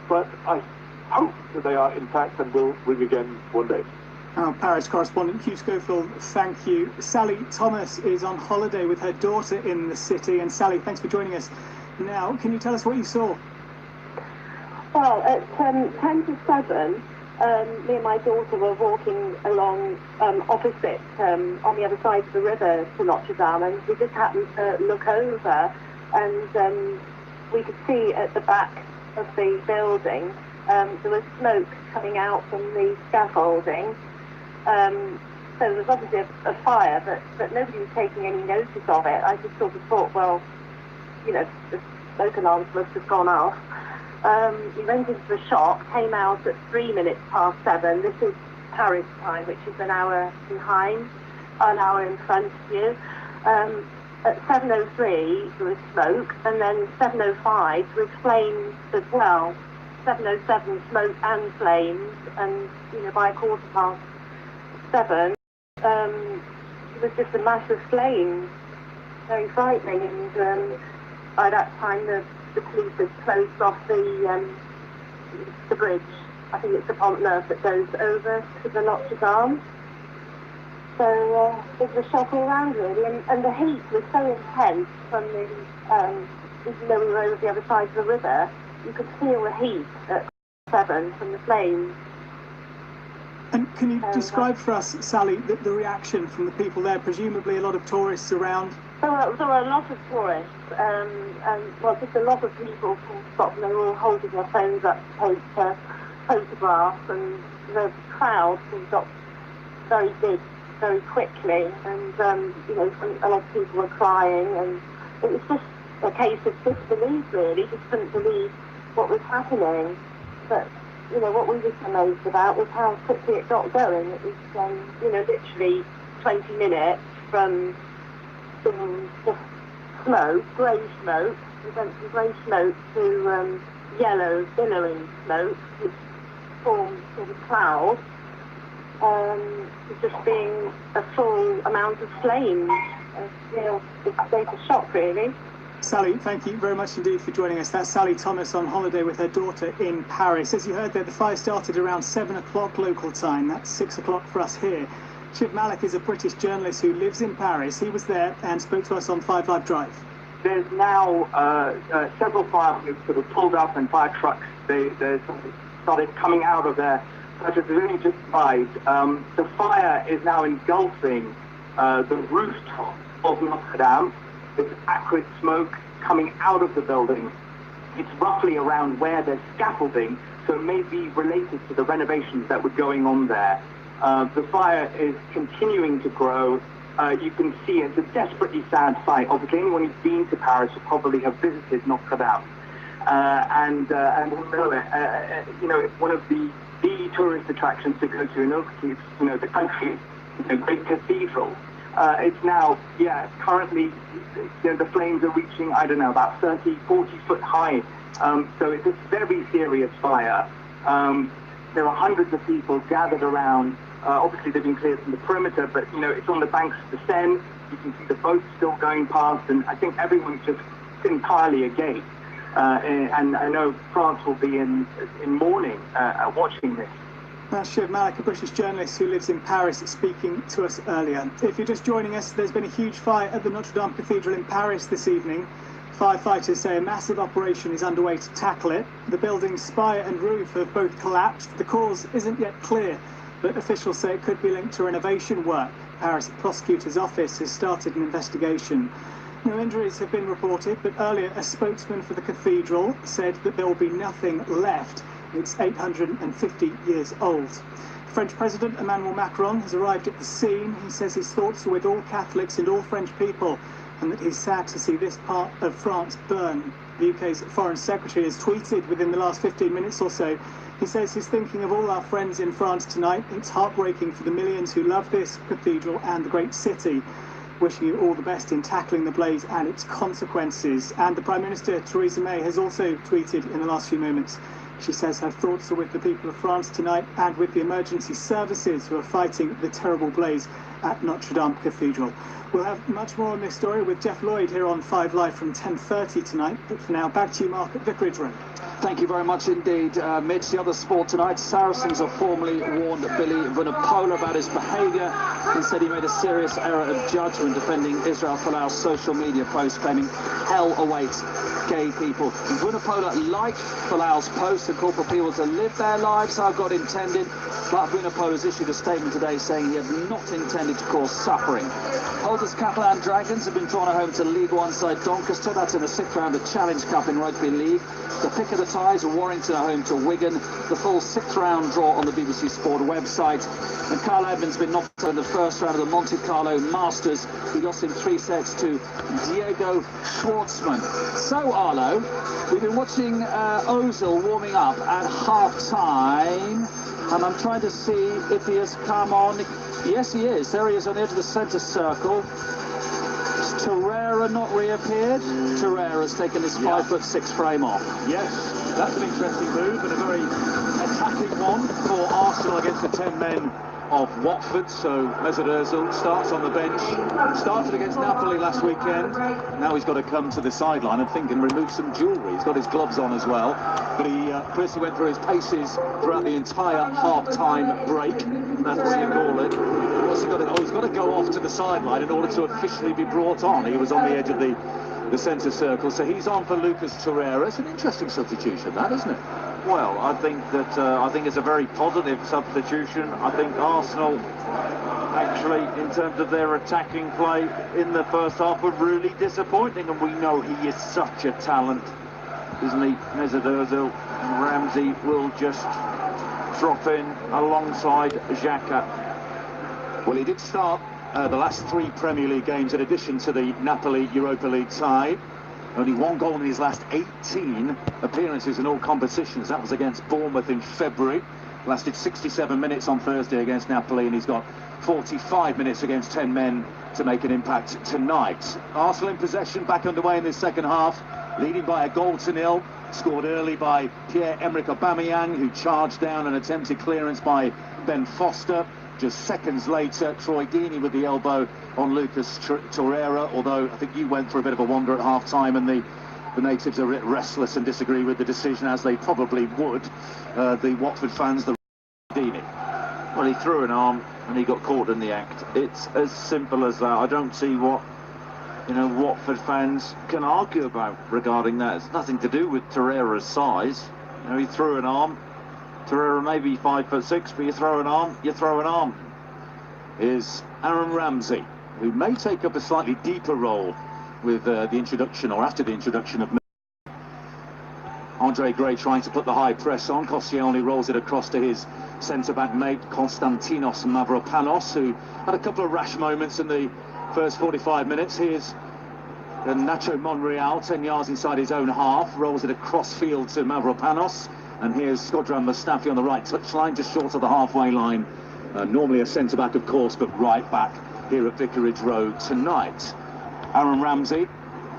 but I hope that they are intact and will ring again one day. Our Paris correspondent Hugh Schofield, thank you. Sally Thomas is on holiday with her daughter in the city. And Sally, thanks for joining us. Now, can you tell us what you saw? Well, at 10 to 7, me and my daughter were walking along opposite, on the other side of the river to Notre Dame, and we just happened to look over, and we could see at the back of the building there was smoke coming out from the scaffolding. So there was obviously a fire, but nobody was taking any notice of it. I just sort of thought, well, the smoke alarms must have gone off. We went into the shop, came out at 3 minutes past 7. This is Paris time, which is an hour behind, an hour in front of you. At 7:03 there was smoke, and then 7:05 there was flames as well. 7:07 smoke and flames, and by 7:15 it was just a mass of flames, very frightening. And by that time the police had closed off the bridge. I think it's the Pont Neuf that goes over to the Notre Dame. So it was a shock all round really, and the heat was so intense from the, even though we were over the other side of the river, you could feel the heat at 7 from the flames. And can you describe for us, Sally, the reaction from the people there? Presumably a lot of tourists around. There were a lot of tourists, and just a lot of people from Scotland. They were all holding their phones up to take photographs, and the crowd got very big very quickly, and a lot of people were crying, and it was just a case of disbelief really, just couldn't believe what was happening. But what we were amazed about was how quickly it got going. It was literally 20 minutes from some smoke, grey smoke, we went from grey smoke to yellow, billowing smoke, which formed sort of cloud, to just being a full amount of flames. It's a state of shock, really. Sally, thank you very much indeed for joining us. That's Sally Thomas on holiday with her daughter in Paris. As you heard there, the fire started around 7 o'clock local time. That's 6 o'clock for us here. Shiv Malik is a British journalist who lives in Paris. He was there and spoke to us on 5 Live Drive. There's now several fire groups that have pulled up, and fire trucks. They started coming out of their such as has only just arrived. The fire is now engulfing the rooftop of Notre Dame. There's acrid smoke coming out of the building. It's roughly around where there's scaffolding, so it may be related to the renovations that were going on there. The fire is continuing to grow. You can see it's a desperately sad sight. Obviously, anyone who's been to Paris will probably have visited Notre Dame, and will know it. It's one of the tourist attractions to go to, and obviously it's the country's great cathedral. It's now, currently, the flames are reaching, I don't know, about 30, 40 foot high. So it's a very serious fire. There are hundreds of people gathered around. Obviously, they've been cleared from the perimeter, but, it's on the banks of the Seine. You can see the boats still going past, and I think everyone's just entirely agape. And I know France will be in mourning watching this. That's Shiv Malik, a British journalist who lives in Paris, speaking to us earlier. If you're just joining us, there's been a huge fire at the Notre Dame Cathedral in Paris this evening. Firefighters say a massive operation is underway to tackle it. The building's spire and roof have both collapsed. The cause isn't yet clear, but officials say it could be linked to renovation work. Paris prosecutor's office has started an investigation. No injuries have been reported, but earlier a spokesman for the cathedral said that there will be nothing left. It's 850 years old. French President Emmanuel Macron has arrived at the scene. He says his thoughts are with all Catholics and all French people, and that he's sad to see this part of France burn. The UK's Foreign Secretary has tweeted within the last 15 minutes or so. He says he's thinking of all our friends in France tonight. It's heartbreaking for the millions who love this cathedral and the great city. Wishing you all the best in tackling the blaze and its consequences. And the Prime Minister, Theresa May, has also tweeted in the last few moments. She says her thoughts are with the people of France tonight and with the emergency services who are fighting the terrible blaze at Notre Dame Cathedral. We'll have much more on this story with Jeff Lloyd here on 5 Live from 10:30 tonight. But for now, back to you, Mark, at Vicarage Road. Thank you very much indeed, Mitch. The other sport tonight, Saracens have formally warned Billy Vunipola about his behaviour. He said he made a serious error of judgment defending Israel Folau's social media post claiming hell awaits gay people. Vunipola liked Folau's post and called for people to live their lives how God intended, but Vunipola has issued a statement today saying he had not intended to cause suffering. Holders Catalan Dragons have been drawn at home to League One side Doncaster. That's in the 6th round of Challenge Cup in Rugby League. The pick of the ties, Warrington are home to Wigan. The full 6th round draw on the BBC Sport website. And Carl Edmonds been knocked out in the first round of the Monte Carlo Masters. He lost in 3 sets to Diego Schwartzman. So, Arlo, we've been watching Ozil warming up at half-time. And I'm trying to see if he has come on. Yes, he is. There he is on the edge of the centre circle. Has Torreira not reappeared? Torreira's taken his 5'6" frame off. Yes, that's an interesting move and a very attacking one for Arsenal against the 10 men of Watford. So Mesut Ozil starts on the bench. Started against Napoli last weekend. Now he's got to come to the sideline and think and remove some jewellery. He's got his gloves on as well. But Chris went through his paces throughout the entire half-time break. That's what you call it. He's got to go off to the sideline in order to officially be brought on. He was on the edge of the centre circle, so he's on for Lucas Torreira. It's an interesting substitution, that, isn't it? Well, I think it's a very positive substitution. I think Arsenal, actually, in terms of their attacking play in the first half, were really disappointing, and we know he is such a talent, isn't he? Mesut Ozil, and Ramsey will just drop in alongside Xhaka. Well, he did start the last 3 Premier League games in addition to the Napoli Europa League tie. Only 1 goal in his last 18 appearances in all competitions. That was against Bournemouth in February. Lasted 67 minutes on Thursday against Napoli, and he's got 45 minutes against 10 men to make an impact tonight. Arsenal in possession, back underway in this second half, leading by a 1-0. Scored early by Pierre-Emerick Aubameyang, who charged down an attempted clearance by Ben Foster. Just seconds later, Troy Deeney with the elbow on Lucas Torreira, although I think you went for a bit of a wander at half-time, and the natives are a bit restless and disagree with the decision, as they probably would. The Watford fans, the Deeney. Well, he threw an arm and he got caught in the act. It's as simple as that. I don't see what, Watford fans can argue about regarding that. It's nothing to do with Torreira's size. He threw an arm Torreira may be 5'6", but you throw an arm, you throw an arm. Here's Aaron Ramsey, who may take up a slightly deeper role with the introduction, or after the introduction of Andre Gray trying to put the high press on. Koscielny rolls it across to his centre-back mate, Konstantinos Mavropanos, who had a couple of rash moments in the first 45 minutes. Here's Nacho Monreal, 10 yards inside his own half, rolls it across field to Mavropanos. And here's Shkodran Mustafi on the right touchline, just short of the halfway line. Normally a centre-back, of course, but right back here at Vicarage Road tonight. Aaron Ramsey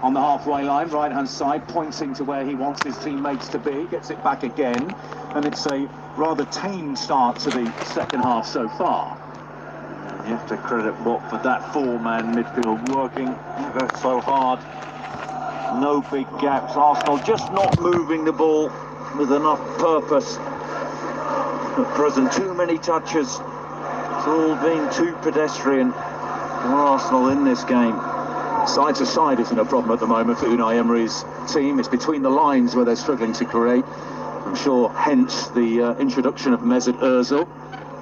on the halfway line, right-hand side, pointing to where he wants his teammates to be, gets it back again, and it's a rather tame start to the second half so far. And you have to credit Watford, that four-man midfield working ever so hard. No big gaps. Arsenal just not moving the ball with enough purpose. At present, too many touches. It's all been too pedestrian for Arsenal in this game. Side to side isn't a problem at the moment for Unai Emery's team. It's between the lines where they're struggling to create. I'm sure hence the introduction of Mesut Ozil,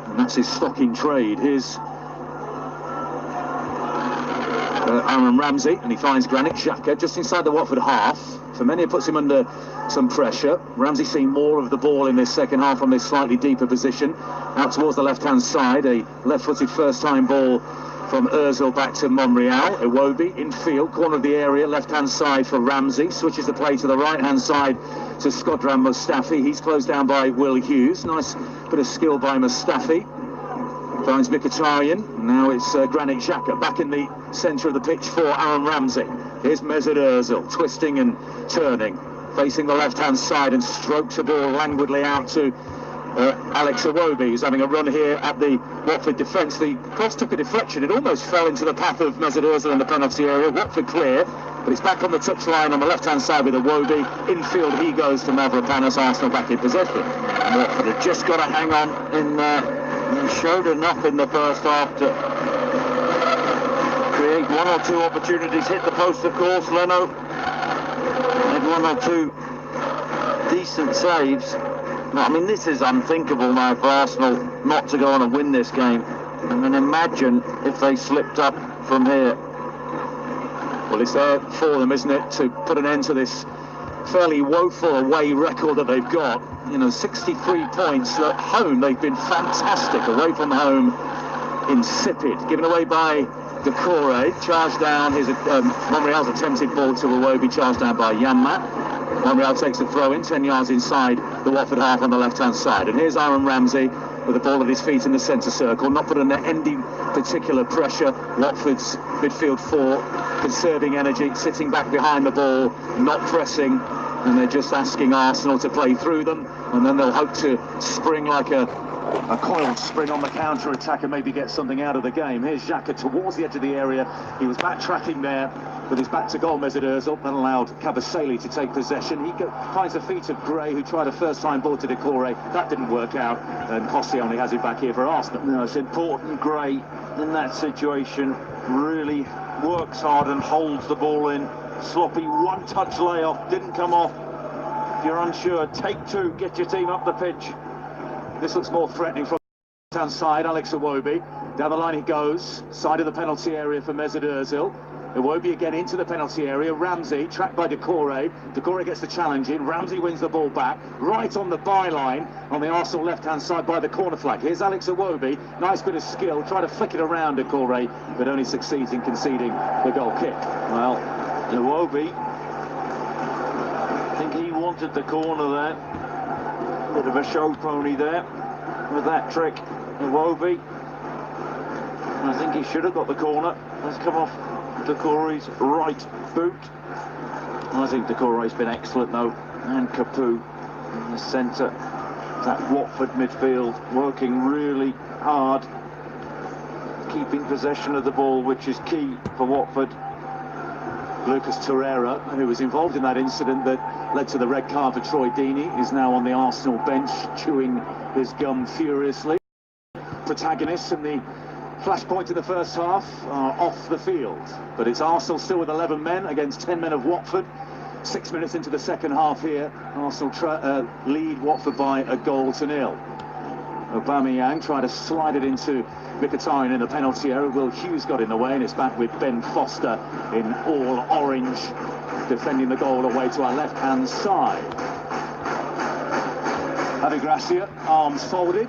and that's his stock in trade. Here's Aaron Ramsey, and he finds Granit Xhaka just inside the Watford half. Firmino puts him under some pressure. Ramsey seeing more of the ball in this second half from this slightly deeper position. Out towards the left-hand side, a left-footed first-time ball from Ozil back to Monreal. Iwobi in field, corner of the area, left-hand side for Ramsey. Switches the play to the right-hand side to Shkodran Mustafi. He's closed down by Will Hughes. Nice bit of skill by Mustafi. Finds Mkhitaryan. Now it's Granit Xhaka back in the centre of the pitch for Aaron Ramsey. Here's Mesut Ozil, twisting and turning, facing the left-hand side, and strokes the ball languidly out to Alex Iwobi, who's having a run here at the Watford defence. The cross took a deflection. It almost fell into the path of Mesut Ozil in the penalty area. Watford clear, but it's back on the touchline on the left-hand side with Iwobi. Infield he goes to Mavropanos. Arsenal back in possession. Watford have just got to hang on in there. He showed enough in the first half to create one or two opportunities. Hit the post, of course. Leno had one or two decent saves. I mean, this is unthinkable now for Arsenal not to go on and win this game. I mean, imagine if they slipped up from here. Well, it's there for them, isn't it, to put an end to this fairly woeful away record that they've got. You know, 63 points at home. They've been fantastic. Away from home, insipid. Given away by Decore. Charged down. Here's Monreal's attempted ball to Iwobi, charged down by Janmaat. Monreal takes a throw in, 10 yards inside the Watford half on the left-hand side. And here's Aaron Ramsey with the ball at his feet in the centre circle, not putting any particular pressure. Watford's midfield four, conserving energy, sitting back behind the ball, not pressing, and they're just asking Arsenal to play through them, and then they'll hope to spring like a coiled spring on the counter-attack and maybe get something out of the game. Here's Xhaka towards the edge of the area. He was backtracking there with his back to goal. Mesut Ozil that allowed Kabasele to take possession. He finds the feet of Gray, who tried a first-time ball to Decore. That didn't work out, and Koscielny has it back here for Arsenal. No, it's important Gray in that situation really works hard and holds the ball in. Sloppy one-touch layoff, didn't come off. If you're unsure, take two, get your team up the pitch. This looks more threatening from the left-hand side. Alex Iwobi, down the line he goes, side of the penalty area for Mesut Ozil. Iwobi again into the penalty area. Ramsey, tracked by Decore. Decore gets the challenge in. Ramsey wins the ball back, right on the byline, on the Arsenal left-hand side by the corner flag. Here's Alex Iwobi, nice bit of skill, try to flick it around Decore, but only succeeds in conceding the goal kick. Well, Iwobi, I think he wanted the corner there. Bit of a show pony there with that trick. Iwobi, I think he should have got the corner. Has come off Decore's right boot. I think Decore's been excellent though, and Capoue in the centre. That Watford midfield working really hard, keeping possession of the ball, which is key for Watford. Lucas Torreira, who was involved in that incident that led to the red card for Troy Deeney, is now on the Arsenal bench, chewing his gum furiously. Protagonists in the flashpoint in the first half are off the field, but it's Arsenal still with 11 men against 10 men of Watford. 6 minutes into the second half here. Arsenal lead Watford by 1-0. Aubameyang tried to slide it into Mkhitaryan in the penalty area. Will Hughes got in the way, and it's back with Ben Foster in all orange, defending the goal away to our left-hand side. Javi Gracia, arms folded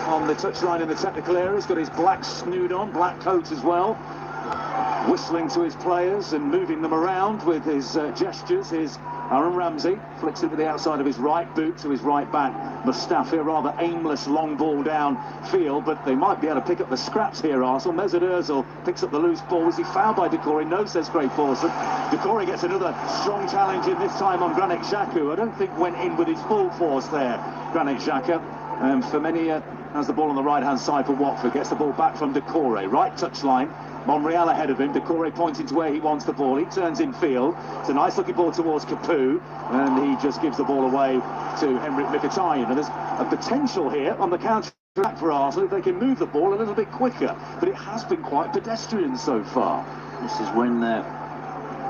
on the touchline in the technical area. He's got his black snood on, black coat as well, whistling to his players and moving them around with his gestures. Here's Aaron Ramsey, flicks it with the outside of his right boot to his right back, Mustafi. A rather aimless long ball down field, but they might be able to pick up the scraps here, Arsenal. Mesut Ozil picks up the loose ball. Was he fouled by Decore? No, says Craig Pawson. Decore gets another strong challenge in, this time on Granit Xhaka. I don't think went in with his full force there, Granit Xhaka. Femenia has the ball on the right-hand side for Watford, gets the ball back from Decore. Right touchline. Monreal ahead of him, Decore pointing to where he wants the ball. He turns in field. It's a nice looking ball towards Capoue, and he just gives the ball away to Henrik Mkhitaryan. And there's a potential here on the counter-attack for Arsenal if they can move the ball a little bit quicker, but it has been quite pedestrian so far. This is when they're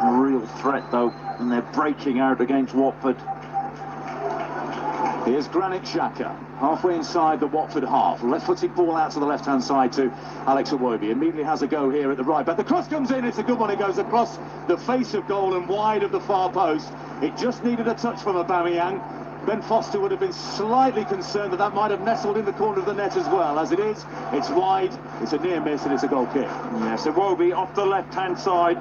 a real threat, though, and they're breaking out against Watford. Here's Granit Xhaka, halfway inside the Watford half. Left-footed ball out to the left-hand side to Alex Iwobi. Immediately has a go here at the right back. The cross comes in, it's a good one. It goes across the face of goal and wide of the far post. It just needed a touch from Aubameyang. Ben Foster would have been slightly concerned that might have nestled in the corner of the net as well. As it is, it's wide, it's a near miss, and it's a goal kick. Yes, Iwobi off the left-hand side,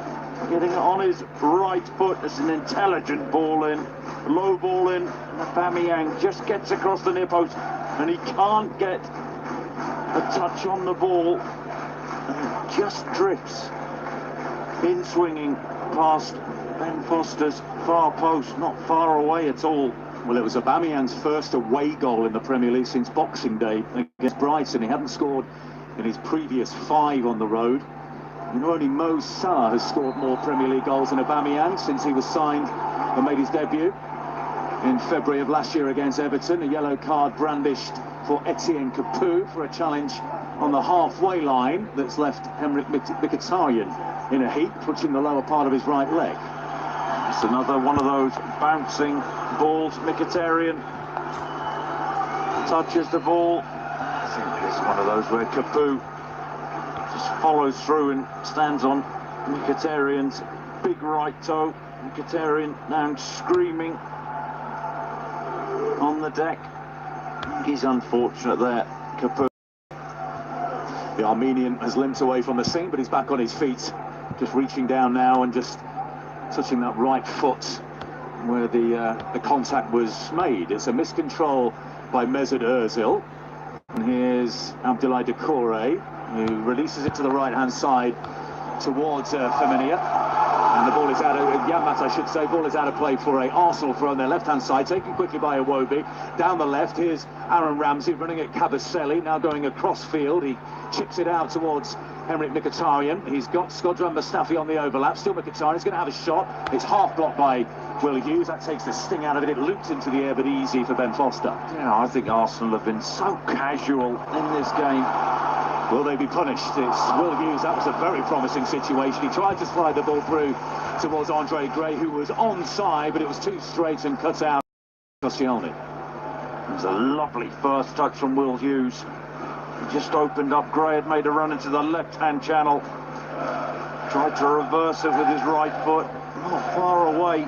getting it on his right foot. It's an intelligent ball in, low ball in. Aubameyang just gets across the near post, and he can't get a touch on the ball. And it just drifts in swinging past Ben Foster's far post, not far away at all. Well, it was Aubameyang's first away goal in the Premier League since Boxing Day against Brighton. He hadn't scored in his previous 5 on the road. You know, only Mo Salah has scored more Premier League goals than Aubameyang since he was signed and made his debut in February of last year against Everton. A yellow card brandished for Etienne Capoue for a challenge on the halfway line that's left Henrik Mkhitaryan in a heap, touching the lower part of his right leg. It's another one of those bouncing balls. Mkhitaryan touches the ball. I think it's one of those where Capoue just follows through and stands on Mkhitaryan's big right toe. Mkhitaryan now screaming on the deck. He's unfortunate there, Capoue. The Armenian has limped away from the scene, but he's back on his feet, just reaching down now and just touching that right foot where the contact was made. It's a miscontrol by Mesut Ozil. And here's Abdoulaye Decore, who releases it to the right-hand side towards Femenia. And the ball is out of Yamat, I should say. Ball is out of play for a Arsenal throw on their left-hand side, taken quickly by Iwobi. Down the left, here's Aaron Ramsey running at Kabasele, now going across field. He chips it out towards Henrik Mkhitaryan. He's got Shkodran Mustafi on the overlap. Still Mkhitaryan's going to have a shot. It's half blocked by Will Hughes. That takes the sting out of it. It loops into the air, but easy for Ben Foster. Yeah, I think Arsenal have been so casual in this game. Will they be punished? It's Will Hughes. That was a very promising situation. He tried to slide the ball through towards Andre Gray, who was onside, but it was too straight and cut out. Koscielny. It was a lovely first touch from Will Hughes. He just opened up. Gray had made a run into the left-hand channel. Tried to reverse it with his right foot. Not far away.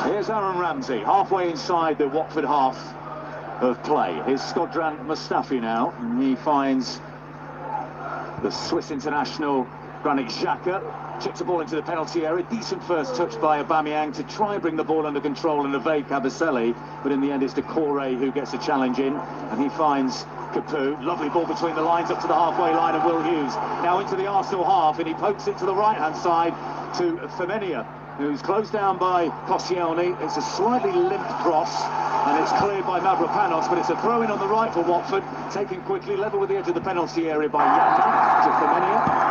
Here's Aaron Ramsey, halfway inside the Watford half of play. Here's Shkodran Mustafi now, and he finds the Swiss international Granit Xhaka. Chips the ball into the penalty area. Decent first touch by Aubameyang to try and bring the ball under control and evade Kabasele, but in the end it's Decore who gets a challenge in, and he finds Capoue. Lovely ball between the lines up to the halfway line of Will Hughes. Now into the Arsenal half, and he pokes it to the right-hand side to Femenia, who's closed down by Koscielny. It's a slightly limp cross, and it's cleared by Mavropanos, but it's a throw-in on the right for Watford, taken quickly, level with the edge of the penalty area by Yamat to Femenia.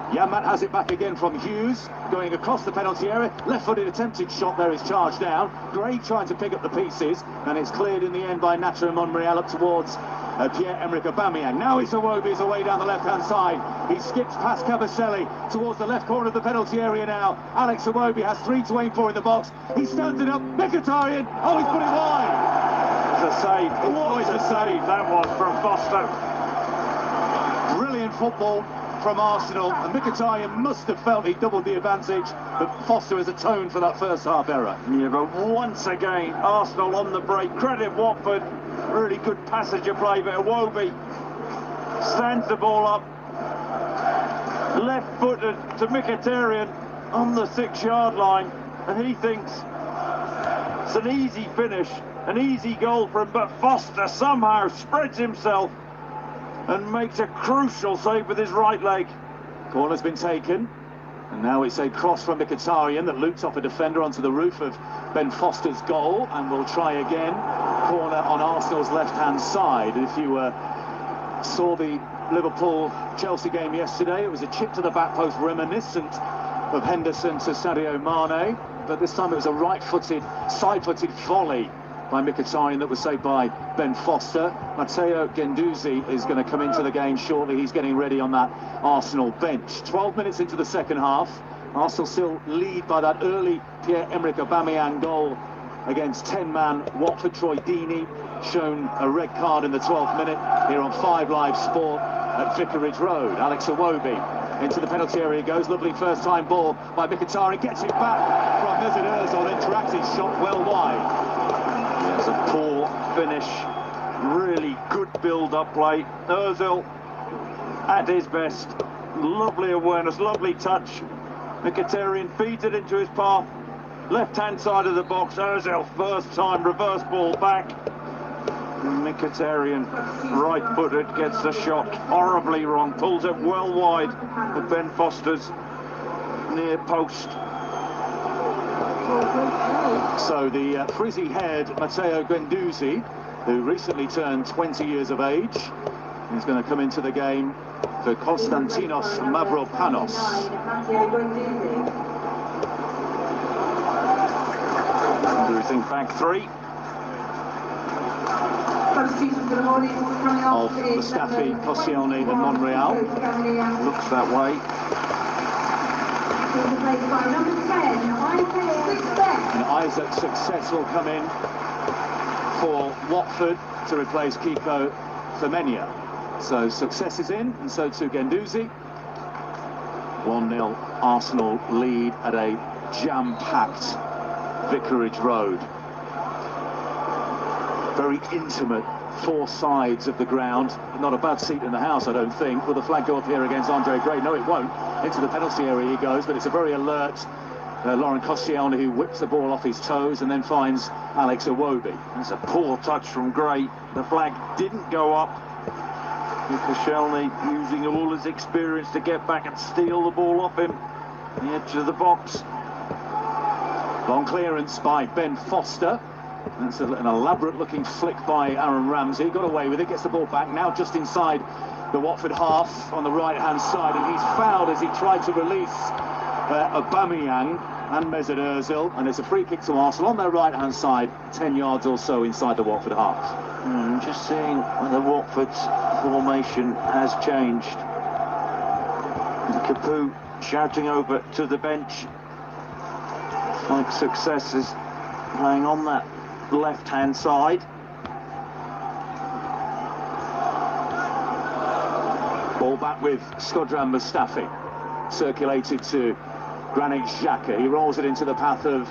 Yamat has it back again from Hughes, going across the penalty area. Left-footed attempted shot there is charged down. Gray trying to pick up the pieces, and it's cleared in the end by Nacho Monreal up towards Pierre-Emerick Aubameyang. Now it's Iwobi's away down the left-hand side. He skips past Kabasele towards the left corner of the penalty area now. Alex Iwobi has 3 to aim for in the box. He stands it up. Mkhitaryan. Oh, he's put it wide. It's a save. What a save that was from Foster. Brilliant football from Arsenal, and Mkhitaryan must have felt he doubled the advantage, but Foster has atoned for that first half error. Yeah, but once again, Arsenal on the break. Credit Watford. Really good passage of play, but Iwobi stands the ball up, left-footed to Mkhitaryan on the 6-yard line, and he thinks it's an easy finish, an easy goal for him, but Foster somehow spreads himself and makes a crucial save with his right leg. Corner's been taken, and now it's a cross from Mkhitaryan that loops off a defender onto the roof of Ben Foster's goal, and we'll try again. Corner on Arsenal's left-hand side. If you saw the Liverpool-Chelsea game yesterday, it was a chip to the back post reminiscent of Henderson to Sadio Mane, but this time it was a right-footed, side-footed volley by Mkhitaryan that was saved by Ben Foster. Matteo Guendouzi is going to come into the game shortly. He's getting ready on that Arsenal bench. 12 minutes into the second half. Arsenal still lead by that early Pierre-Emerick Aubameyang goal against 10-man Watford. Troy Deeney shown a red card in the 12th minute here on 5 Live Sport at Vicarage Road. Alex Iwobi into the penalty area goes. Lovely first-time ball by Mkhitaryan. Gets it back from Mesut Ozil, then tracks his shot well wide. There's a poor finish, really good build-up play. Ozil at his best, lovely awareness, lovely touch. Mkhitaryan feeds it into his path, left-hand side of the box. Ozil first time reverse ball back. Mkhitaryan right-footed, gets the shot horribly wrong, pulls it well wide of Ben Foster's near post. So the frizzy-haired Matteo Guendouzi, who recently turned 20 years of age, is going to come into the game for Konstantinos Mavropanos. Do you think back 3? Of Mustafi, Koscielny and Monreal. Looks that way. And Isaac Success will come in for Watford to replace Kiko Femenia. So Success is in, and so too Guendouzi. 1-0 Arsenal lead at a jam-packed Vicarage Road. Very intimate, 4 sides of the ground. Not a bad seat in the house, I don't think. Will the flag go up here against Andre Gray? No, it won't. Into the penalty area he goes, but it's a very alert Laurent Koscielny who whips the ball off his toes and then finds Alex Iwobi. It's a poor touch from Gray. The flag didn't go up. Koscielny using all his experience to get back and steal the ball off him. The edge of the box. Long clearance by Ben Foster. That's an elaborate-looking flick by Aaron Ramsey. Got away with it, gets the ball back. Now just inside the Watford half on the right-hand side. And he's fouled as he tried to release Aubameyang and Mesut Ozil. And it's a free kick to Arsenal on their right-hand side, 10 yards or so inside the Watford half. Just seeing whether Watford's formation has changed. Capoue shouting over to the bench. Like Success is playing on that left-hand side. Ball back with Shkodran Mustafi. Circulated to Granit Xhaka. He rolls it into the path of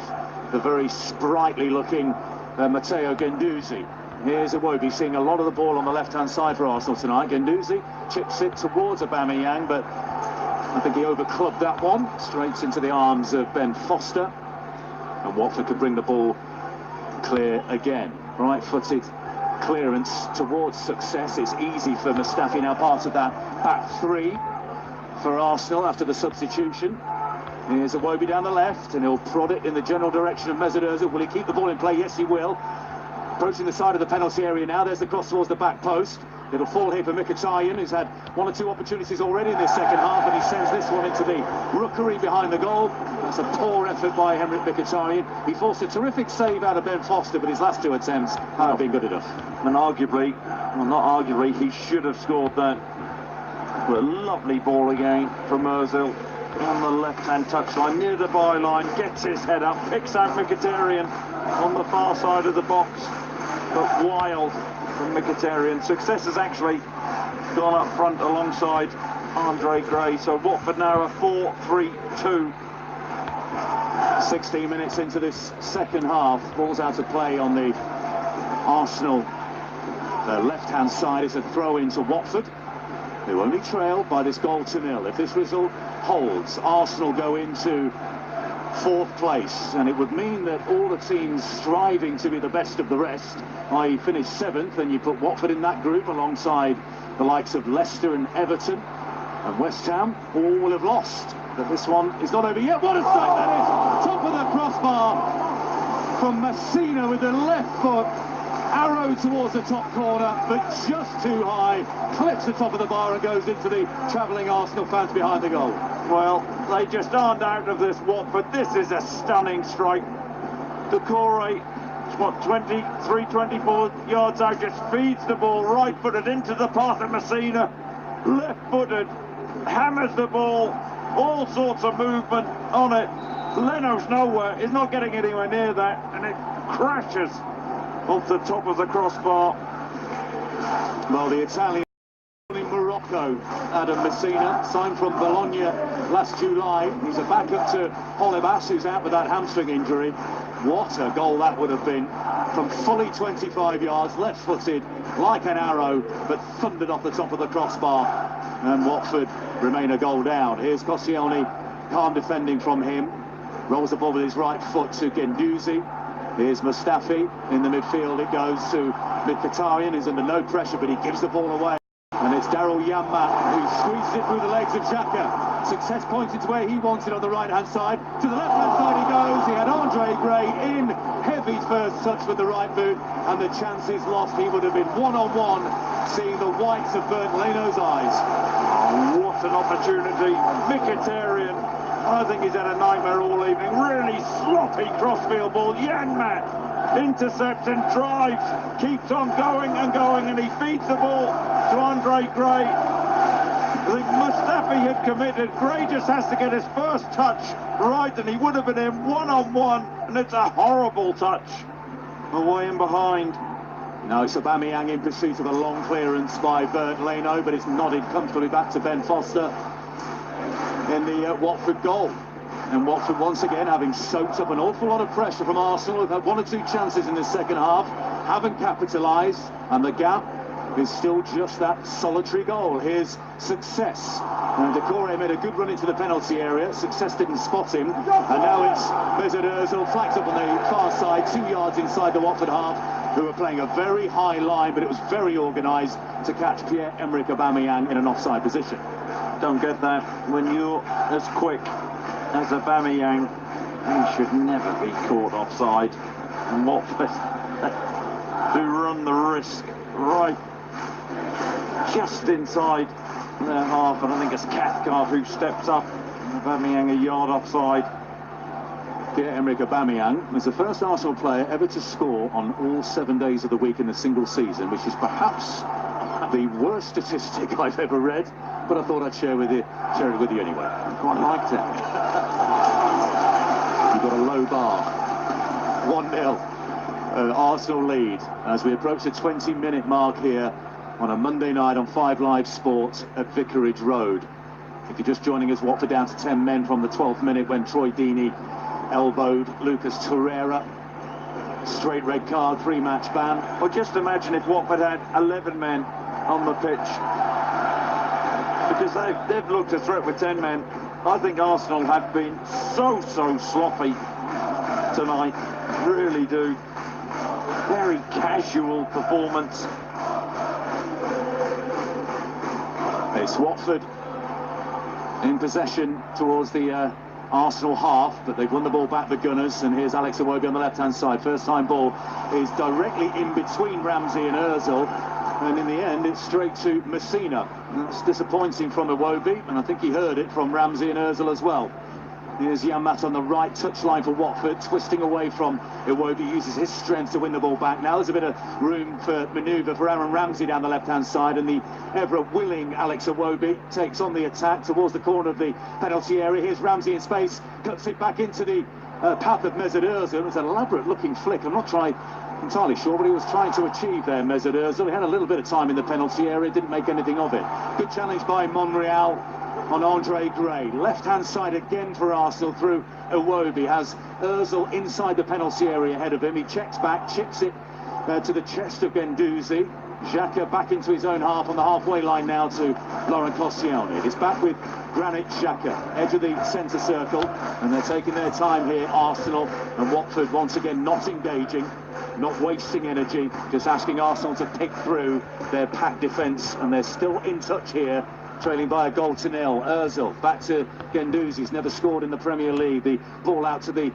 the very sprightly-looking Matteo Guendouzi. Here's Iwobi seeing a lot of the ball on the left-hand side for Arsenal tonight. Guendouzi chips it towards Aubameyang, but I think he overclubbed that one. Straight into the arms of Ben Foster. And Watford could bring the ball clear again. Right-footed clearance towards Success. It's easy for Mustafi, now part of that back 3 for Arsenal after the substitution. Here's Iwobi down the left, and he'll prod it in the general direction of Mesut Ozil. Will he keep the ball in play? Yes, he will. Approaching the side of the penalty area now. There's the cross towards the back post. It'll fall here for Mkhitaryan, who's had one or two opportunities already in this second half, and he sends this one into the rookery behind the goal. That's a poor effort by Henrik Mkhitaryan. He forced a terrific save out of Ben Foster, but his last two attempts haven't been good enough. And arguably, well, not arguably, he should have scored that. But a lovely ball again from Ozil on the left-hand touchline, near the byline, gets his head up, picks out Mkhitaryan on the far side of the box. But wild from Mkhitaryan. Success has actually gone up front alongside Andre Gray. So Watford now a 4-3-2. 16 minutes into this second half, ball's out of play on the Arsenal left-hand side. It's a throw into Watford, who only trail by this goal to nil. If this result holds, Arsenal go into fourth place, and it would mean that all the teams striving to be the best of the rest, i.e. finish seventh, and you put Watford in that group alongside the likes of Leicester and Everton and West Ham, all will have lost. But this one is not over yet. What a strike that is! Top of the crossbar from Messina with the left foot. Arrow towards the top corner, but just too high. Clips the top of the bar and goes into the travelling Arsenal fans behind the goal. Well, they just aren't out of this, Watford. This is a stunning strike. Decore, what, 23, 24 yards out, just feeds the ball right-footed into the path of Messina. Left-footed, hammers the ball, all sorts of movement on it. Leno's nowhere, he's not getting anywhere near that, and it crashes off the top of the crossbar. Well, the Italian in Morocco, Adam Messina, signed from Bologna last July. He's a backup to Holebas, who's out with that hamstring injury. What a goal that would have been from fully 25 yards, left-footed, like an arrow, but thundered off the top of the crossbar. And Watford remain a goal down. Here's Koscielny, calm defending from him. Rolls the ball with his right foot to Guendouzi. Here's Mustafi in the midfield. It goes to Mkhitaryan, who's under no pressure, but he gives the ball away. And it's Daryl Janmaat who squeezes it through the legs of Xhaka. Success pointed to where he wants it on the right-hand side. To the left-hand side he goes. He had Andre Gray in. Heavy first touch with the right boot. And the chance is lost. He would have been one-on-one, seeing the whites of Bernd Leno's eyes. Oh, what an opportunity. Mkhitaryan, I think he's had a nightmare all evening. Really sloppy crossfield ball. Janmaat intercepts and drives, keeps on going and going, and he feeds the ball to Andre Gray. I think Mustafi had committed. Gray just has to get his first touch right, and he would have been in one-on-one, and it's a horrible touch away and behind. Now it's Aubameyang in pursuit of a long clearance by Bernd Leno, but it's nodded comfortably back to Ben Foster in the Watford goal. And Watford once again having soaked up an awful lot of pressure from Arsenal. Have had one or two chances in the second half, haven't capitalised, and the gap is still just that solitary goal. Here's Success. And Decore made a good run into the penalty area. Success didn't spot him, and now it's Mesut Ozil flags up on the far side, 2 yards inside the Watford half, who are playing a very high line, but it was very organised to catch Pierre-Emerick Aubameyang in an offside position. Don't get that. When you're as quick as Aubameyang, he should never be caught offside. And Watford do run the risk right just inside their half, and I think it's Cathcart who steps up. Aubameyang a yard offside. Pierre-Emerick Aubameyang was the first Arsenal player ever to score on all 7 days of the week in a single season, which is perhaps the worst statistic I've ever read, but I thought I'd share it with you anyway. I quite liked it. You've got a low bar. 1-0. Arsenal lead as we approach the 20-minute mark here on a Monday night on 5 Live Sport at Vicarage Road. If you're just joining us, Watford down to 10 men from the 12th minute when Troy Deeney elbowed Lucas Torreira. Straight red card, 3-match ban. Well, just imagine if Watford had 11 men on the pitch, because they've looked a threat with 10 men. I think Arsenal have been so sloppy tonight, really do. Very casual performance. It's Watford in possession towards the Arsenal half, but they've won the ball back, the Gunners, and here's Alex Iwobi on the left-hand side. First time ball is directly in between Ramsey and Ozil. And in the end, it's straight to Messina. That's disappointing from Iwobi, and I think he heard it from Ramsey and Ozil as well. Here's Yamat on the right touchline for Watford, twisting away from Iwobi, uses his strength to win the ball back. Now there's a bit of room for manoeuvre for Aaron Ramsey down the left-hand side, and the ever-willing Alex Iwobi takes on the attack towards the corner of the penalty area. Here's Ramsey in space, cuts it back into the path of Mesut Ozil. It was an elaborate-looking flick. I'm not entirely sure what he was trying to achieve there, Mesut Ozil. He had a little bit of time in the penalty area, didn't make anything of it. Good challenge by Monreal on Andre Gray. Left-hand side again for Arsenal through Iwobi. Has Ozil inside the penalty area ahead of him. He checks back, chips it to the chest of Guendouzi. Xhaka back into his own half on the halfway line now to Laurent Koscielny. It's back with Granit Xhaka, edge of the centre circle, and they're taking their time here, Arsenal, and Watford once again not engaging, not wasting energy, just asking Arsenal to pick through their packed defence, and they're still in touch here, trailing by a goal to nil. Ozil back to Guendouzi. He's never scored in the Premier League. The ball out to the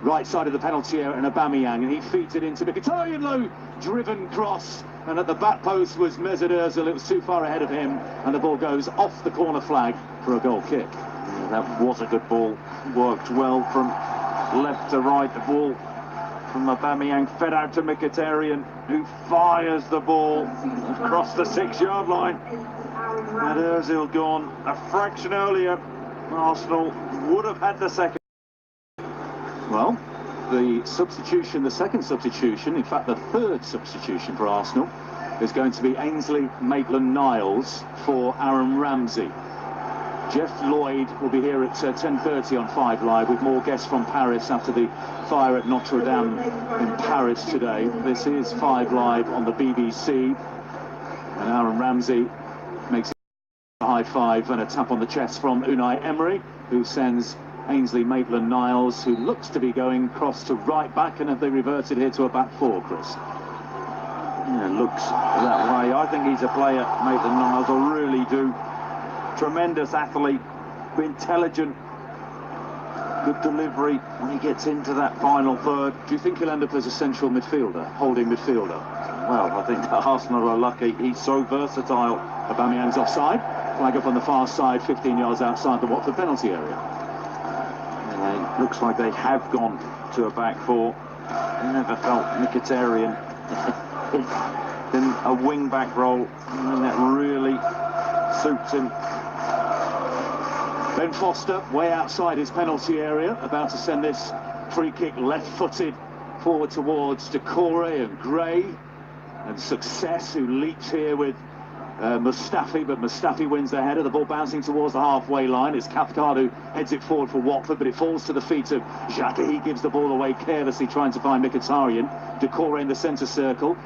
right side of the penalty area, and Aubameyang, and he feeds it into Mkhitaryan. Low driven cross, and at the back post was Mesut Ozil. It was too far ahead of him, and the ball goes off the corner flag for a goal kick. Yeah, that was a good ball. Worked well from left to right. The ball from Aubameyang fed out to Mkhitaryan, who fires the ball across the 6-yard line. Had Ozil gone a fraction earlier, Arsenal would have had the second. Well, the second substitution, in fact the third substitution for Arsenal, is going to be Ainsley Maitland-Niles for Aaron Ramsey. Jeff Lloyd will be here at 10:30 on 5 Live with more guests from Paris after the fire at Notre Dame in Paris today. This is 5 Live on the BBC, and Aaron Ramsey makes a high five and a tap on the chest from Unai Emery, who sends Ainsley Maitland-Niles, who looks to be going cross to right back. And have they reverted here to a back four, Chris? Yeah, looks that way. I think he's a player, Maitland-Niles. I really do. Tremendous athlete, intelligent, good delivery when he gets into that final third. Do you think he'll end up as a central midfielder, holding midfielder? Well, I think Arsenal are lucky. He's so versatile. Aubameyang's offside. Flag up on the far side, 15 yards outside the Watford penalty area. And it looks like they have gone to a back four. I never felt Mkhitaryan in a wing-back role, and that really suits him. Ben Foster, way outside his penalty area, about to send this free kick left-footed forward towards Decore and Gray, and Success, who leaps here with Mustafi, but Mustafi wins the header. The ball bouncing towards the halfway line. It's Cathcart who heads it forward for Watford, but it falls to the feet of Xhaka. He gives the ball away carelessly, trying to find Mkhitaryan. Decore in the centre circle.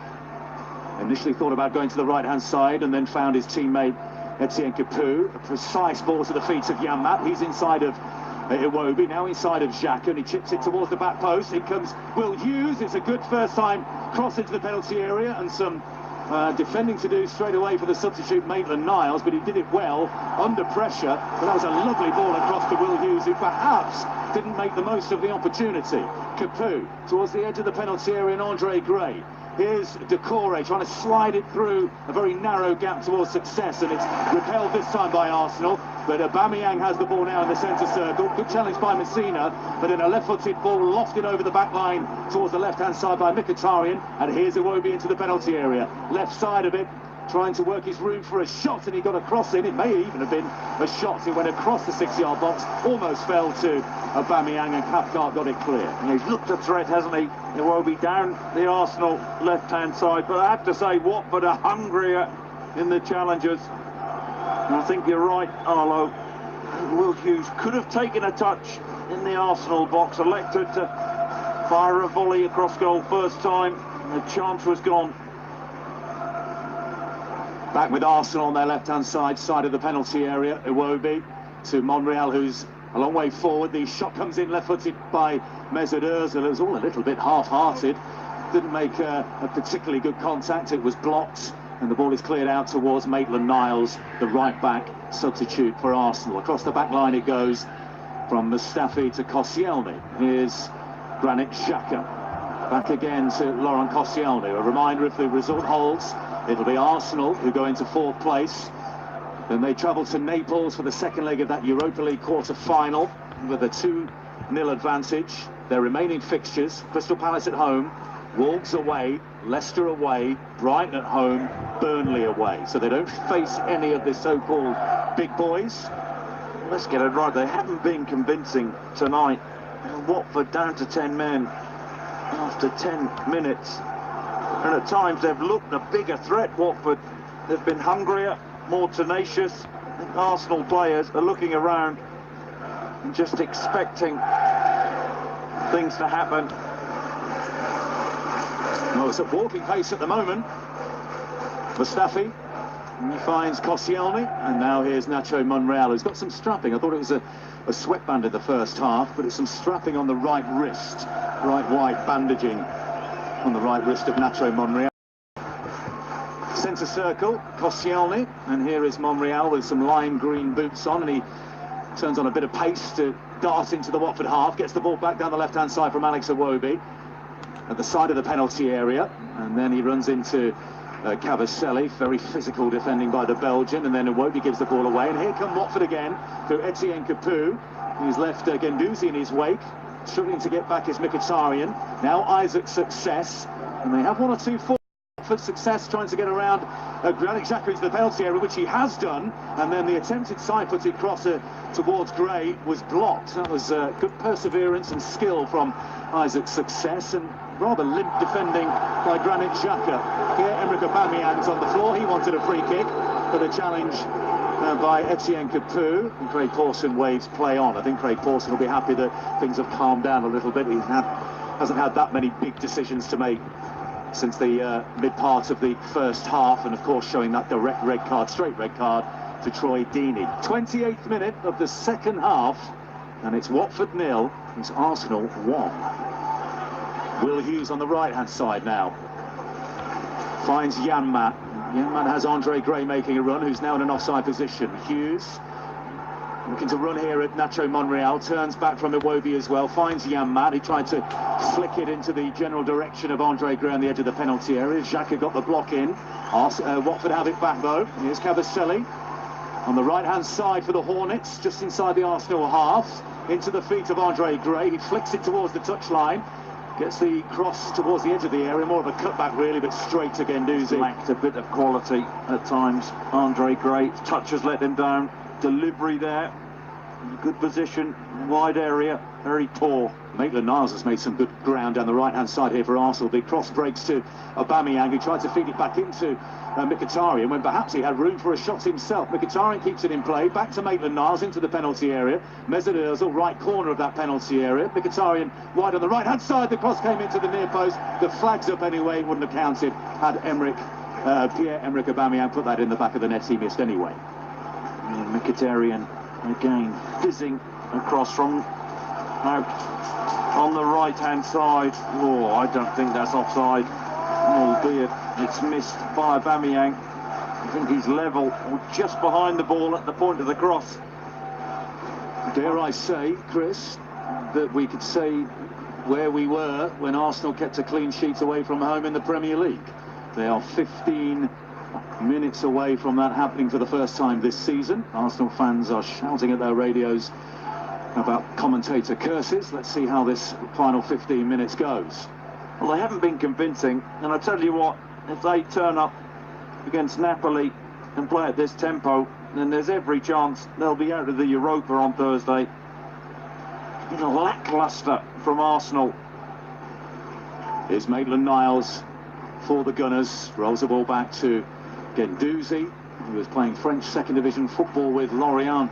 Initially thought about going to the right-hand side, and then found his teammate Etienne Capoue. A precise ball to the feet of Yamat. He's inside of Iwobi, now inside of Xhaka, and he chips it towards the back post. Here comes Will Hughes. It's a good first-time cross into the penalty area, and some defending to do straight away for the substitute Maitland-Niles, but he did it well under pressure. But that was a lovely ball across to Will Hughes, who perhaps didn't make the most of the opportunity. Capoue towards the edge of the penalty area, and Andre Gray. Here's Decore trying to slide it through a very narrow gap towards Success, and it's repelled this time by Arsenal. But Aubameyang has the ball now in the centre circle. Good challenge by Messina, but then a left-footed ball lofted over the back line towards the left-hand side by Mkhitaryan. And here's Iwobi into the penalty area. Left side of it, trying to work his route for a shot, and he got a cross in. It may even have been a shot. He went across the 6-yard box, almost fell to Aubameyang, and Cathcart got it clear. And he's looked a threat, hasn't he? Iwobi down the Arsenal left-hand side, but I have to say Watford are hungrier in the challenges. And I think you're right, Arlo. Will Hughes could have taken a touch in the Arsenal box, elected to fire a volley across goal first time, and the chance was gone. Back with Arsenal on their left-hand side of the penalty area. Iwobi to Monreal, who's a long way forward. The shot comes in left-footed by Mesut Ozil. It was all a little bit half-hearted. Didn't make a particularly good contact. It was blocked, and the ball is cleared out towards Maitland-Niles, the right-back substitute for Arsenal. Across the back line it goes from Mustafi to Koscielny. Here's Granit Xhaka. Back again to Laurent Koscielny. A reminder, if the result holds, it'll be Arsenal who go into 4th place. Then they travel to Naples for the second leg of that Europa League quarter-final with a 2-0 advantage. Their remaining fixtures: Crystal Palace at home, Wolves away, Leicester away, Brighton at home, Burnley away. So they don't face any of the so-called big boys. Let's get it right, they haven't been convincing tonight. Watford down to 10 men after 10 minutes. And at times they've looked a bigger threat, Watford. They've been hungrier, more tenacious. I think Arsenal players are looking around and just expecting things to happen. Well, it's at walking pace at the moment. Mustafi, he finds Koscielny, and now here's Nacho Monreal, who's got some strapping. I thought it was a sweatband in the first half, but it's some strapping on the right wrist, right white bandaging on the right wrist of Nacho Monreal. Centre circle, Koscielny, and here is Monreal with some lime green boots on, and he turns on a bit of pace to dart into the Watford half, gets the ball back down the left-hand side from Alex Iwobi at the side of the penalty area, and then he runs into Cavaselli, very physical defending by the Belgian, and then Iwobi gives the ball away, and here come Watford again through Etienne Capoue. He's left Guendouzi in his wake. Struggling to get back is Mkhitaryan. Now Isaac Success, and they have one or two for Success trying to get around Granit Xhaka into the penalty area, which he has done, and then the attempted side-footed crosser towards Gray was blocked. That was good perseverance and skill from Isaac Success, and rather limp defending by Granit Xhaka. Pierre-Emerick Aubameyang's on the floor. He wanted a free kick for the challenge by Etienne Capoue, and Craig Pawson waves play on. I think Craig Pawson will be happy that things have calmed down a little bit. He hasn't had that many big decisions to make since the mid-part of the first half, and of course showing that direct red card, straight red card to Troy Deeney. 28th minute of the second half, and it's Watford 0, it's Arsenal 1. Will Hughes on the right-hand side now. Finds Janmaat. Janmaat has Andre Gray making a run, who's now in an offside position. Hughes looking to run here at Nacho Monreal, turns back from Iwobi as well, finds Janmaat. He tried to flick it into the general direction of Andre Gray on the edge of the penalty area. Xhaka got the block in. Watford have it back though. Here's Cavaselli on the right-hand side for the Hornets, just inside the Arsenal half, into the feet of Andre Gray. He flicks it towards the touchline, gets the cross towards the edge of the area, more of a cutback really, but straight to Guendouzi. Lacked a bit of quality at times, Andre Gray. Touch has let him down. Delivery there, good position, wide area, very poor. Maitland-Niles has made some good ground down the right-hand side here for Arsenal. Big cross breaks to Aubameyang, who tried to feed it back into Mkhitaryan when perhaps he had room for a shot himself. Mkhitaryan keeps it in play, back to Maitland-Niles into the penalty area. Mesut Ozil, right corner of that penalty area. Mkhitaryan wide on the right-hand side, the cross came into the near post. The flag's up anyway, wouldn't have counted had Pierre-Emerick Aubameyang put that in the back of the net. He missed anyway. And Mkhitaryan again fizzing across from out on the right-hand side. Oh, I don't think that's offside, albeit it's missed by Aubameyang. I think he's level or just behind the ball at the point of the cross. Dare I say, Chris, that we could say where we were when Arsenal kept a clean sheet away from home in the Premier League. They are 15 minutes away from that happening for the first time this season. Arsenal fans are shouting at their radios about commentator curses. Let's see how this final 15 minutes goes. Well, they haven't been convincing, and I tell you what, if they turn up against Napoli and play at this tempo, then there's every chance they'll be out of the Europa on Thursday. You know, lacklustre from Arsenal. Here's Maitland-Niles for the Gunners, rolls the ball back to Guendouzi, who was playing French second division football with Lorient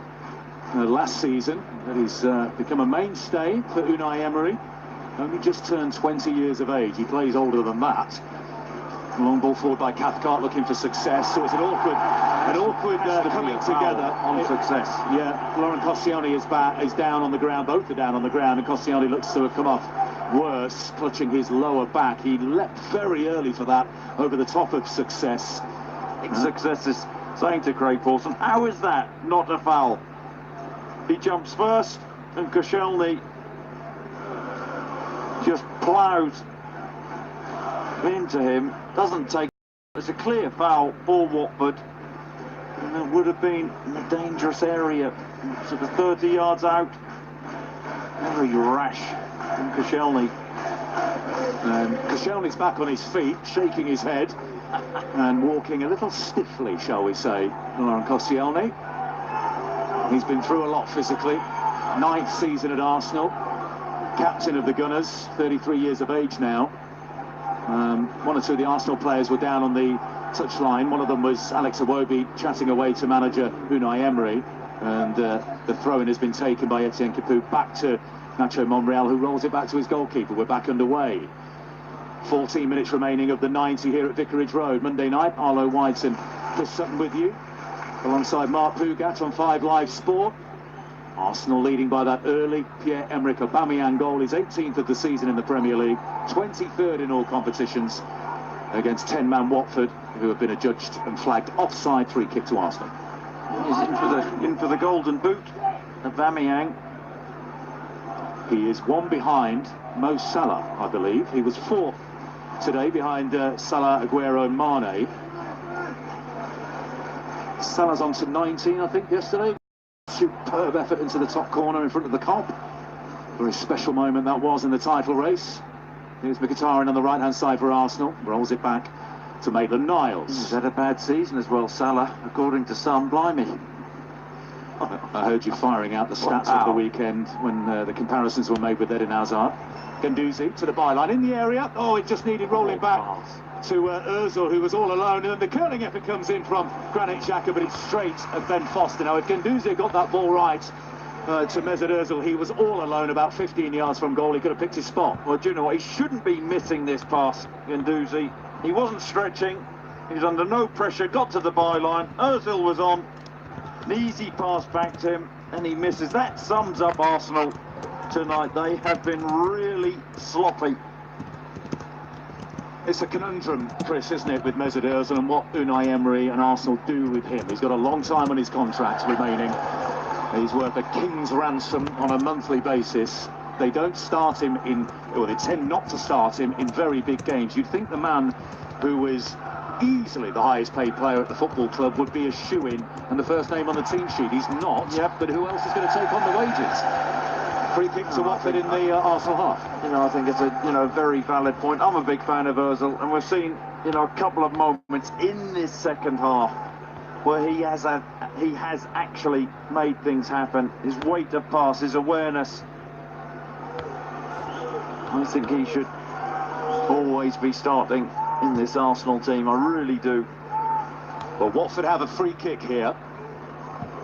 last season, but he's become a mainstay for Unai Emery. Only just turned 20 years of age. He plays older than that. Long ball forward by Cathcart, looking for Success. So it's an awkward coming together on Success. Yeah, Laurent Koscielny is down on the ground. Both are down on the ground, and Koscielny looks to have come off worse, clutching his lower back. He leapt very early for that over the top of Success. Success is saying to Craig Pawson, how is that not a foul? He jumps first, and Koscielny just ploughed into him, doesn't take. It's a clear foul for Watford, and it would have been in a dangerous area, sort of 30 yards out. Very rash from Koscielny. Koscielny's back on his feet, shaking his head and walking a little stiffly, shall we say, Laurent Koscielny. He's been through a lot physically. 9th season at Arsenal, captain of the Gunners, 33 years of age now. One or two of the Arsenal players were down on the touchline. One of them was Alex Iwobi chatting away to manager Unai Emery, and the throw-in has been taken by Etienne Capoue back to Nacho Monreal, who rolls it back to his goalkeeper. We're back underway. 14 minutes remaining of the 90 here at Vicarage Road. Monday night, Arlo Whiteson, Chris Sutton with you, alongside Mark Pougat on 5 Live Sport. Arsenal leading by that early Pierre-Emerick Aubameyang goal. His 18th of the season in the Premier League, 23rd in all competitions, against 10-man Watford, who have been adjudged and flagged offside. Free kick to Arsenal. He's in for the golden boot, Aubameyang. He is one behind Mo Salah, I believe. He was 4th today behind Salah, Aguero and Mane. Salah's on to 19, I think, yesterday. Superb effort into the top corner in front of the Kop. Very special moment that was in the title race. Here's Mkhitaryan on the right-hand side for Arsenal. Rolls it back to Maitland-Niles. He's had a bad season as well, Salah, according to some. Blimey. I heard you firing out the stats of the weekend when the comparisons were made with Eden Hazard. Guendouzi to the byline in the area. Oh, it just needed rolling back to Ozil, who was all alone. And then the curling effort comes in from Granit Xhaka, but it's straight at Ben Foster. Now, if Guendouzi got that ball right to Mesut Ozil, he was all alone about 15 yards from goal. He could have picked his spot. Well, do you know what? He shouldn't be missing this pass, Guendouzi. He wasn't stretching. He was under no pressure. Got to the byline. Ozil was on. An easy pass back to him, and he misses. That sums up Arsenal tonight. They have been really sloppy. It's a conundrum, Chris, isn't it, with Mesut Ozil and what Unai Emery and Arsenal do with him. He's got a long time on his contract remaining. He's worth a king's ransom on a monthly basis. They don't start him in, or they tend not to start him in very big games. You'd think the man who is easily the highest paid player at the football club would be a shoo-in and the first name on the team sheet. He's not, but who else is going to take on the wages? Free kick to Watford in the Arsenal half. You know, I think it's a very valid point. I'm a big fan of Ozil, and we've seen a couple of moments in this second half where he has actually made things happen. His weight of pass, his awareness. I think he should always be starting in this Arsenal team. I really do. Well, Watford have a free kick here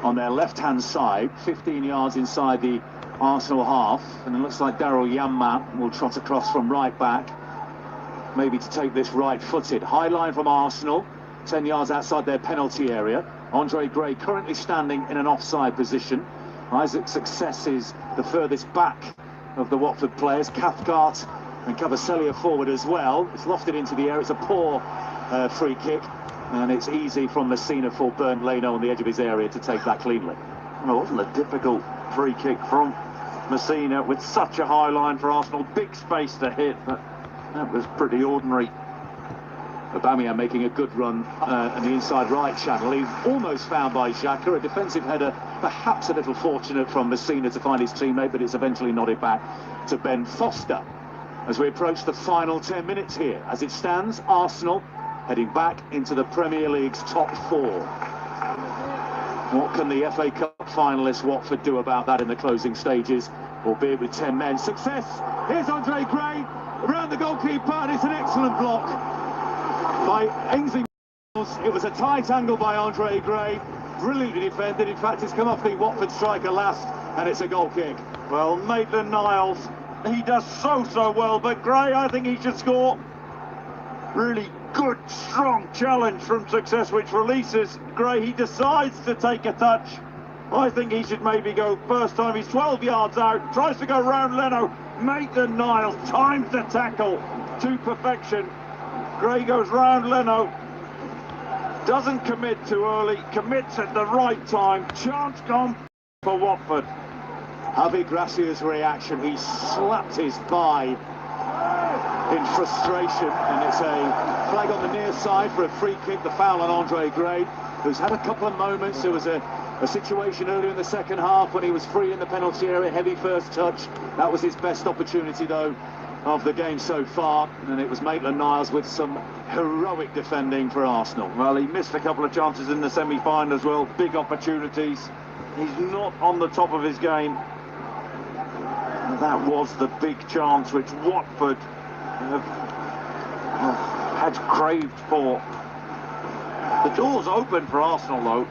on their left-hand side, 15 yards inside the Arsenal half, and it looks like Daryl Janmaat will trot across from right back, maybe to take this right-footed. High line from Arsenal, 10 yards outside their penalty area. Andre Gray currently standing in an offside position. Isaac Success is the furthest back of the Watford players. Cathcart and Cavaselli forward as well. It's lofted into the air. It's a poor free kick, and it's easy from Messina for Bernd Leno on the edge of his area to take that cleanly. Well, it wasn't a difficult free kick from Messina with such a high line for Arsenal. Big space to hit, but that was pretty ordinary. Aubameyang making a good run in the inside right channel. He's almost found by Xhaka. A defensive header, perhaps a little fortunate from Messina to find his teammate, but it's eventually nodded back to Ben Foster. As we approach the final 10 minutes here, as it stands, Arsenal heading back into the Premier League's top 4. What can the FA Cup finalists Watford do about that in the closing stages, albeit with 10 men? Success! Here's Andre Gray around the goalkeeper, and it's an excellent block by Ainsley. It was a tight angle by Andre Gray, brilliantly defended. In fact, it's come off the Watford striker last, and it's a goal kick. Well, Maitland-Niles, he does so well, but Gray, I think he should score. Really good, strong challenge from Success, which releases Gray. He decides to take a touch. I think he should maybe go first time. He's 12 yards out, tries to go round Leno. Maitland-Niles times the tackle to perfection. Gray goes round Leno. Doesn't commit too early, commits at the right time. Chance gone for Watford. Javi Gracia's reaction, he slapped his thigh in frustration, and it's a flag on the near side for a free kick, the foul on Andre Gray, who's had a couple of moments. There was a situation earlier in the second half when he was free in the penalty area, heavy first touch. That was his best opportunity, though, of the game so far, and it was Maitland-Niles with some heroic defending for Arsenal. Well, he missed a couple of chances in the semi-final as well, big opportunities. He's not on the top of his game. And that was the big chance which Watford had craved for. The door's open for Arsenal, though,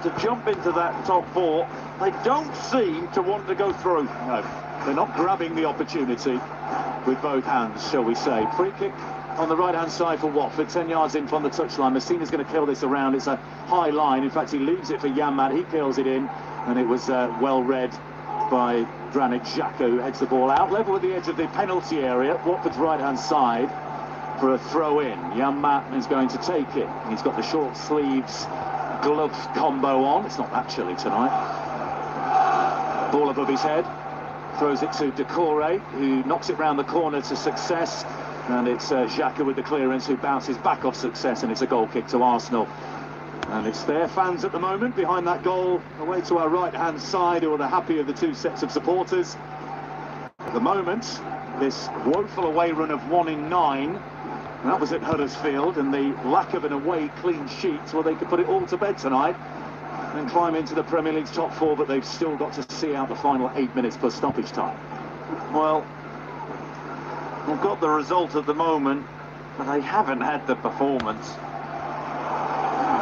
to jump into that top four. They don't seem to want to go through. No, they're not grabbing the opportunity with both hands, shall we say. Free kick on the right-hand side for Watford, 10 yards in from the touchline. Messina's going to kill this around. It's a high line. In fact, he leaves it for Janmaat. He kills it in, and it was well read by Granit Xhaka, who heads the ball out, level with the edge of the penalty area, Watford's right-hand side, for a throw-in. Janmaat is going to take it. He's got the short sleeves glove combo on. It's not that chilly tonight. Ball above his head. Throws it to Decore, who knocks it round the corner to Success, and it's Xhaka with the clearance, who bounces back off Success, and it's a goal kick to Arsenal. And it's their fans at the moment behind that goal, away to our right-hand side, who are the happy of the two sets of supporters. At the moment, this woeful away run of 1 in 9, and that was at Huddersfield, and the lack of an away clean sheet, well, they could put it all to bed tonight and climb into the Premier League's top 4, but they've still got to see out the final 8 minutes plus stoppage time. Well, they've got the result at the moment, but they haven't had the performance.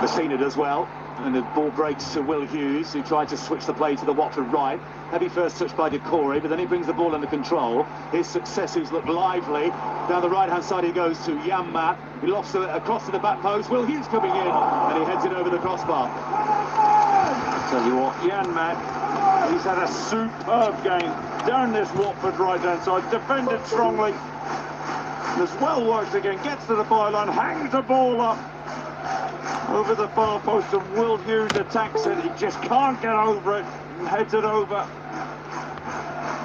Messina does well, and the ball breaks to Will Hughes, who tried to switch the play to the Watford right. Heavy first touch by Decore, but then he brings the ball under control. His Success, who's looked lively. Down the right-hand side he goes to Janmaat. He lofts it across to the back post. Will Hughes coming in, and he heads it over the crossbar. I tell you what, Janmaat, he's had a superb game down this Watford right-hand side, defended strongly. As well works again, gets to the byline, hangs the ball up over the far post, and Will Hughes attacks it. He just can't get over it and heads it over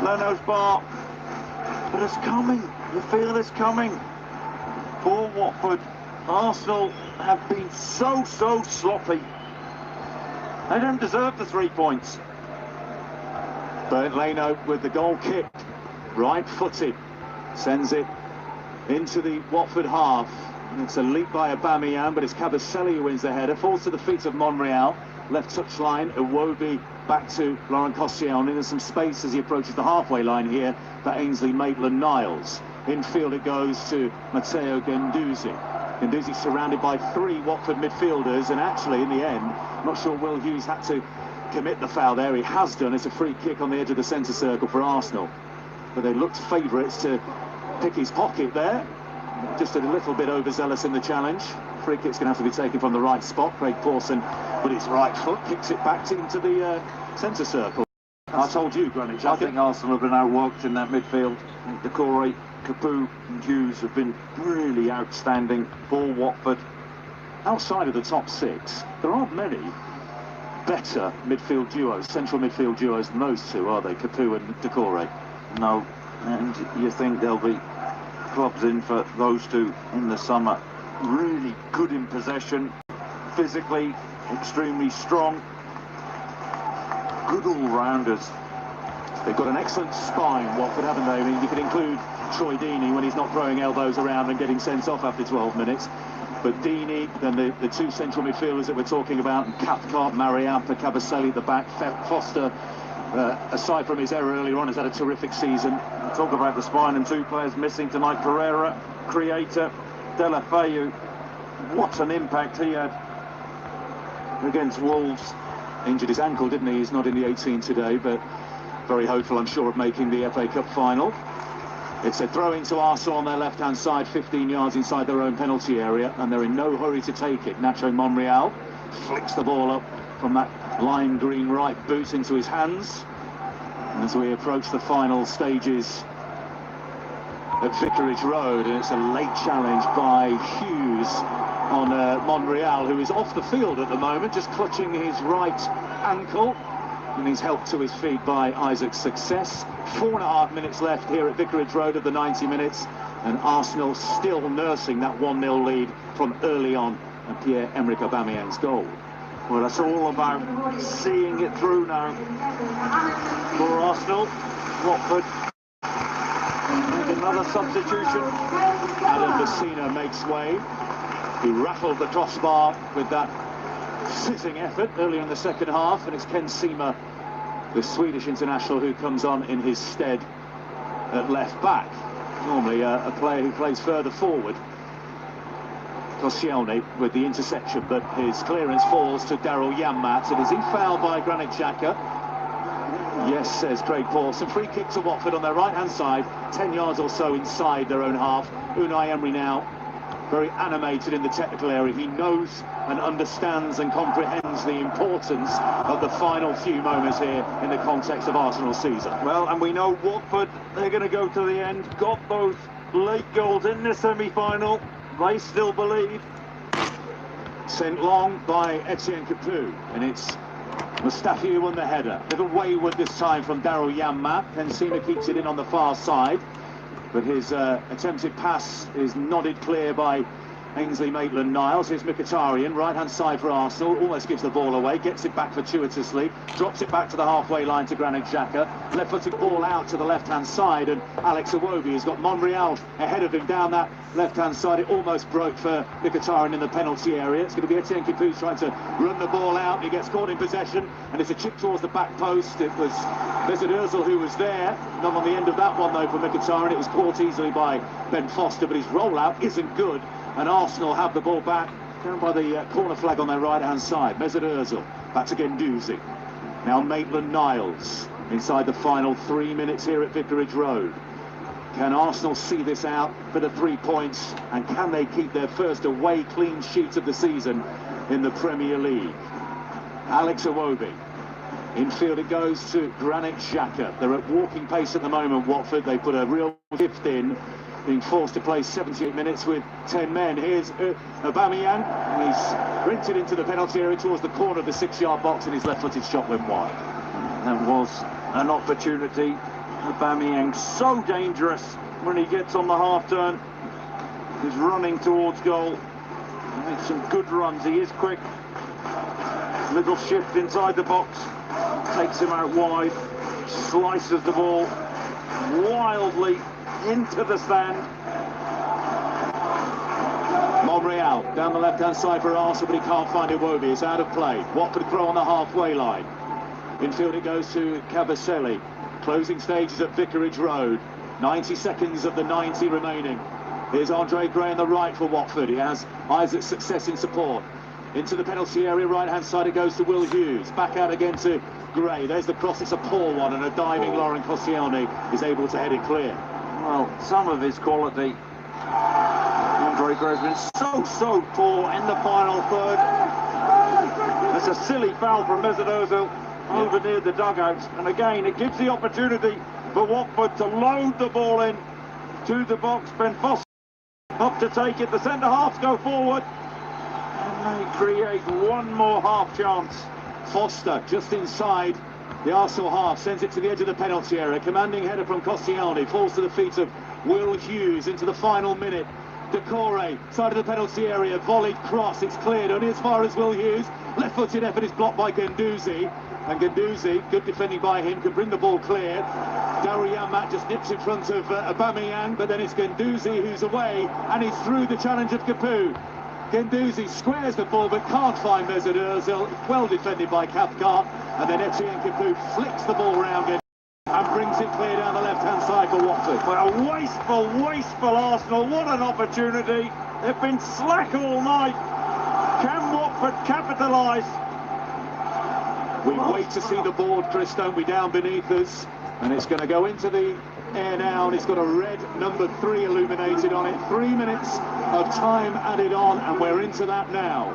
Leno's bar. But it's coming. You feel it's coming. Poor Watford. Arsenal have been so sloppy. They don't deserve the 3 points. Bernd Leno with the goal kick, right-footed, sends it into the Watford half. It's a leap by Aubameyang, but it's Kabasele who wins the header. Falls to the feet of Monreal. Left touchline, Iwobi back to Laurent Koscielny. There's some space as he approaches the halfway line here for Ainsley Maitland-Niles. Infield it goes to Matteo Guendouzi. Guendouzi surrounded by 3 Watford midfielders, and actually in the end, not sure Will Hughes had to commit the foul there. He has done. It's a free kick on the edge of the centre circle for Arsenal. But they looked favourites to pick his pocket there. Just a little bit overzealous in the challenge. Free kick's going to have to be taken from the right spot. Craig Pawson with his right foot kicks it back into the centre circle. I told you, Granit Xhaka. I think Arsenal have been outworked in that midfield. Decore, Capoue and Hughes have been really outstanding for Watford. Outside of the top 6, there aren't many better midfield duos, central midfield duos than those two, are they? Capoue and Decore. No, and you think there'll be clubs in for those two in the summer. Really good in possession, physically extremely strong, good all-rounders. They've got an excellent spine, Watford, haven't they? I mean, you could include Troy Deeney when he's not throwing elbows around and getting sent off after 12 minutes. But Deeney, then the 2 central midfielders that we're talking about, and Cathcart, Mariampa, Kabasele at the back, Foster, aside from his error earlier on, has had a terrific season. Talk about the spine and 2 players missing tonight. Pereira, Creator, Delafeu. What an impact he had against Wolves. Injured his ankle, didn't he? He's not in the 18 today, but very hopeful, I'm sure, of making the FA Cup final. It's a throw into Arsenal on their left-hand side, 15 yards inside their own penalty area, and they're in no hurry to take it. Nacho Monreal flicks the ball up from that lime green right boot into his hands. As we approach the final stages at Vicarage Road, and it's a late challenge by Hughes on Monreal, who is off the field at the moment, just clutching his right ankle. and he's helped to his feet by Isaac's success. 4.5 minutes left here at Vicarage Road of the 90 minutes, and Arsenal still nursing that 1-0 lead from early on, and Pierre-Emerick Aubameyang's goal. Well, that's all about seeing it through now for Arsenal. Watford make another substitution. Alan Messina makes way. He rattled the crossbar with that sizzing effort earlier in the second half, and it's Ken Sema, the Swedish international, who comes on in his stead at left back. Normally a player who plays further forward. Koscielny with the interception, but his clearance falls to Daryl Janmaat. And is he fouled by Granit Xhaka? Yes, says Craig Pawson. Free kick to Watford on their right-hand side, 10 yards or so inside their own half. Unai Emery now very animated in the technical area. He knows and understands and comprehends the importance of the final few moments here in the context of Arsenal's season. Well, and we know Watford, they're going to go to the end. Got those late goals in the semi-final. They still believe. Sent long by Etienne Capoue, and it's Mustafi who won the header. Little wayward this time from Daryl Janmaat. Benzema keeps it in on the far side, but his attempted pass is nodded clear by Ainsley Maitland-Niles. Here's Mkhitaryan, right-hand side for Arsenal, almost gives the ball away, gets it back fortuitously, drops it back to the halfway line to Granit Xhaka, left-footed ball out to the left-hand side, and Alex Iwobi has got Monreal ahead of him down that left-hand side. It almost broke for Mkhitaryan in the penalty area. It's going to be Etienne Capoue trying to run the ball out. He gets caught in possession, and it's a chip towards the back post. It was Mesut Ozil who was there, not on the end of that one though for Mkhitaryan. It was caught easily by Ben Foster, but his rollout isn't good. And Arsenal have the ball back down by the corner flag on their right-hand side. Mesut Ozil, back to Guendouzi. Now Maitland-Niles inside the final 3 minutes here at Vicarage Road. Can Arsenal see this out for the 3 points? And can they keep their first away clean sheet of the season in the Premier League? Alex Iwobi. Infield it goes to Granit Xhaka. They're at walking pace at the moment, Watford. They put a real shift in, being forced to play 78 minutes with 10 men. Here's Aubameyang, and he's sprinted into the penalty area towards the corner of the 6-yard box, and his left-footed shot went wide. That was an opportunity. Aubameyang so dangerous when he gets on the half-turn. He's running towards goal. He makes some good runs. He is quick. Little shift inside the box. Takes him out wide. Slices the ball wildly into the stand. Monreal down the left-hand side for Arsenal, but he can't find Iwobi. It's out of play. Watford throw on the halfway line. Infield it goes to Kabasele. Closing stages at Vicarage Road. 90 seconds of the 90 remaining. Here's Andre Gray on the right for Watford. He has Isaac's success in support. Into the penalty area, right-hand side it goes to Will Hughes. Back out again to Gray. There's the cross. It's a poor one, and a diving Laurent Koscielny is able to head it clear. Well, some of his quality. Andre Gray's been so poor in the final third. That's a silly foul from Mesut Ozil over near the dugout. And again, it gives the opportunity for Watford to load the ball in to the box. Ben Foster up to take it. The centre-halves go forward. And they create one more half chance. Foster just inside the Arsenal half, sends it to the edge of the penalty area. Commanding header from Koscielny, falls to the feet of Will Hughes into the final minute. Decore, side of the penalty area, volleyed cross, it's cleared only as far as Will Hughes. Left-footed effort is blocked by Guendouzi, and Guendouzi, good defending by him, can bring the ball clear. Daryl Janmaat just nips in front of Aubameyang, but then it's Guendouzi who's away, and he's through the challenge of Capoue. Guendouzi squares the ball but can't find Mesut Ozil. Well defended by Cathcart, and then Etienne Capoue flicks the ball round and brings it clear down the left-hand side for Watford. Well, wasteful Arsenal. What an opportunity. They've been slack all night. Can Watford capitalise? We wait to see the board, Chris, don't we, down beneath us, and it's going to go into the air now, and it's got a red number 3 illuminated on it. 3 minutes of time added on, and we're into that now.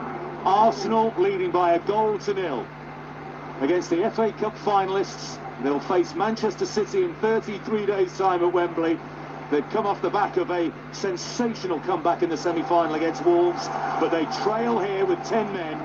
Arsenal leading by 1-0 against the FA Cup finalists. They'll face Manchester City in 33 days' time at Wembley. They've come off the back of a sensational comeback in the semi-final against Wolves, but they trail here with 10 men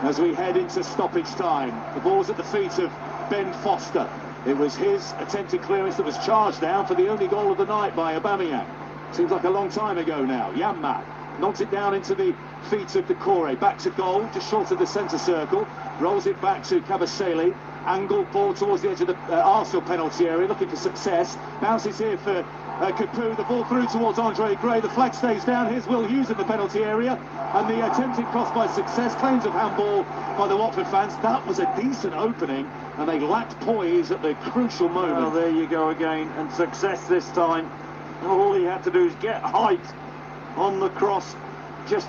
as we head into stoppage time. The ball's at the feet of Ben Foster. It was his attempted clearance that was charged down for the only goal of the night by Aubameyang. Seems like a long time ago now. Yanmat knocks it down into the feet of Decore. Back to goal, just short of the centre circle. Rolls it back to Kabasele. Angled ball towards the edge of the Arsenal penalty area, looking for success. Bounces here for Capoue. The ball through towards Andre Gray. The flag stays down. Here's Will Hughes in the penalty area. And the attempted cross by Success. Claims of handball by the Watford fans. That was a decent opening, and they lacked poise at the crucial moment. Well, there you go again. And Success this time. All he had to do is get height on the cross. Just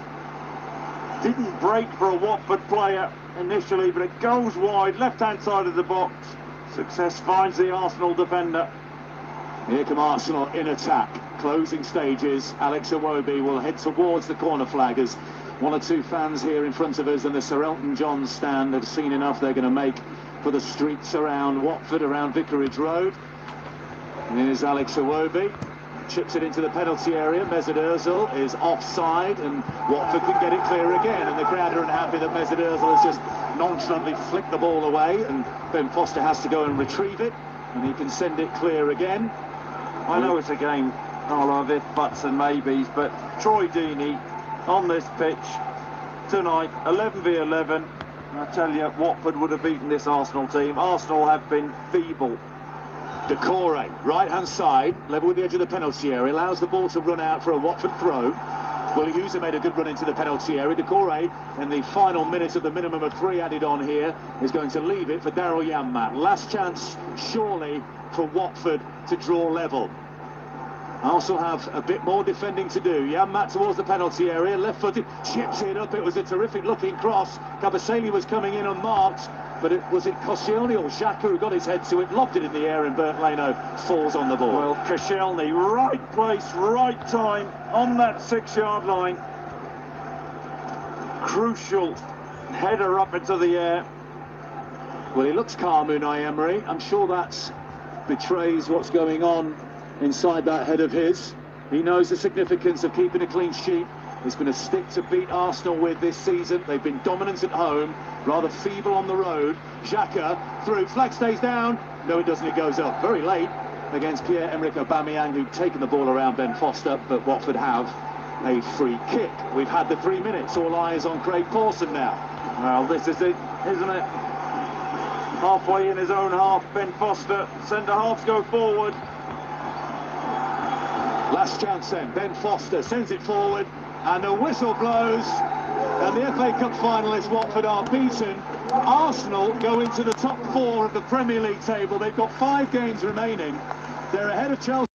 didn't break for a Watford player initially, but it goes wide, left-hand side of the box. Success finds the Arsenal defender. Here come Arsenal in attack. Closing stages. Alex Iwobi will head towards the corner flag as one or two fans here in front of us and the Sir Elton John stand have seen enough. They're going to make for the streets around Watford, around Vicarage Road. Here's Alex Iwobi. Chips it into the penalty area. Mesut Ozil is offside, and Watford can get it clear again. And the crowd are unhappy that Mesut Ozil has just nonchalantly flicked the ball away, and Ben Foster has to go and retrieve it, and he can send it clear again. I know it's a game all of if, buts and maybes, but Troy Deeney on this pitch tonight, 11 v 11. I tell you, Watford would have beaten this Arsenal team. Arsenal have been feeble. Decore, right-hand side, level with the edge of the penalty area, allows the ball to run out for a Watford throw. Will Hughes made a good run into the penalty area. Decore, in the final minute of the minimum of 3 added on here, is going to leave it for Daryl Yanmat. Last chance, surely, for Watford to draw level. Arsenal have a bit more defending to do. Yanmat towards the penalty area, left-footed, chips it up. It was a terrific-looking cross. Kabasele was coming in unmarked, but was it Koscielny or Xhaka who got his head to it, lobbed it in the air, and Bernd Leno falls on the ball. Well, Koscielny, right place, right time, on that 6-yard line. Crucial header up into the air. Well, he looks calm, Unai Emery. I'm sure that betrays what's going on inside that head of his. He knows the significance of keeping a clean sheet. It's been a stick to beat Arsenal with this season. They've been dominant at home, rather feeble on the road. Xhaka through, flag stays down. No, it doesn't, it goes up. Very late against Pierre-Emerick Aubameyang, who'd taken the ball around Ben Foster, but Watford have a free kick. We've had the 3 minutes, all eyes on Craig Pawson now. Well, this is it, isn't it? Halfway in his own half, Ben Foster, centre-halves go forward. Last chance then, Ben Foster sends it forward, and the whistle blows, and the FA Cup finalists, Watford, are beaten. Arsenal go into the top 4 of the Premier League table. They've got 5 games remaining. They're ahead of Chelsea.